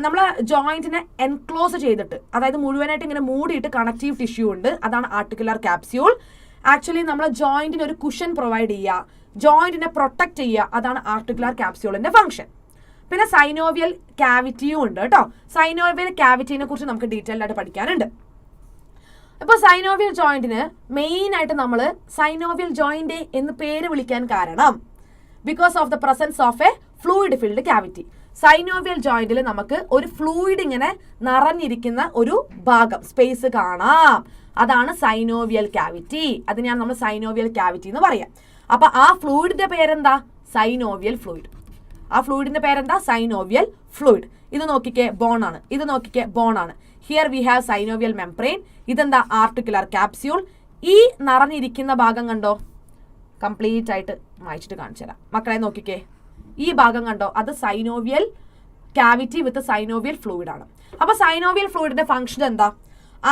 നമ്മളെ ജോയിന്റിനെ എൻക്ലോസ് ചെയ്തിട്ട്, അതായത് മുഴുവനായിട്ട് ഇങ്ങനെ മൂടിയിട്ട് കണക്റ്റീവ് ടിഷ്യൂ ഉണ്ട്, അതാണ് ആർട്ടിക്കുലർ ക്യാപ്സ്യൂൾ. ആക്ച്വലി നമ്മളെ ജോയിന്റിന് ഒരു കുഷൻ പ്രൊവൈഡ് ചെയ്യുക, ജോയിന്റിനെ പ്രൊട്ടക്ട് ചെയ്യുക, അതാണ് ആർട്ടിക്കുലർ ക്യാപ്സ്യൂളിന്റെ ഫംഗ്ഷൻ. പിന്നെ സൈനോവിയൽ ക്യാവിറ്റിയും ഉണ്ട് കേട്ടോ. സൈനോവിയൽ ക്യാവിറ്റിനെ കുറിച്ച് നമുക്ക് ഡീറ്റെയിൽ ആയിട്ട് പഠിക്കാനുണ്ട്. ഇപ്പോൾ സൈനോവിയൽ ജോയിന്റിന് മെയിൻ ആയിട്ട് നമ്മൾ സൈനോവിയൽ ജോയിന്റ് എന്ന് പേര് വിളിക്കാൻ കാരണം because of the presence of a fluid filled cavity. Synovial ജോയിന്റിൽ നമുക്ക് ഒരു ഫ്ലൂയിഡ് ഇങ്ങനെ നിറഞ്ഞിരിക്കുന്ന ഒരു ഭാഗം സ്പേസ് കാണാം, അതാണ് സൈനോവിയൽ ക്യാവിറ്റി. അതിനെയാണ് നമ്മൾ സൈനോവിയൽ ക്യാവിറ്റി എന്ന് പറയാം. അപ്പൊ ആ ഫ്ലൂയിഡിന്റെ പേരെന്താ? Synovial fluid. ആ ഫ്ലൂയിഡിന്റെ പേരെന്താ? Synovial fluid. ഇത് നോക്കിക്കേ ബോൺ ആണ്, ഇത് നോക്കിക്കേ ബോൺ ആണ്. Here we have synovial membrane. ഇതെന്താ? Articular capsule. ഈ നിറഞ്ഞിരിക്കുന്ന ഭാഗം കണ്ടോ? കംപ്ലീറ്റ് ആയിട്ട് വായിച്ചിട്ട് കാണിച്ചു തരാം മക്കളെ. നോക്കിക്കേ, ഈ ഭാഗം കണ്ടോ? അത് സൈനോവിയൽ ക്യാവിറ്റി വിത്ത് സൈനോവിയൽ ഫ്ലൂയിഡ് ആണ്. അപ്പൊ സൈനോവിയൽ ഫ്ലൂയിഡിന്റെ ഫംഗ്ഷൻ എന്താ?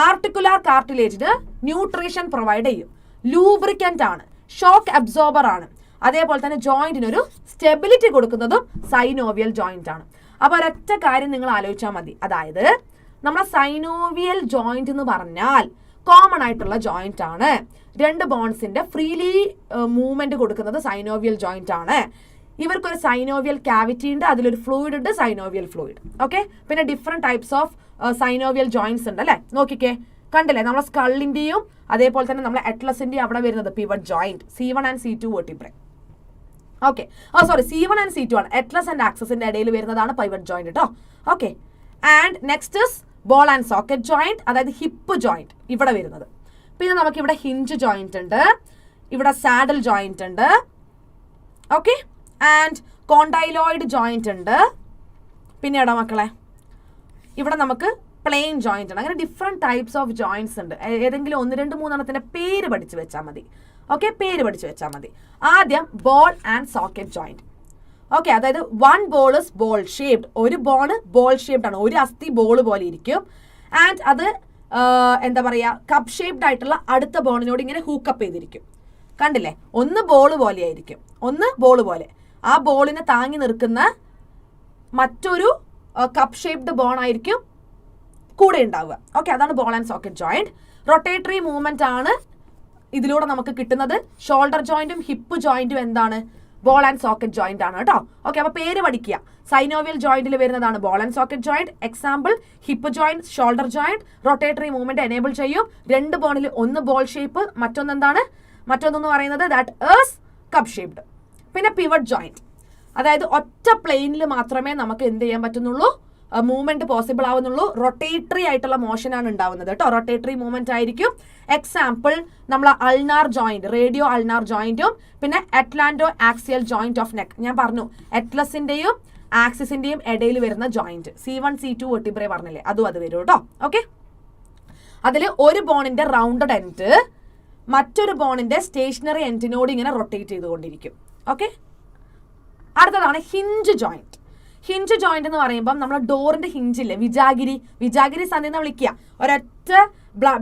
ആർട്ടിക്കുലർ കാർട്ടിലേജിന് ന്യൂട്രീഷൻ പ്രൊവൈഡ് ചെയ്യും, ലൂബ്രിക്കന്റ് ആണ്, ഷോക്ക് അബ്സോർബർ ആണ്, അതേപോലെ തന്നെ ജോയിന്റിന് ഒരു സ്റ്റെബിലിറ്റി കൊടുക്കുന്നതും സൈനോവിയൽ ജോയിന്റ് ആണ്. അപ്പൊ ഒരൊറ്റ കാര്യം നിങ്ങൾ ആലോചിച്ചാൽ മതി. അതായത് നമ്മുടെ സൈനോവിയൽ ജോയിന്റ് എന്ന് പറഞ്ഞാൽ കോമൺ ആയിട്ടുള്ള ജോയിന്റ് ആണ്. രണ്ട് ബോൺസിന്റെ ഫ്രീലി മൂവ്മെന്റ് കൊടുക്കുന്നത് സൈനോവിയൽ ജോയിന്റ് ആണ്. ഇവർക്കൊരു സൈനോവിയൽ ക്യാവിറ്റി ഉണ്ട്, അതിലൊരു ഫ്ലൂയിഡ് ഉണ്ട്, സൈനോവിയൽ ഫ്ലൂയിഡ്. ഓക്കെ, പിന്നെ different types of synovial joints ഉണ്ട് അല്ലെ. നോക്കിക്കേ, കണ്ടില്ലേ? നമ്മുടെ സ്കള്ളിന്റെയും അതേപോലെ തന്നെ നമ്മുടെ അറ്റ്ലസിന്റെയും അവിടെ വരുന്നത് pivot joint, C1 and C2 vertebrae. Okay, sorry, C1 and C2 ആണ്. അറ്റ്ലസ് ആൻഡ് ആക്സസിന്റെ ഇടയിൽ വരുന്നതാണ് പൈവറ്റ് ജോയിന്റ് കേട്ടോ. Okay, and next is ball and socket joint, അതായത് ഹിപ്പ് ജോയിന്റ് ഇവിടെ വരുന്നത്. പിന്നെ നമുക്ക് ഇവിടെ ഹിഞ്ച് ജോയിന്റ് ഉണ്ട്, ഇവിടെ സാഡൽ ജോയിന്റ് ഉണ്ട്. ഓക്കെ, ആൻഡ് കോണ്ടൈലോയിഡ് ജോയിന്റ് ഉണ്ട്. പിന്നെ എടാ മക്കളെ, ഇവിടെ നമുക്ക് പ്ലെയിൻ ജോയിന്റ് ഉണ്ട്. അങ്ങനെ ഡിഫറെന്റ് ടൈപ്സ് ഓഫ് ജോയിന്റ്സ് ഉണ്ട്. ഏതെങ്കിലും 1, 2, 3 എണ്ണത്തിന്റെ പേര് പഠിച്ചു വെച്ചാൽ മതി. ഓക്കെ, പേര് പഠിച്ചു വെച്ചാൽ മതി. ആദ്യം ball and socket joint. Okay, അതായത് one ball is ball shaped. ഒരു ബോൺ ബോൾ ഷേപ്ഡ് ആണ്, ഒരു അസ്ഥി ബോൾ പോലെ ഇരിക്കും. ആൻഡ് അത് എന്താ പറയാ, കപ്പ് ഷേപ്ഡ് ആയിട്ടുള്ള അടുത്ത ബോണിനോട് ഇങ്ങനെ ഹൂക്കപ്പ് ചെയ്തിരിക്കും. കണ്ടില്ലേ? ഒന്ന് ബോൾ പോലെ ആയിരിക്കും, ഒന്ന് ബോൾ പോലെ. ആ ബോളിനെ താങ്ങി നിൽക്കുന്ന മറ്റൊരു കപ്പ് ഷേപ്ഡ് ബോൺ ആയിരിക്കും കൂടെ ഉണ്ടാവുക. ഓക്കെ, അതാണ് ball and socket joint. Rotatory movement ആണ് ഇതിലൂടെ നമുക്ക് കിട്ടുന്നത്. ഷോൾഡർ ജോയിന്റും ഹിപ്പ് ജോയിന്റും എന്താണ്? ബോൾ ആൻഡ് സോക്കറ്റ് ജോയിന്റ് ആണ് കേട്ടോ. ഓക്കെ, അപ്പൊ പേര് പഠിക്കുക. സൈനോവിയൽ ജോയിന്റിൽ വരുന്നതാണ് ball and socket joint. Example hip joint, shoulder joint. Rotatory movement enable ചെയ്യും. രണ്ട് ബോണിൽ ഒന്ന് ബോൾ ഷേപ്പ്, മറ്റൊന്ന് എന്താണ്? മറ്റൊന്നെന്ന് പറയുന്നത് ദാറ്റ് ഈസ് കപ്പ് ഷേപ്ഡ്. പിന്നെ പിവറ്റ് ജോയിന്റ്, അതായത് ഒറ്റ പ്ലെയിനിൽ മാത്രമേ നമുക്ക് എന്ത് ചെയ്യാൻ പറ്റുന്നുള്ളൂ, മൂവ്മെന്റ് പോസിബിൾ ആവുന്നുള്ളൂ. റൊട്ടേറ്ററി ആയിട്ടുള്ള മോഷൻ ആണ് ഉണ്ടാവുന്നത് കേട്ടോ. റൊട്ടേറ്ററി മൂവ്മെന്റ് ആയിരിക്കും. എക്സാമ്പിൾ നമ്മൾ അൾനാർ ജോയിന്റ്, റേഡിയോ അൾനാർ ജോയിന്റും പിന്നെ atlanto axial joint of neck. ഞാൻ പറഞ്ഞു അറ്റ്ലസിന്റെയും ആക്സിസിന്റെയും ഇടയിൽ വരുന്ന ജോയിന്റ്. C1 C2 വെർട്ടിബ്രേ പറഞ്ഞില്ലേ, അതും അത് വരും കേട്ടോ. ഓക്കെ, അതിൽ ഒരു ബോണിന്റെ റൗണ്ടഡ് എൻഡ് മറ്റൊരു ബോണിന്റെ സ്റ്റേഷനറി എൻഡിനോട് ഇങ്ങനെ റൊട്ടേറ്റ് ചെയ്തുകൊണ്ടിരിക്കും. ഓക്കെ, അടുത്തതാണ് ഹിഞ്ച് ജോയിന്റ്. ഹിഞ്ച് ജോയിന്റ് എന്ന് പറയുമ്പോൾ നമ്മൾ ഡോറിന്റെ ഹിഞ്ചില്ലേ, വിജാഗിരി സന്ധി എന്ന് വിളിക്കുക. ഒരൊറ്റ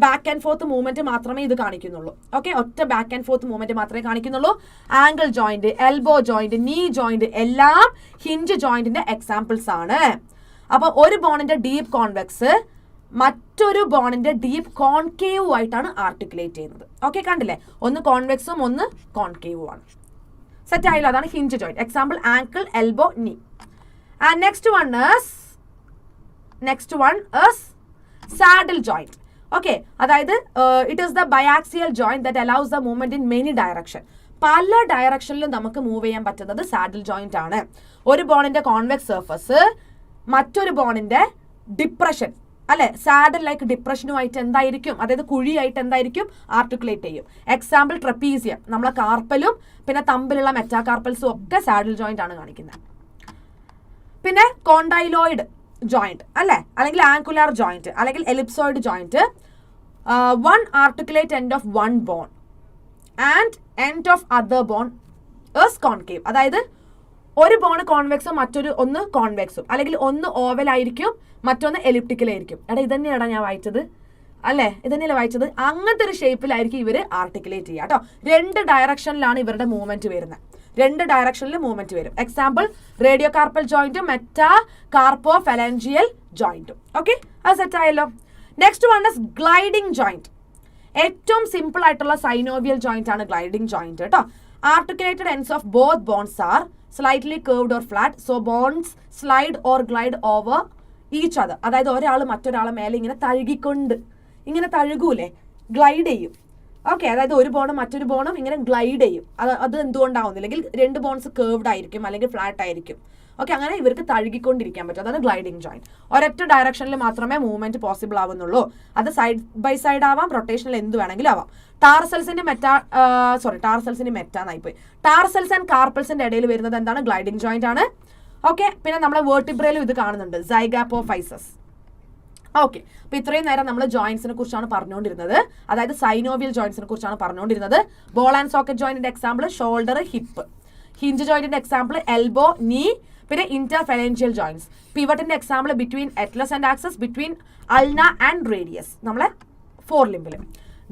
ബാക്ക് ആൻഡ് ഫോർത്ത് മൂവ്മെന്റ് മാത്രമേ ഇത് കാണിക്കുന്നുള്ളൂ. ഓക്കെ, ഒറ്റ ബാക്ക് ആൻഡ് ഫോർത്ത് മൂവ്മെന്റ് മാത്രമേ കാണിക്കുന്നുള്ളൂ. Ankle joint, elbow joint, knee joint എല്ലാം ഹിഞ്ച് ജോയിന്റിന്റെ എക്സാമ്പിൾസ് ആണ്. അപ്പൊ ഒരു ബോണിന്റെ ഡീപ്പ് കോൺവെക്സ് മറ്റൊരു ബോണിന്റെ ഡീപ്പ് കോൺകേവ് ആയിട്ടാണ് ആർട്ടിക്കുലേറ്റ് ചെയ്യുന്നത്. ഓക്കെ, കണ്ടില്ലേ? ഒന്ന് കോൺവെക്സും ഒന്ന് കോൺകേവും ആണ്. സെറ്റ് ആയില്ല? അതാണ് hinge joint. Example ankle, elbow, knee. And next one is saddle joint. Okay, അതായത് it is the biaxial joint that allows the movement in many direction. പല ഡയറക്ഷനിലും നമുക്ക് മൂവ് ചെയ്യാൻ പറ്റുന്നത് സാഡിൽ ജോയിന്റ് ആണ്. ഒരു ബോണിന്റെ കോൺവെക്സ് സർഫസ് മറ്റൊരു ബോണിന്റെ ഡിപ്രഷൻ അല്ലെ, saddle like ഡിപ്രഷനുമായിട്ട് എന്തായിരിക്കും, അതായത് കുഴിയായിട്ട് എന്തായിരിക്കും ആർട്ടിക്കുലേറ്റ് ചെയ്യും. എക്സാമ്പിൾ ട്രപ്പീസിയം, നമ്മളെ കാർപ്പലും പിന്നെ തമ്പിലുള്ള മെറ്റാകാർപ്പൽസും ഒക്കെ സാഡിൽ ജോയിന്റ് ആണ് കാണിക്കുന്നത്. പിന്നെ കോണ്ടൈലോയിഡ് ജോയിന്റ് അല്ലെ, അല്ലെങ്കിൽ ആങ്കുലാർ ജോയിന്റ് അല്ലെങ്കിൽ ellipsoid joint. One articulate end of one bone and end of other bone is concave. അതായത് ഒരു ബോൺ കോൺവെക്സും മറ്റൊരു ഒന്ന് കോൺവെക്സും, അല്ലെങ്കിൽ ഒന്ന് ഓവൽ ആയിരിക്കും മറ്റൊന്ന് എലിപ്റ്റിക്കലായിരിക്കും. എടാ ഇതന്നെയാടാ ഞാൻ വായിച്ചത് അല്ലേ, ഇതന്നെയല്ലേ വായിച്ചത്? അങ്ങനത്തെ ഒരു ഷേപ്പിലായിരിക്കും ഇവർ ആർട്ടിക്കുലേറ്റ് ചെയ്യുക കേട്ടോ. രണ്ട് ഡയറക്ഷനിലാണ് ഇവരുടെ മൂവ്മെന്റ് വരുന്നത്. രണ്ട് ഡയറക്ഷനിൽ മൂവ്മെന്റ് വരും. എക്സാമ്പിൾ റേഡിയോ കാർപ്പൽ ജോയിന്റും മെറ്റാ കാർപ്പോ ഫെലൻജിയൽ ജോയിന്റും. ഓക്കെ, അത് സെറ്റ് ആയല്ലോ. Next one is gliding joint. ഏറ്റവും സിമ്പിൾ ആയിട്ടുള്ള സൈനോവിയൽ ജോയിന്റ് ആണ് ഗ്ലൈഡിംഗ് ജോയിന്റ് കേട്ടോ. Articulated ends of both bones are slightly curved or flat, so bones slide or glide over each other. അതായത് ഒരാൾ മറ്റൊരാളെ മേലെ ഇങ്ങനെ തഴുകിക്കൊണ്ട് ഇങ്ങനെ തഴുകൂലേ, ഗ്ലൈഡ് ചെയ്യും. ഓക്കെ, അതായത് ഒരു ബോണും മറ്റൊരു ബോണും ഇങ്ങനെ ഗ്ലൈഡ് ചെയ്യും. അത് എന്തുകൊണ്ടാവുന്നില്ലെങ്കിൽ രണ്ട് ബോൺസ് കേർവ്ഡ് ആയിരിക്കും അല്ലെങ്കിൽ ഫ്ലാറ്റ് ആയിരിക്കും. ഓക്കെ, അങ്ങനെ ഇവർക്ക് തഴുകിക്കൊണ്ടിരിക്കാൻ പറ്റും. അതാണ് ഗ്ലൈഡിംഗ് ജോയിന്റ്. ഒരൊറ്റ ഡയറക്ഷനിൽ മാത്രമേ മൂവ്മെന്റ് പോസിബിൾ ആവുന്നുള്ളൂ. അത് സൈഡ് ബൈ സൈഡ് ആവാം, റൊട്ടേഷനിൽ എന്ത് വേണമെങ്കിലും ആവാം. ടാർസൽസ് ആൻഡ് കാർപ്പൽസിന്റെ ഇടയിൽ വരുന്നത് എന്താണ്? ഗ്ലൈഡിംഗ് ജോയിന്റ് ആണ്. ഓക്കെ, പിന്നെ നമ്മളെ വേർട്ടിബ്രയിലും ഇത് കാണുന്നുണ്ട്, സൈഗാപ്പോഫൈസസ്. ഓക്കെ, അപ്പൊ ഇത്രയും നേരം നമ്മൾ ജോയിന്റ്സിനെ കുറിച്ചാണ് പറഞ്ഞുകൊണ്ടിരുന്നത്, അതായത് സൈനോവിയൽ ജോയിന്റ്സിനെ കുറിച്ചാണ് പറഞ്ഞുകൊണ്ടിരുന്നത്. ബോൾ ആൻഡ് സോക്കറ്റ് ജോയിന്റിന്റെ എക്സാമ്പിൾ ഷോൾഡർ, ഹിപ്പ്. ഹിഞ്ച് ജോയിന്റിന്റെ എക്സാമ്പിൾ എൽബോ, നീ. പിന്നെ ഇന്റർഫെലൻജിയൽ ജോയിന്റ്സ്. പിവറ്റിന്റെ example between atlas and axis, between ulna and radius, നമ്മളെ ഫോർ ലിംബിൽ.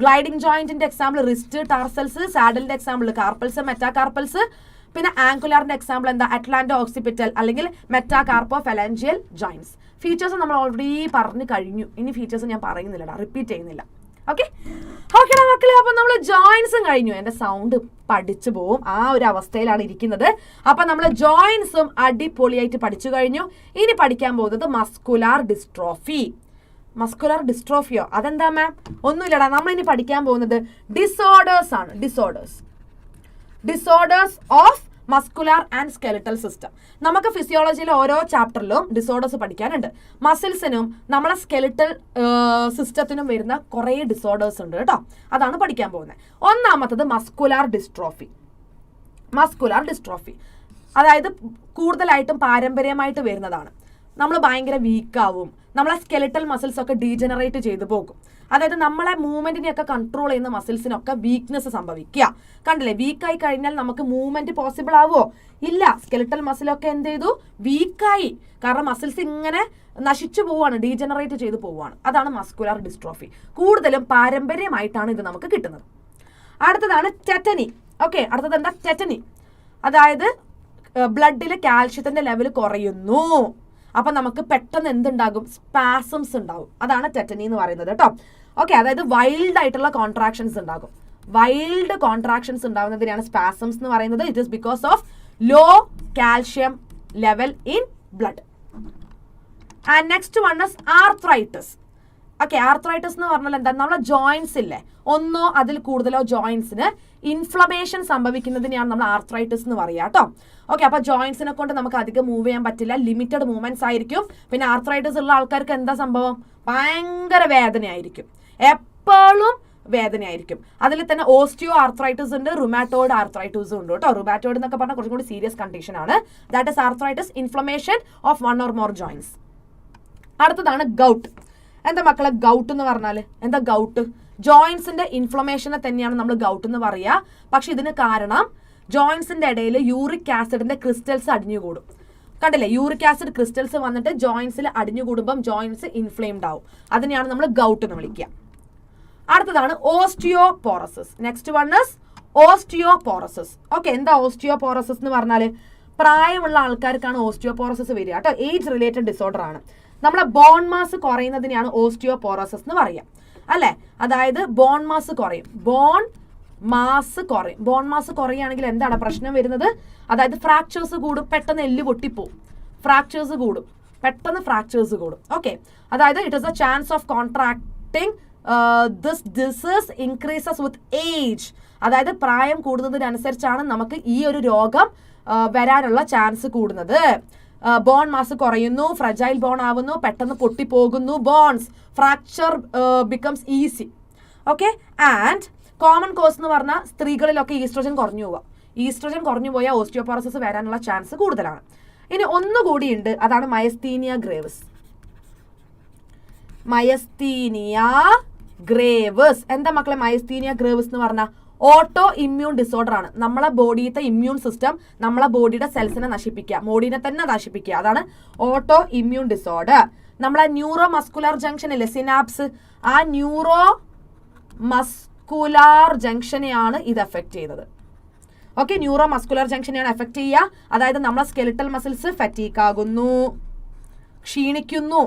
ഗ്ലൈഡിംഗ് ജോയിന്റിന്റെ എക്സാമ്പിൾ റിസ്റ്റ്, ടാർസൽസ്. സാഡലിന്റെ എക്സാമ്പിൾ കാർപ്പൽസ്, മെറ്റാകാർപ്പൽസ്. പിന്നെ ആംഗുലാറിന്റെ എക്സാമ്പിൾ എന്താ? അറ്റ്ലാന്റോ ഓക്സിപിറ്റൽ അല്ലെങ്കിൽ മെറ്റാകാർപ്പോ ഫെലൻജിയൽ ജോയിന്റ്സ്. ഫീച്ചേഴ്സ് നമ്മൾ ഓൾറെഡി പറഞ്ഞു കഴിഞ്ഞു, ഇനി ഫീച്ചേഴ്സ് ഞാൻ പറയുന്നില്ല, റിപ്പീറ്റ് ചെയ്യുന്നില്ല. ഓക്കെ ഓക്കെടാ മക്കളെ, അപ്പൊ നമ്മൾ ജോയിന്റ്സും കഴിഞ്ഞു. എന്റെ സൗണ്ട് പഠിച്ചു പോവും, ആ ഒരു അവസ്ഥയിലാണ് ഇരിക്കുന്നത്. അപ്പൊ നമ്മൾ ജോയിന്റ്സും അടിപൊളിയായിട്ട് പഠിച്ചു കഴിഞ്ഞു. ഇനി പഠിക്കാൻ പോകുന്നത് മസ്കുലാർ ഡിസ്ട്രോഫി. മസ്കുലാർ ഡിസ്ട്രോഫിയോ? അതെന്താ മാം? ഒന്നുമില്ലടാ, നമ്മൾ ഇനി പഠിക്കാൻ പോകുന്നത് ഡിസോർഡേഴ്സ് ആണ്. Disorders of muscular and skeletal system. നമുക്ക് ഫിസിയോളജിയിലെ ഓരോ ചാപ്റ്ററിലും ഡിസോർഡേഴ്സ് പഠിക്കാനുണ്ട്. മസിൽസിനും നമ്മളെ സ്കെലിറ്റൽ സിസ്റ്റത്തിനും വരുന്ന കുറേ ഡിസോർഡേഴ്സ് ഉണ്ട് കേട്ടോ. അതാണ് പഠിക്കാൻ പോകുന്നത്. ഒന്നാമത്തത് മസ്കുലാർ ഡിസ്ട്രോഫി. അതായത് കൂടുതലായിട്ടും പാരമ്പര്യമായിട്ട് വരുന്നതാണ്. നമ്മൾ ഭയങ്കര വീക്കാവും, നമ്മളെ സ്കെലിറ്റൽ മസിൽസ് ഒക്കെ ഡീജനറേറ്റ് ചെയ്തു പോകും. അതായത് നമ്മളെ മൂവ്മെന്റിനെയൊക്കെ കൺട്രോൾ ചെയ്യുന്ന മസിൽസിനൊക്കെ വീക്ക്നെസ് സംഭവിക്കുക. കണ്ടില്ലേ, വീക്കായി കഴിഞ്ഞാൽ നമുക്ക് മൂവ്മെന്റ് പോസിബിൾ ആവുമോ? ഇല്ല. സ്കെലിറ്റൽ മസിലൊക്കെ എന്ത് ചെയ്തു? വീക്കായി. കാരണം മസിൽസ് ഇങ്ങനെ നശിച്ചു പോവാണ്, ഡീജനറേറ്റ് ചെയ്തു പോവാണ്. അതാണ് മസ്കുലാർ ഡിസ്ട്രോഫി. കൂടുതലും പാരമ്പര്യമായിട്ടാണ് ഇത് നമുക്ക് കിട്ടുന്നത്. അടുത്തതാണ് ടെറ്റനി. ഓക്കെ, അടുത്തത് എന്താ? ടെറ്റനി. അതായത് ബ്ലഡിൽ കാൽഷ്യത്തിന്റെ ലെവൽ കുറയുന്നു. അപ്പൊ നമുക്ക് പെട്ടെന്ന് എന്തുണ്ടാകും? സ്പാസംസ് ഉണ്ടാകും. അതാണ് ടെറ്റനി എന്ന് പറയുന്നത് കേട്ടോ. ഓക്കെ, അതായത് വൈൽഡ് ആയിട്ടുള്ള കോൺട്രാക്ഷൻസ് ഉണ്ടാകും. വൈൽഡ് കോൺട്രാക്ഷൻസ് ഉണ്ടാകുന്നതിനാണ് സ്പാസംസ് എന്ന് പറയുന്നത്. It is because of low calcium level in blood. And next one is arthritis. Okay, arthritis എന്ന് പറഞ്ഞാൽ എന്താ? നമ്മളെ ജോയിന്റ്സ് ഇല്ലേ, ഒന്നോ അതിൽ കൂടുതലോ ജോയിന്റ്സിന് ഇൻഫ്ലമേഷൻ സംഭവിക്കുന്നതിനെയാണ് നമ്മൾ ആർത്രൈറ്റിസ് എന്ന് പറയുക കേട്ടോ. ഓക്കെ, അപ്പൊ ജോയിന്റ്സിനെ കൊണ്ട് നമുക്ക് അധികം മൂവ് ചെയ്യാൻ പറ്റില്ല, ലിമിറ്റഡ് മൂവ്മെന്റ്സ് ആയിരിക്കും. പിന്നെ ആർത്രൈറ്റിസ് ഉള്ള ആൾക്കാർക്ക് എന്താ സംഭവം? ഭയങ്കര വേദനയായിരിക്കും, എപ്പോഴും വേദനയായിരിക്കും. അതിൽ തന്നെ ഓസ്റ്റിയോ ആർത്രൈറ്റിസ് ഉണ്ട്, റുമാറ്റോയിഡ് ആർത്രൈറ്റിസും ഉണ്ട് കേട്ടോ. റുമാറ്റോയിഡ് എന്നൊക്കെ പറഞ്ഞാൽ കുറച്ചും കൂടി സീരിയസ് കണ്ടീഷൻ ആണ്. That is arthritis, inflammation of one or more joints. അടുത്തതാണ് ഗൗട്ട്. എന്താ മക്കളെ ഗൗട്ട് എന്ന് പറഞ്ഞാൽ? എന്താ ഗൗട്ട്? ജോയിന്റ്സിന്റെ ഇൻഫ്ലമേഷനെ തന്നെയാണ് നമ്മൾ ഗൗട്ട് എന്ന് പറയുക. പക്ഷെ ഇതിന് കാരണം ജോയിന്റ്സിന്റെ ഇടയിൽ യൂറിക് ആസിഡിന്റെ ക്രിസ്റ്റൽസ് അടിഞ്ഞുകൂടും. കണ്ടില്ലേ, യൂറിക് ആസിഡ് ക്രിസ്റ്റൽസ് വന്നിട്ട് ജോയിന്റ്സിൽ അടിഞ്ഞുകൂടുമ്പം ജോയിന്റ്സ് ഇൻഫ്ലെയിംഡ് ആവും. അതിനെയാണ് നമ്മൾ ഗൗട്ട് എന്ന് വിളിക്കുക. അടുത്തതാണ് osteoporosis. Next one is osteoporosis. Okay, എന്താ ഓസ്റ്റിയോപോറോസിസ് എന്ന് പറഞ്ഞാൽ? പ്രായമുള്ള ആൾക്കാർക്കാണ് ഓസ്റ്റിയോപോറോസിസ് വരിക കേട്ടോ. ഏജ് റിലേറ്റഡ് ഡിസോർഡർ ആണ്. നമ്മളെ ബോൺ മാസ് കുറയുന്നതിനെയാണ് ഓസ്റ്റിയോപോറോസിസ് എന്ന് പറയുക, അല്ലെ? അതായത് ബോൺ മാസ് കുറയും. ബോൺ മാസ് കുറയുകയാണെങ്കിൽ എന്താണ് പ്രശ്നം വരുന്നത്? അതായത് ഫ്രാക്ചേഴ്സ് കൂടും, പെട്ടെന്ന് എല്ല് പൊട്ടിപ്പോവും. ഫ്രാക്ചേഴ്സ് കൂടും. ഓക്കെ, അതായത് it is A chance of contracting this disease increases with age. അതായത് പ്രായം കൂടുന്നതിനനുസരിച്ചാണ് നമുക്ക് ഈ ഒരു രോഗം വരാനുള്ള ചാൻസ് കൂടുന്നത്. ബോൺ മാസ് കുറയുന്നു, ഫ്രജൈൽ ബോൺ ആവുന്നു, പെട്ടെന്ന് പൊട്ടിപ്പോകുന്നു bones, fracture becomes easy. Okay, and common cause എന്ന് പറഞ്ഞാൽ സ്ത്രീകളിലൊക്കെ ഈസ്ട്രോജൻ കുറഞ്ഞു പോവുക. ഈസ്ട്രോജൻ കുറഞ്ഞു പോയാൽ ഓസ്റ്റിയോപോറോസിസ് വരാനുള്ള ചാൻസ് കൂടുതലാണ്. ഇനി ഒന്നുകൂടിയുണ്ട്, അതാണ് മയസ്തീനിയ ഗ്രേവസ്. എന്താ മക്കളെ മയസ്തീനിയ ഗ്രേവസ് എന്ന് പറഞ്ഞാൽ? ഓട്ടോ ഇമ്മ്യൂൺ ഡിസോർഡർ ആണ്. നമ്മളെ ബോഡിയിലത്തെ ഇമ്മ്യൂൺ സിസ്റ്റം നമ്മളെ ബോഡിയുടെ സെൽസിനെ നശിപ്പിക്കുക, ബോഡിനെ തന്നെ നശിപ്പിക്കുക. അതാണ് ഓട്ടോ ഇമ്മ്യൂൺ ഡിസോർഡർ. നമ്മളെ ന്യൂറോ മസ്കുലാർ ജംഗ്ഷൻ ഇല്ലേ, സിനാപ്സ്, ആ ന്യൂറോ മസ്കുലാർ ജംഗ്ഷനെയാണ് ഇത് എഫക്ട് ചെയ്തത്. ഓക്കെ, ന്യൂറോ മസ്കുലാർ ജംഗ്ഷനെയാണ് എഫക്ട് ചെയ്യുക. അതായത് നമ്മളെ സ്കെലിറ്റൽ മസിൽസ് ഫറ്റീക്ക് ആകുന്നു, ക്ഷീണിക്കുന്നു,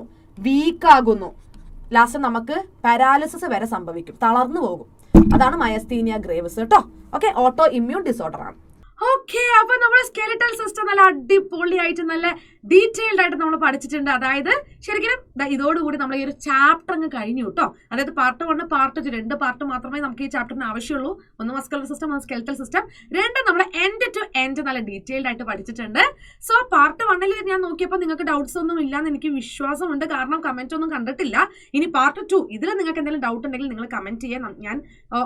വീക്ക് ആകുന്നു, ലാസ്റ്റ് നമുക്ക് പാരാലിസിസ് വരെ സംഭവിക്കും, തളർന്നു പോകും. അതാണ് മയസ്തീനിയ ഗ്രേവസ് കേട്ടോ. ഓക്കെ, ഓട്ടോ ഇമ്മ്യൂൺ ഡിസോർഡർ ആണ്. ഓക്കെ, അപ്പൊ നമ്മുടെ സ്കെലിറ്റൽ സിസ്റ്റം നല്ല അടിപൊളിയായിട്ട് നല്ല ഡീറ്റെയിൽഡ് ആയിട്ട് നമ്മൾ പഠിച്ചിട്ടുണ്ട്. അതായത് ശരിക്കും ഇതോടുകൂടി നമ്മൾ ഈ ഒരു ചാപ്റ്റർ അങ്ങ് കഴിഞ്ഞു കേട്ടോ. അതായത് പാർട്ട് 1 പാർട്ട് 2 2 പാർട്ട് മാത്രമേ നമുക്ക് ഈ ചാപ്റ്ററിന് ആവശ്യമുള്ളൂ. ഒന്ന് മസ്കുലർ സിസ്റ്റം, ഒന്ന് സ്കെൽറ്റൽ സിസ്റ്റം. രണ്ട് നമ്മൾ എൻഡ് ടു എൻഡ് നല്ല ഡീറ്റെയിൽഡ് ആയിട്ട് പഠിച്ചിട്ടുണ്ട്. സോ പാർട്ട് 1 ഞാൻ നോക്കിയപ്പോൾ നിങ്ങൾക്ക് ഡൗട്ട്സ് ഒന്നും ഇല്ലാന്ന് എനിക്ക് വിശ്വാസമുണ്ട്. കാരണം കമന്റ് ഒന്നും കണ്ടിട്ടില്ല. ഇനി പാർട്ട് 2 ഇതിൽ നിങ്ങൾക്ക് എന്തെങ്കിലും ഡൗട്ട് ഉണ്ടെങ്കിൽ നിങ്ങൾ കമന്റ് ചെയ്യാൻ. ഞാൻ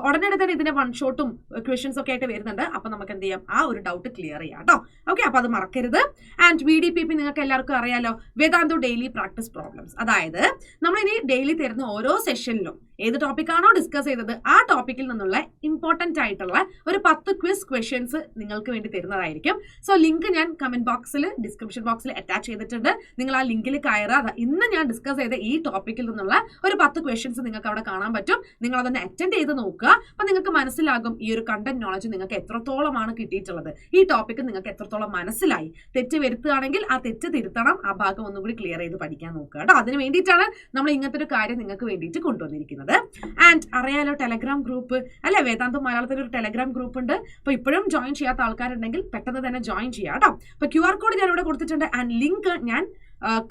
ഉടനടി തന്നെ ഇതിന്റെ വൺ ഷോട്ടും ക്വസ്റ്റ്യൻസ് ഒക്കെ ആയിട്ട് വരുന്നുണ്ട്. അപ്പൊ നമുക്ക് എന്ത് ചെയ്യാം, ആ ഒരു ഡൗട്ട് ക്ലിയർ ചെയ്യാം കേട്ടോ. ഓക്കെ, അപ്പൊ അത് മറക്കരുത്. ആൻഡ് VDPP നിങ്ങൾക്ക് എല്ലാവർക്കും അറിയാലോ, വേദാന്തു ഡെയിലി പ്രാക്ടീസ് പ്രോബ്ലംസ്. അതായത് നമ്മൾ ഇനി ഡെയിലി തരുന്ന ഓരോ സെഷനിലും ഏത് ടോപ്പിക്കാണോ ഡിസ്കസ് ചെയ്തത് ആ ടോപ്പിക്കിൽ നിന്നുള്ള ഇമ്പോർട്ടന്റ് ആയിട്ടുള്ള ഒരു 10 ക്വിസ് ക്വസ്റ്റ്യൻസ് നിങ്ങൾക്ക് വേണ്ടി തരുന്നതായിരിക്കും. സോ ലിങ്ക് ഞാൻ കമന്റ് ബോക്സിൽ, ഡിസ്ക്രിപ്ഷൻ ബോക്സിൽ അറ്റാച്ച് ചെയ്തിട്ടുണ്ട്. നിങ്ങൾ ആ ലിങ്കിൽ കയറാതെ ഇന്ന് ഞാൻ ഡിസ്കസ് ചെയ്ത ഈ ടോപ്പിക്കിൽ നിന്നുള്ള ഒരു 10 ക്വസ്റ്റ്യൻസ് നിങ്ങൾക്ക് അവിടെ കാണാൻ പറ്റും. നിങ്ങൾ അതൊന്ന് അറ്റൻഡ് ചെയ്ത് നോക്കുക. അപ്പൊ നിങ്ങൾക്ക് മനസ്സിലാകും ഈ ഒരു കണ്ടന്റ് നോളജ് നിങ്ങൾക്ക് എത്രത്തോളമാണ് കിട്ടിയിട്ടുള്ളത്, ഈ ടോപ്പിക്ക് നിങ്ങൾക്ക് എത്രത്തോളം മനസ്സിലായി. തെറ്റ് വരുത്തുകയാണെങ്കിൽ ആ തെറ്റ് തിരുത്തണം, ആ ഭാഗം ഒന്നുകൂടി ക്ലിയർ ചെയ്ത് പഠിക്കാൻ നോക്കുക കേട്ടോ. അതിന് വേണ്ടിയിട്ടാണ് നമ്മൾ ഇങ്ങനത്തെ ഒരു കാര്യം നിങ്ങൾക്ക് വേണ്ടിയിട്ട് കൊണ്ടുവന്നിരിക്കുന്നത്. ആൻഡ് അറിയാലോ, ടെലഗ്രാം ഗ്രൂപ്പ് അല്ലെ, വേദാന്തു മലയാളത്തിൽ ഒരു ടെലഗ്രാം ഗ്രൂപ്പ് ഉണ്ട്. അപ്പൊ ഇപ്പോഴും ജോയിൻ ചെയ്യാത്ത ആൾക്കാരുണ്ടെങ്കിൽ പെട്ടെന്ന് തന്നെ ജോയിൻ ചെയ്യാം കേട്ടോ. അപ്പൊ QR കോഡ് ഞാൻ ഇവിടെ കൊടുത്തിട്ടുണ്ട്. ആൻഡ് ലിങ്ക് ഞാൻ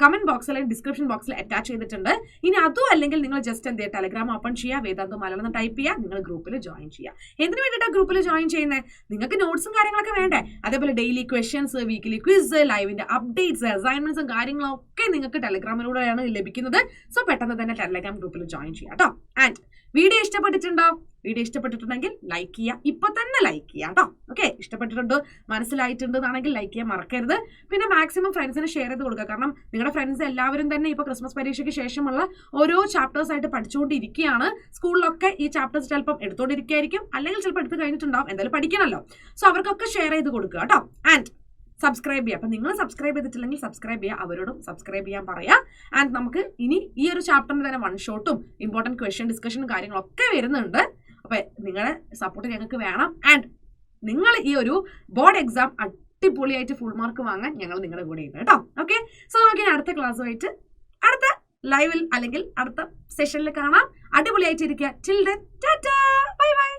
കമന്റ് ബോക്സിൽ, ഡിസ്ക്രിപ്ഷൻ ബോക്സിൽ അറ്റാച്ച് ചെയ്തിട്ടുണ്ട്. ഇനി അതും അല്ലെങ്കിൽ നിങ്ങൾ ജസ്റ്റ് എന്ത് ചെയ്യുക, ടെലഗ്രാം ഓപ്പൺ ചെയ്യുക, വേദാന്തു മലയാളം ടൈപ്പ് ചെയ്യുക, നിങ്ങൾ ഗ്രൂപ്പിൽ ജോയിൻ ചെയ്യുക. എന്തിനു വേണ്ടിയിട്ടാണ് ഗ്രൂപ്പിൽ ജോയിൻ ചെയ്യുന്നത്? നിങ്ങൾക്ക് നോട്ട്സും കാര്യങ്ങളൊക്കെ വേണ്ടേ? അതേപോലെ ഡെയിലി ക്വസ്റ്റ്യൻസ്, വീക്കിലി ക്വിസ്, ലൈവിന്റെ അപ്ഡേറ്റ്സ്, അസൈൻമെന്റ്സും കാര്യങ്ങളും ഒക്കെ നിങ്ങൾക്ക് ടെലഗ്രാമിലൂടെയാണ് ലഭിക്കുന്നത്. സോ പെട്ടെന്ന് തന്നെ ടെലഗ്രാം ഗ്രൂപ്പിൽ ജോയിൻ ചെയ്യാം കേട്ടോ. ആൻഡ് വീഡിയോ ഇഷ്ടപ്പെട്ടിട്ടുണ്ടോ? വീഡിയോ ഇഷ്ടപ്പെട്ടിട്ടുണ്ടെങ്കിൽ ലൈക്ക് ചെയ്യുക, ഇപ്പൊ തന്നെ ലൈക്ക് ചെയ്യുക കേട്ടോ. ഓക്കെ, ഇഷ്ടപ്പെട്ടിട്ടുണ്ട്, മനസ്സിലായിട്ടുണ്ടെന്നാണെങ്കിൽ ലൈക്ക് ചെയ്യാൻ മറക്കരുത്. പിന്നെ മാക്സിമം ഫ്രണ്ട്സിന് ഷെയർ ചെയ്ത് കൊടുക്കുക. കാരണം നിങ്ങളുടെ ഫ്രണ്ട്സ് എല്ലാവരും തന്നെ ഇപ്പൊ ക്രിസ്മസ് പരീക്ഷയ്ക്ക് ശേഷമുള്ള ഓരോ ചാപ്റ്റേഴ്സ് ആയിട്ട് പഠിച്ചുകൊണ്ടിരിക്കുകയാണ്. സ്കൂളിലൊക്കെ ഈ ചാപ്റ്റേഴ്സ് ചിലപ്പം എടുത്തുകൊണ്ടിരിക്കുകയായിരിക്കും, അല്ലെങ്കിൽ ചിലപ്പോൾ എടുത്ത് കഴിഞ്ഞിട്ടുണ്ടാവും. എന്തായാലും പഠിക്കണമല്ലോ. സോ അവർക്കൊക്കെ ഷെയർ ചെയ്ത് കൊടുക്കുക കേട്ടോ. ആൻഡ് സബ്സ്ക്രൈബ് ചെയ്യുക. അപ്പം നിങ്ങൾ സബ്സ്ക്രൈബ് ചെയ്തിട്ടില്ലെങ്കിൽ സബ്സ്ക്രൈബ് ചെയ്യുക, അവരോടും സബ്സ്ക്രൈബ് ചെയ്യാൻ പറയാം. ആൻഡ് നമുക്ക് ഇനി ഈ ഒരു ചാപ്റ്ററിന് തന്നെ വൺ ഷോട്ടും ഇമ്പോർട്ടൻറ്റ് ക്വസ്റ്റ്യൻ ഡിസ്കഷനും കാര്യങ്ങളൊക്കെ വരുന്നുണ്ട്. അപ്പം നിങ്ങളുടെ സപ്പോർട്ട് ഞങ്ങൾക്ക് വേണം. ആൻഡ് നിങ്ങൾ ഈ ഒരു ബോർഡ് എക്സാം അടിപൊളിയായിട്ട് ഫുൾ മാർക്ക് വാങ്ങാൻ ഞങ്ങൾ നിങ്ങളുടെ കൂടെ ഉണ്ട് കേട്ടോ. ഓക്കെ, സോ നമുക്ക് ഇനി അടുത്ത ക്ലാസ്സുമായിട്ട് അടുത്ത ലൈവിൽ അല്ലെങ്കിൽ അടുത്ത സെഷനിൽ കാണാം. അടിപൊളിയായിട്ട് ഇരിക്കുക. Till then Tata, bye bye.